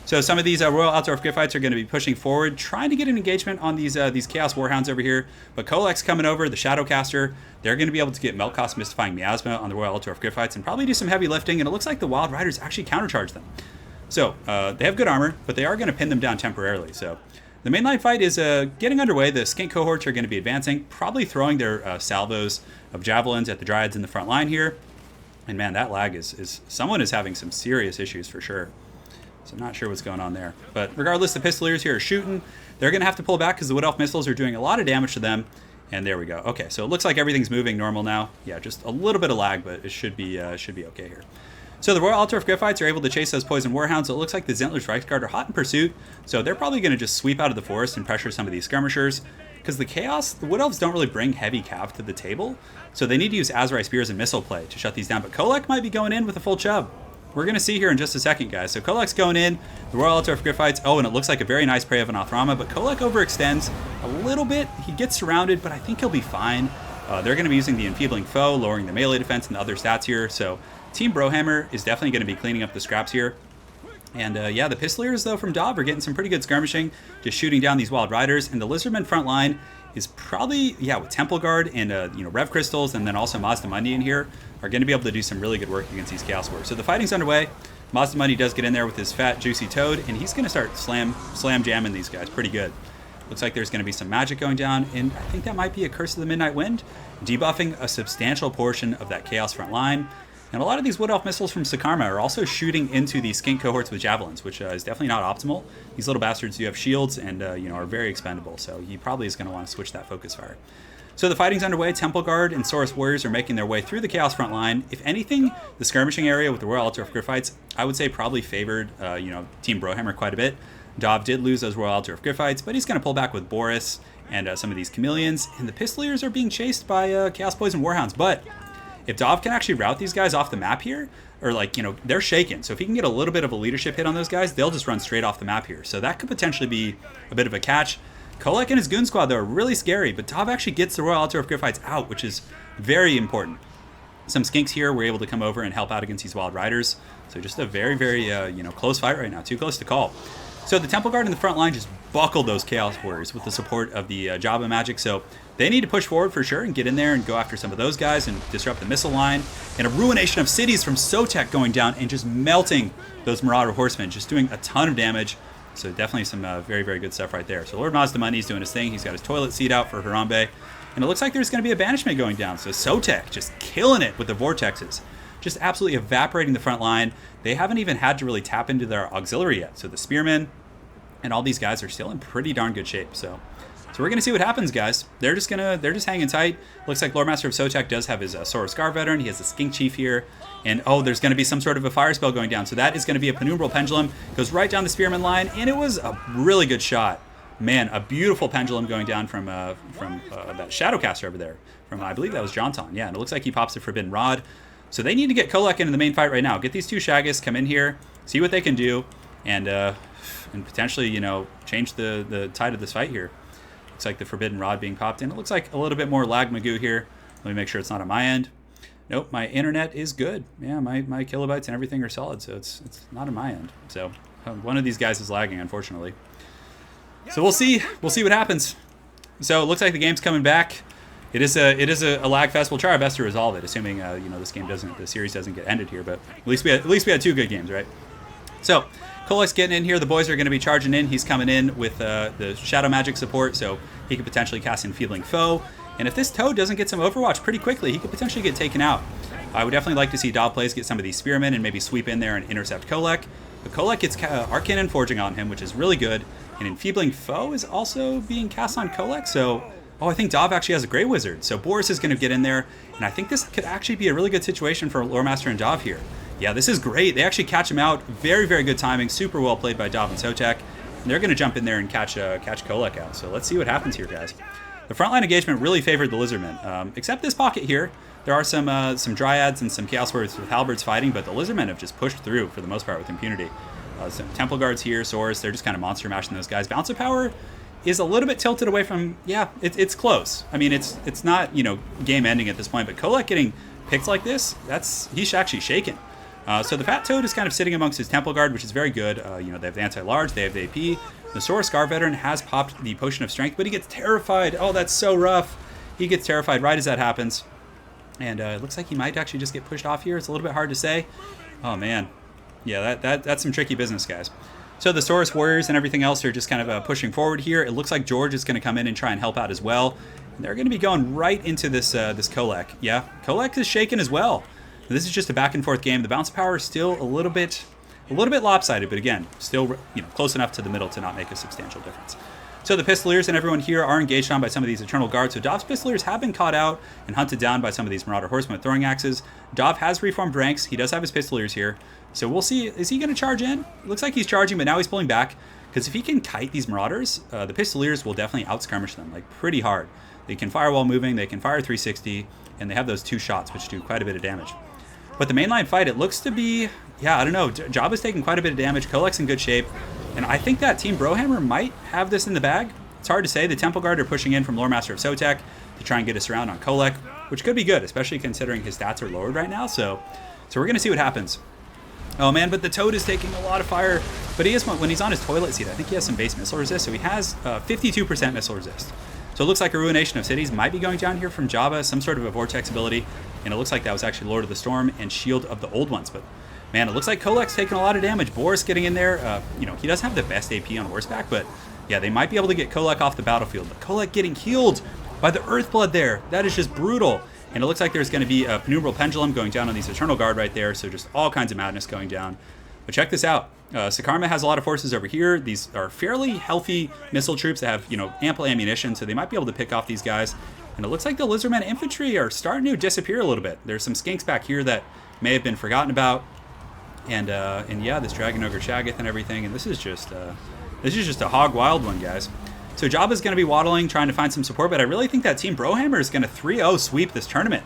S1: So some of these Royal Altdorf Gryphites are going to be pushing forward, trying to get an engagement on these Chaos Warhounds over here. But Kolek's coming over, the Shadowcaster. They're going to be able to get Melkoth's Mystifying Miasma on the Royal Altdorf Gryphites and probably do some heavy lifting. And it looks like the Wild Riders actually countercharge them. So they have good armor, but they are going to pin them down temporarily. So the mainline fight is getting underway. The Skink cohorts are going to be advancing, probably throwing their salvos of javelins at the Dryads in the front line here. And man, that lag is someone is having some serious issues for sure. So I'm not sure what's going on there. But regardless, the Pistoliers here are shooting. They're going to have to pull back because the Wood Elf missiles are doing a lot of damage to them. And there we go. Okay, so it looks like everything's moving normal now. Yeah, just a little bit of lag, but it should be okay here. So the Royal Altdorf Gryphites are able to chase those Poison Warhounds. So it looks like the Zintler's Reichsguard are hot in pursuit. So they're probably going to just sweep out of the forest and pressure some of these skirmishers. Because the Wood Elves don't really bring heavy cav to the table. So they need to use Azrai Spears and Missile Play to shut these down. But Kolek might be going in with a full chub. We're going to see here in just a second, guys. So Kolek's going in, the Royal Altdorf Gryphites. Oh, and it looks like a very nice prey of an Othrama, but Kolek overextends a little bit. He gets surrounded, but I think he'll be fine. They're going to be using the Enfeebling Foe, lowering the melee defense and the other stats here. So Team BroHammer is definitely going to be cleaning up the scraps here. And yeah, the Pistoliers, though, from Dob are getting some pretty good skirmishing, just shooting down these Wild Riders. And the Lizardmen front line is probably, yeah, with Temple Guard and, Rev Crystals, and then also Mazdamundi in here, are going to be able to do some really good work against these Chaos Warriors. So the fighting's underway. Mazdamundi does get in there with his fat, juicy toad, and he's going to start slam jamming these guys pretty good. Looks like there's going to be some magic going down, and I think that might be a Curse of the Midnight Wind, debuffing a substantial portion of that Chaos front line. And a lot of these Wood Elf missiles from Sakarma are also shooting into the Skink cohorts with javelins, which is definitely not optimal. These little bastards do have shields and are very expendable, so he probably is going to want to switch that focus fire. So the fighting's underway. Temple Guard and Saurus Warriors are making their way through the Chaos front line. If anything, the skirmishing area with the Royal Altdorf Gryphites, I would say probably favored Team BroHammer quite a bit. Dob did lose those Royal Altdorf Gryphites, but he's going to pull back with Boris and some of these Chameleons. And the Pistoliers are being chased by Chaos Poison Warhounds, but if Dov can actually route these guys off the map here, or they're shaken. So if he can get a little bit of a leadership hit on those guys, they'll just run straight off the map here. So that could potentially be a bit of a catch. Kolek and his Goon Squad, though, are really scary, but Dov actually gets the Royal Altdorf Gryphites out, which is very important. Some Skinks here were able to come over and help out against these Wild Riders. So just a very, very, close fight right now. Too close to call. So the Temple Guard in the front line just buckled those Chaos Warriors with the support of the Jabba magic. So they need to push forward for sure and get in there and go after some of those guys and disrupt the missile line. And a ruination of cities from Sotek going down and just melting those Marauder Horsemen, just doing a ton of damage. So definitely some very, very good stuff right there. So Lord Mazdamundi is doing his thing. He's got his toilet seat out for Harambe. And it looks like there's going to be a banishment going down. So Sotek just killing it with the vortexes. Just absolutely evaporating the front line. They haven't even had to really tap into their auxiliary yet. So the Spearmen and all these guys are still in pretty darn good shape. So we're gonna see what happens, guys. They're just hanging tight. Looks like Lord Master of Sotek does have his Sora Scar veteran. He has a Skink Chief here, and oh, there's gonna be some sort of a fire spell going down. So that is gonna be a Penumbral Pendulum. Goes right down the Spearman line, and it was a really good shot. Man, a beautiful pendulum going down from that Shadowcaster over there. From I believe that was Jonton. Yeah, and it looks like he pops the Forbidden Rod. So they need to get Kolek into the main fight right now. Get these two Shaggas, come in here, see what they can do. And and potentially, you know, change the tide of this fight here. Looks like the Forbidden Rod being popped in. It looks like a little bit more lag magoo here. Let me make sure it's not on my end. Nope, my internet is good. Yeah, my kilobytes and everything are solid, so it's not on my end. So one of these guys is lagging, unfortunately. So we'll see what happens. So it looks like the game's coming back. It is a lag fest. We'll try our best to resolve it, assuming you know, the series doesn't get ended here. But at least we had 2 good games, right? So Kolek's getting in here. The boys are going to be charging in. He's coming in with the Shadow Magic support, so he could potentially cast Enfeebling Foe. And if this Toad doesn't get some Overwatch pretty quickly, he could potentially get taken out. I would definitely like to see Dob Plays get some of these Spearmen and maybe sweep in there and intercept Kolek. But Kolek gets Arcane and Forging on him, which is really good. And Enfeebling Foe is also being cast on Kolek, so... Oh, I think Dob actually has a Grey Wizard, so Boris is going to get in there. And I think this could actually be a really good situation for Lore Master and Dob here. Yeah, this is great. They actually catch him out. Very, very good timing. Super well played by Dob and Sotek. And they're going to jump in there and catch Kolek out. So let's see what happens here, guys. The frontline engagement really favored the Lizardmen, except this pocket here. There are some Dryads and some Chaos Warriors with Halberds fighting, but the Lizardmen have just pushed through for the most part with impunity. Some Temple Guards here, Swords, they're just kind of monster mashing those guys. Bounce of Power is a little bit tilted away from, yeah, it's close. I mean, it's not, you know, game ending at this point, but Kolek getting picked like this, he's actually shaken. So the Fat Toad is kind of sitting amongst his Temple Guard, which is very good. You know, they have the Anti-Large, they have the AP. The Sora Scar Veteran has popped the Potion of Strength, but he gets terrified. Oh, that's so rough. He gets terrified right as that happens. And it looks like he might actually just get pushed off here. It's a little bit hard to say. Oh, man. Yeah, that's some tricky business, guys. So the Saurus Warriors and everything else are just kind of pushing forward here. It looks like George is going to come in and try and help out as well. And they're going to be going right into this Kolek. Yeah, Kolek is shaken as well. This is just a back and forth game. The bounce power is still a little bit lopsided, but again, still, you know, close enough to the middle to not make a substantial difference. So the Pistoliers and everyone here are engaged on by some of these Eternal Guards. So Dob's Pistoliers have been caught out and hunted down by some of these Marauder Horsemen with throwing axes. Dob has reformed ranks. He does have his Pistoliers here. So we'll see. Is he going to charge in? It looks like he's charging, but now he's pulling back. Because if he can kite these Marauders, the Pistoliers will definitely out-skirmish them, like, pretty hard. They can fire while moving, they can fire 360, and they have those 2 shots, which do quite a bit of damage. But the mainline fight, it looks to be, yeah, I don't know. Jabba's taking quite a bit of damage. Kolek's in good shape. And I think that Team BroHammer might have this in the bag. It's hard to say. The Temple Guard are pushing in from Lore Master of Sotek to try and get us around on Kolek, which could be good, especially considering his stats are lowered right now. So we're going to see what happens. Oh, man, but the Toad is taking a lot of fire. But he is, when he's on his toilet seat, I think he has some base missile resist. So he has 52% missile resist. So it looks like a Ruination of Cities might be going down here from Jabba, some sort of a Vortex ability. And it looks like that was actually Lord of the Storm and Shield of the Old Ones. But, man, it looks like Kolek's taking a lot of damage. Boris getting in there. You know, he doesn't have the best AP on horseback, but, yeah, they might be able to get Kolek off the battlefield. But Kolek getting healed by the Earthblood there. That is just brutal. And it looks like there's going to be a Penumbral Pendulum going down on these Eternal Guard right there. So just all kinds of madness going down. But check this out. Sakarma has a lot of forces over here. These are fairly healthy missile troops that have, you know, ample ammunition, so they might be able to pick off these guys. And it looks like the Lizardmen infantry are starting to disappear a little bit. There's some Skinks back here that may have been forgotten about. And yeah, this Dragon Ogre Shaggoth and everything. And this is just a hog wild one, guys. So Jabba's going to be waddling, trying to find some support, but I really think that Team BroHammer is going to 3-0 sweep this tournament.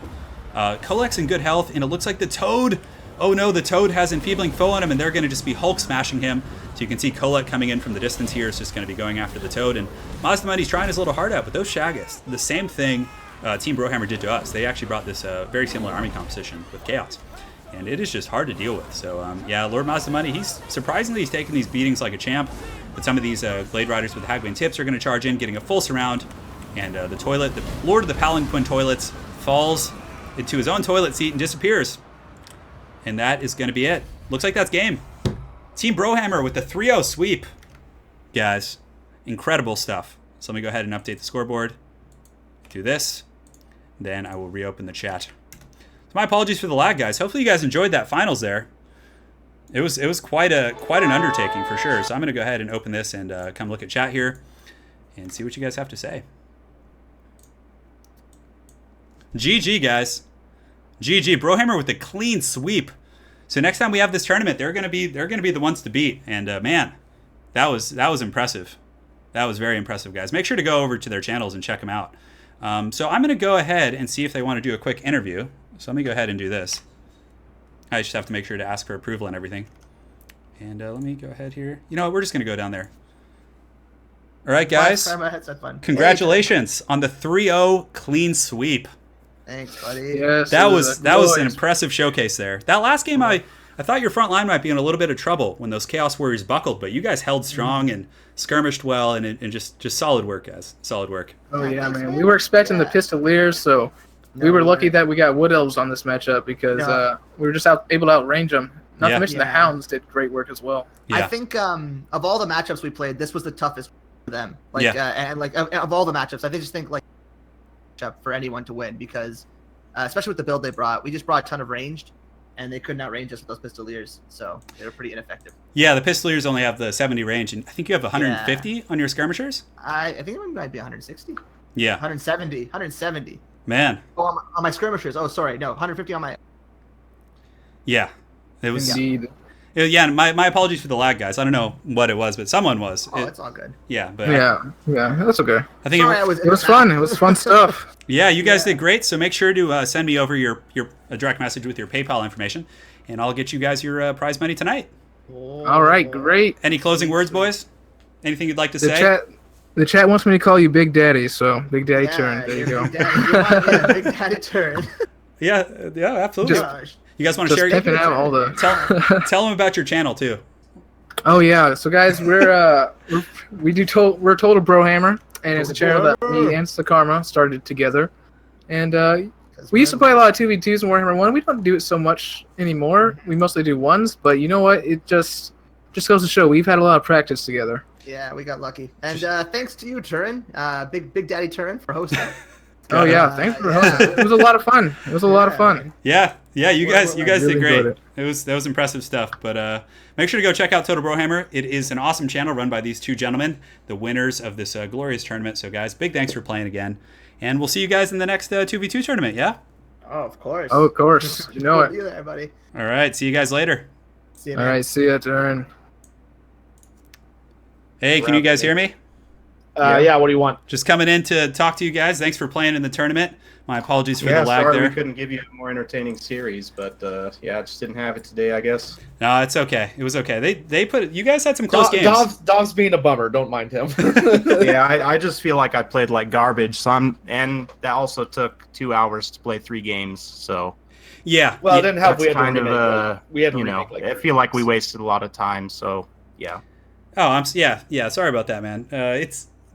S1: Kolek's in good health, and it looks like the Toad... Oh no, the Toad has Enfeebling Foe on him, and they're going to just be Hulk smashing him. So you can see Kolek coming in from the distance here. It's just going to be going after the Toad. And Mazdamundi's trying his little heart out, but those Shaggoths, the same thing Team BroHammer did to us. They actually brought this very similar army composition with Chaos. And it is just hard to deal with. So yeah, Lord Mazdamundi, he's taking these beatings like a champ. But some of these Blade Riders with the Hagwing tips are going to charge in, getting a full surround. And the toilet, the Lord of the Palanquin toilets, falls into his own toilet seat and disappears. And that is going to be it. Looks like that's game. Team BroHammer with the 3-0 sweep. Guys, incredible stuff. So let me go ahead and update the scoreboard. Do this. Then I will reopen the chat. So my apologies for the lag, guys. Hopefully you guys enjoyed that finals there. It was quite an undertaking for sure. So I'm going to go ahead and open this and come look at chat here and see what you guys have to say. GG, guys. GG. BroHammer with a clean sweep. So next time we have this tournament, they're gonna be the ones to beat. And man, that was impressive. That was very impressive, guys. Make sure to go over to their channels and check them out. So I'm gonna go ahead and see if they want to do a quick interview. So let me go ahead and do this. I just have to make sure to ask for approval and everything. And let me go ahead here. You know what? We're just going to go down there. All right, guys.
S4: Last time I had such fun.
S1: Congratulations on the 3-0 clean sweep.
S4: Thanks, buddy.
S5: Yes,
S1: That
S5: it
S1: was an
S5: glorious.
S1: impressive showcase there. That last game, I thought your front line might be in a little bit of trouble when those Chaos Warriors buckled, but you guys held strong and skirmished well, and just solid work, guys. Solid work.
S5: Oh yeah,
S4: Thanks,
S5: man.
S4: man.
S5: We were expecting the Pistoliers, so we were lucky that we got Wood Elves on this matchup because
S4: Yeah.
S5: we were just able to outrange them. Not
S1: Yeah.
S5: to mention the
S4: Yeah.
S5: Hounds did great work as well.
S1: Yeah.
S4: I think of all the matchups we played, this was the toughest for them. Like,
S1: Yeah.
S4: and like of all the matchups, I just think like matchup for anyone to win because, especially with the build they brought, we just brought a ton of ranged, and they couldn't outrange us with those Pistoliers, so they were pretty ineffective.
S1: Yeah, the Pistoliers only have the 70 range, and I think you have 150 on your skirmishers?
S4: I think it might be 160,
S1: Yeah.
S4: 170.
S1: Man.
S4: Oh, on my skirmishers. Oh, sorry, no, 150 on my.
S1: Yeah. It was.
S5: Indeed.
S1: Yeah, my apologies for the lag, guys. I don't know what it was, but someone was.
S4: Oh, it's all good.
S1: Yeah, but
S5: Yeah, that's okay.
S1: I think
S4: Sorry,
S1: it
S5: It was fun. It was fun stuff.
S1: yeah, you guys did great. So make sure to send me over your a direct message with your PayPal information, and I'll get you guys your prize money tonight.
S5: All right, great.
S1: Any closing words, boys? Anything you'd like to
S5: The
S1: say?
S5: chat wants me to call you Big Daddy, so Big Daddy turn. There you go.
S4: Big Daddy, Big Daddy turn.
S1: Yeah, absolutely.
S4: Gosh.
S1: You guys want to
S5: Just
S1: share?
S5: pimping out all the.
S1: Tell them about your channel too.
S5: Oh yeah, so guys, we're Total BroHammer, and it's a channel that me and Sakarma started together, and we used to play a lot of 2v2s in Warhammer 1. We don't do it so much anymore. We mostly do ones, but you know what? It just goes to show we've had a lot of practice together.
S4: Yeah, we got lucky. And thanks to you, Turin, Big Daddy Turin, for hosting.
S5: Oh yeah, thanks for hosting. It was a lot of fun. It was a lot of fun.
S1: Yeah, you guys
S5: I
S1: did
S5: really
S1: great.
S5: enjoyed
S1: That was impressive stuff. But make sure to go check out Total BroHammer. It is an awesome channel run by these two gentlemen, the winners of this glorious tournament. So guys, big thanks for playing again, and we'll see you guys in the next 2v2 tournament. Yeah.
S4: Oh, of course.
S5: Oh, of course. You know
S4: See
S5: it.
S4: you there, buddy.
S1: All right. See you guys later.
S4: See you,
S5: All
S4: man.
S5: right, see ya, Turn.
S1: Hey, can you guys hear me?
S6: Yeah, what do you want?
S1: Just coming in to talk to you guys. Thanks for playing in the tournament. My apologies for the lag
S6: sorry
S1: there.
S6: we couldn't give you a more entertaining series, but yeah, I just didn't have it today, I guess.
S1: No, it's okay. It was okay. They put you guys had some close games.
S6: Dom's being a bummer. Don't mind him. Yeah, I just feel like I played like garbage. So and that also took 2 hours to play 3 games. So
S1: Yeah.
S6: well,
S1: yeah.
S6: it didn't help. We had
S3: kind
S6: to
S3: of
S6: remake, we had to
S3: you know,
S6: remake, like,
S3: I
S6: 3
S3: feel like we
S6: games.
S3: wasted a lot of time. So yeah.
S1: Oh, yeah. Sorry about that, man.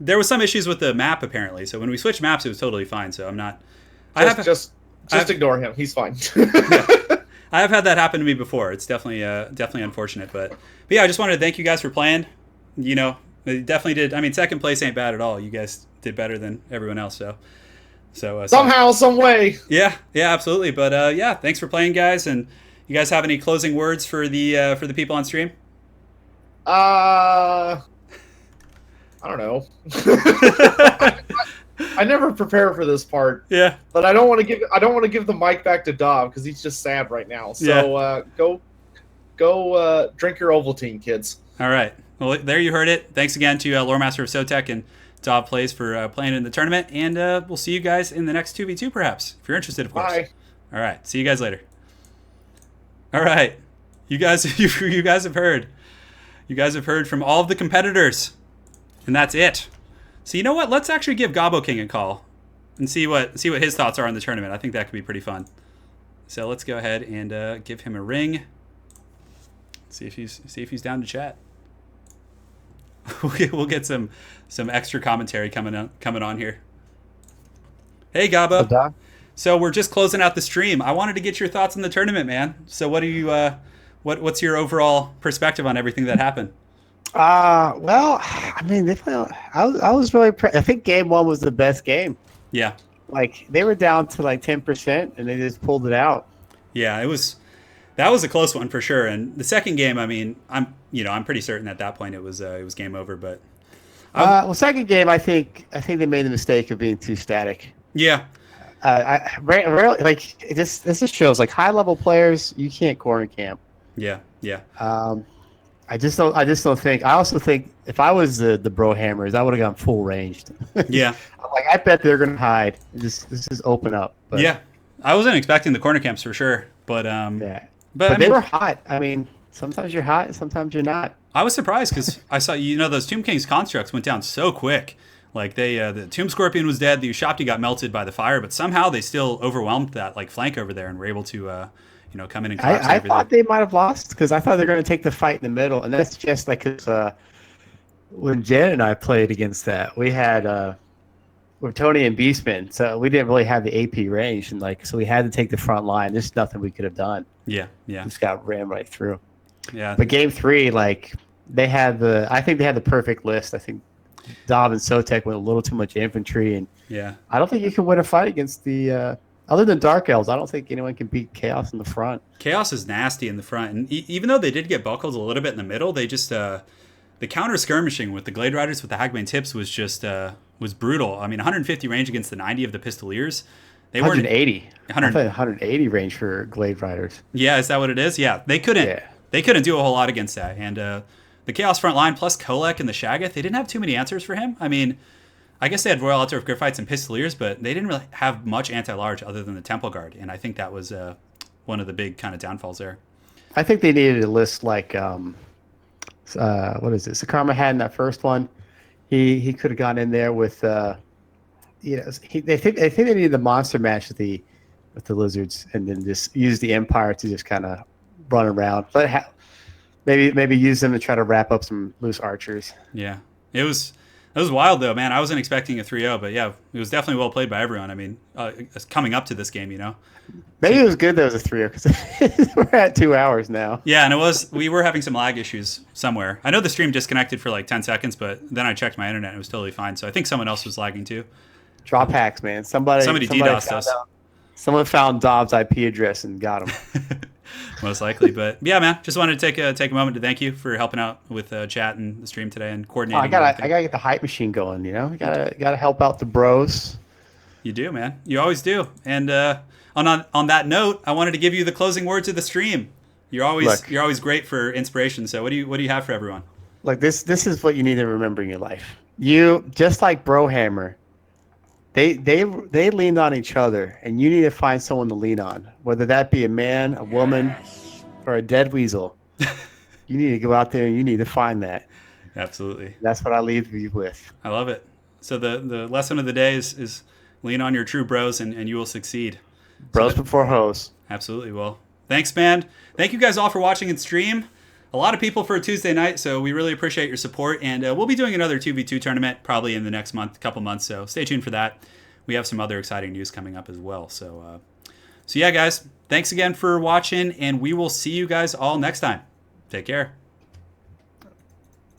S1: There was some issues with the map apparently. So when we switched maps, it was totally fine. So I'm not.
S6: Just
S1: I've-
S6: ignore him. He's fine.
S1: I have had that happen to me before. It's definitely unfortunate, but yeah, I just wanted to thank you guys for playing. You know, it definitely did. I mean, second place ain't bad at all. You guys did better than everyone else. So
S6: Somehow, some way.
S1: yeah, absolutely. But yeah, thanks for playing, guys. And you guys have any closing words for the people on stream?
S6: I don't know. I never prepare for this part,
S1: Yeah.
S6: but I don't want to give the mic back to Dom because he's just sad right now. So go drink your Ovaltine, kids.
S1: All right. Well, there you heard it. Thanks again to Lore Master of Sotek and Dob Plays for playing in the tournament. And we'll see you guys in the next 2v2 perhaps, if you're interested, of course.
S6: Bye.
S1: All right. See you guys later. All right. You guys have heard. You guys have heard from all of the competitors. And that's it. So you know what? Let's actually give Gobbo King a call and see what his thoughts are on the tournament. I think that could be pretty fun. So let's go ahead and give him a ring. See if he's down to chat. We'll get some extra commentary coming on here. Hey Gobbo.
S2: Doc?
S1: So we're just closing out the stream. I wanted to get your thoughts on the tournament, man. So what do you what's your overall perspective on everything that happened?
S2: Well, I mean, I was really. I think game 1 was the best game.
S1: Yeah.
S2: Like they were down to like 10%, and they just pulled it out.
S1: Yeah, that was a close one for sure. And the second game, I mean, I'm pretty certain at that point it was game over. But
S2: Well, second game, I think they made the mistake of being too static.
S1: yeah,
S2: I rarely like this just shows like high level players you can't corner camp.
S1: yeah.
S2: I just don't think. I also think if I was the BroHammers, I would have gone full ranged.
S1: Yeah.
S2: Like I bet they're gonna hide. This is open up. But,
S1: Yeah. I wasn't expecting the corner camps for sure, but
S2: yeah.
S1: but I
S2: They
S1: mean,
S2: were hot. I mean, Sometimes you're hot, sometimes you're not.
S1: I was surprised because I saw, those Tomb King's constructs went down so quick. Like the Tomb Scorpion was dead, the Ushabti got melted by the fire, but somehow they still overwhelmed that like flank over there and were able to, come in and collapse
S2: I
S1: everything.
S2: thought they might have lost because I thought they were going to take the fight in the middle, and that's just like because when Jen and I played against that, we had with Tony and Beastman, so we didn't really have the AP range, and so we had to take the front line. There's nothing we could have done.
S1: Yeah.
S2: Just got rammed right through.
S1: Yeah.
S2: But game 3, they had I think they had the perfect list. I think Dov and Sotek went a little too much infantry, and
S1: yeah,
S2: I don't think you can win a fight against the other than Dark Elves. I don't think anyone can beat Chaos in the front.
S1: Chaos is nasty in the front, and even though they did get buckled a little bit in the middle, they just the counter skirmishing with the Glade Riders with the Hagbane tips was just was brutal. I mean, 150 range against the 90 of the Pistoliers. They
S2: 180.
S1: 180
S2: range for Glade Riders.
S1: Yeah, is that what it is? Yeah, they couldn't.
S2: Yeah.
S1: They couldn't do a whole lot against that, and the Chaos front line plus Kolek and the Shaggoth, they didn't have too many answers for him. I mean, I guess they had Royal Altar of Griffites and Pistoliers, but they didn't really have much anti-large other than the Temple Guard, and I think that was one of the big kind of downfalls there.
S2: I think they needed a list like what is it? Sakarma had in that first one. He could have gone in there with they think they needed the monster match with the Lizards, and then just use the Empire to just kind of run around. But maybe use them to try to wrap up some loose archers.
S1: Yeah, it was wild though, man. I wasn't expecting a 3-0, but yeah, it was definitely well played by everyone. I mean, coming up to this game,
S2: Maybe it was good that it was a 3-0 because we're at 2 hours now.
S1: Yeah, and we were having some lag issues somewhere. I know the stream disconnected for like 10 seconds, but then I checked my internet and it was totally fine. So I think someone else was lagging too.
S2: Drop hacks, man. Somebody
S1: DDoSed us.
S2: Someone found Dobbs' IP address and got him.
S1: Most likely, but yeah, man. Just wanted to take a moment to thank you for helping out with chat and the stream today and coordinating.
S2: I gotta get the hype machine going. Gotta help out the bros.
S1: You do, man. You always do. And on that note, I wanted to give you the closing words of the stream. You're always great for inspiration. So what do you have for everyone?
S2: Like this is what you need to remember in your life. You just like BroHammer. They leaned on each other, and you need to find someone to lean on, whether that be a man, a woman, or a dead weasel. You need to go out there and you need to find that.
S1: Absolutely.
S2: That's what I leave you with.
S1: I love it. So the lesson of the day is lean on your true bros and you will succeed.
S2: Bros before hoes.
S1: Absolutely. Well, thanks, man. Thank you guys all for watching and stream. A lot of people for a Tuesday night, so we really appreciate your support. And we'll be doing another 2v2 tournament probably in the next couple months, so stay tuned for that. We have some other exciting news coming up as well. So yeah, guys, thanks again for watching, and we will see you guys all next time. Take care.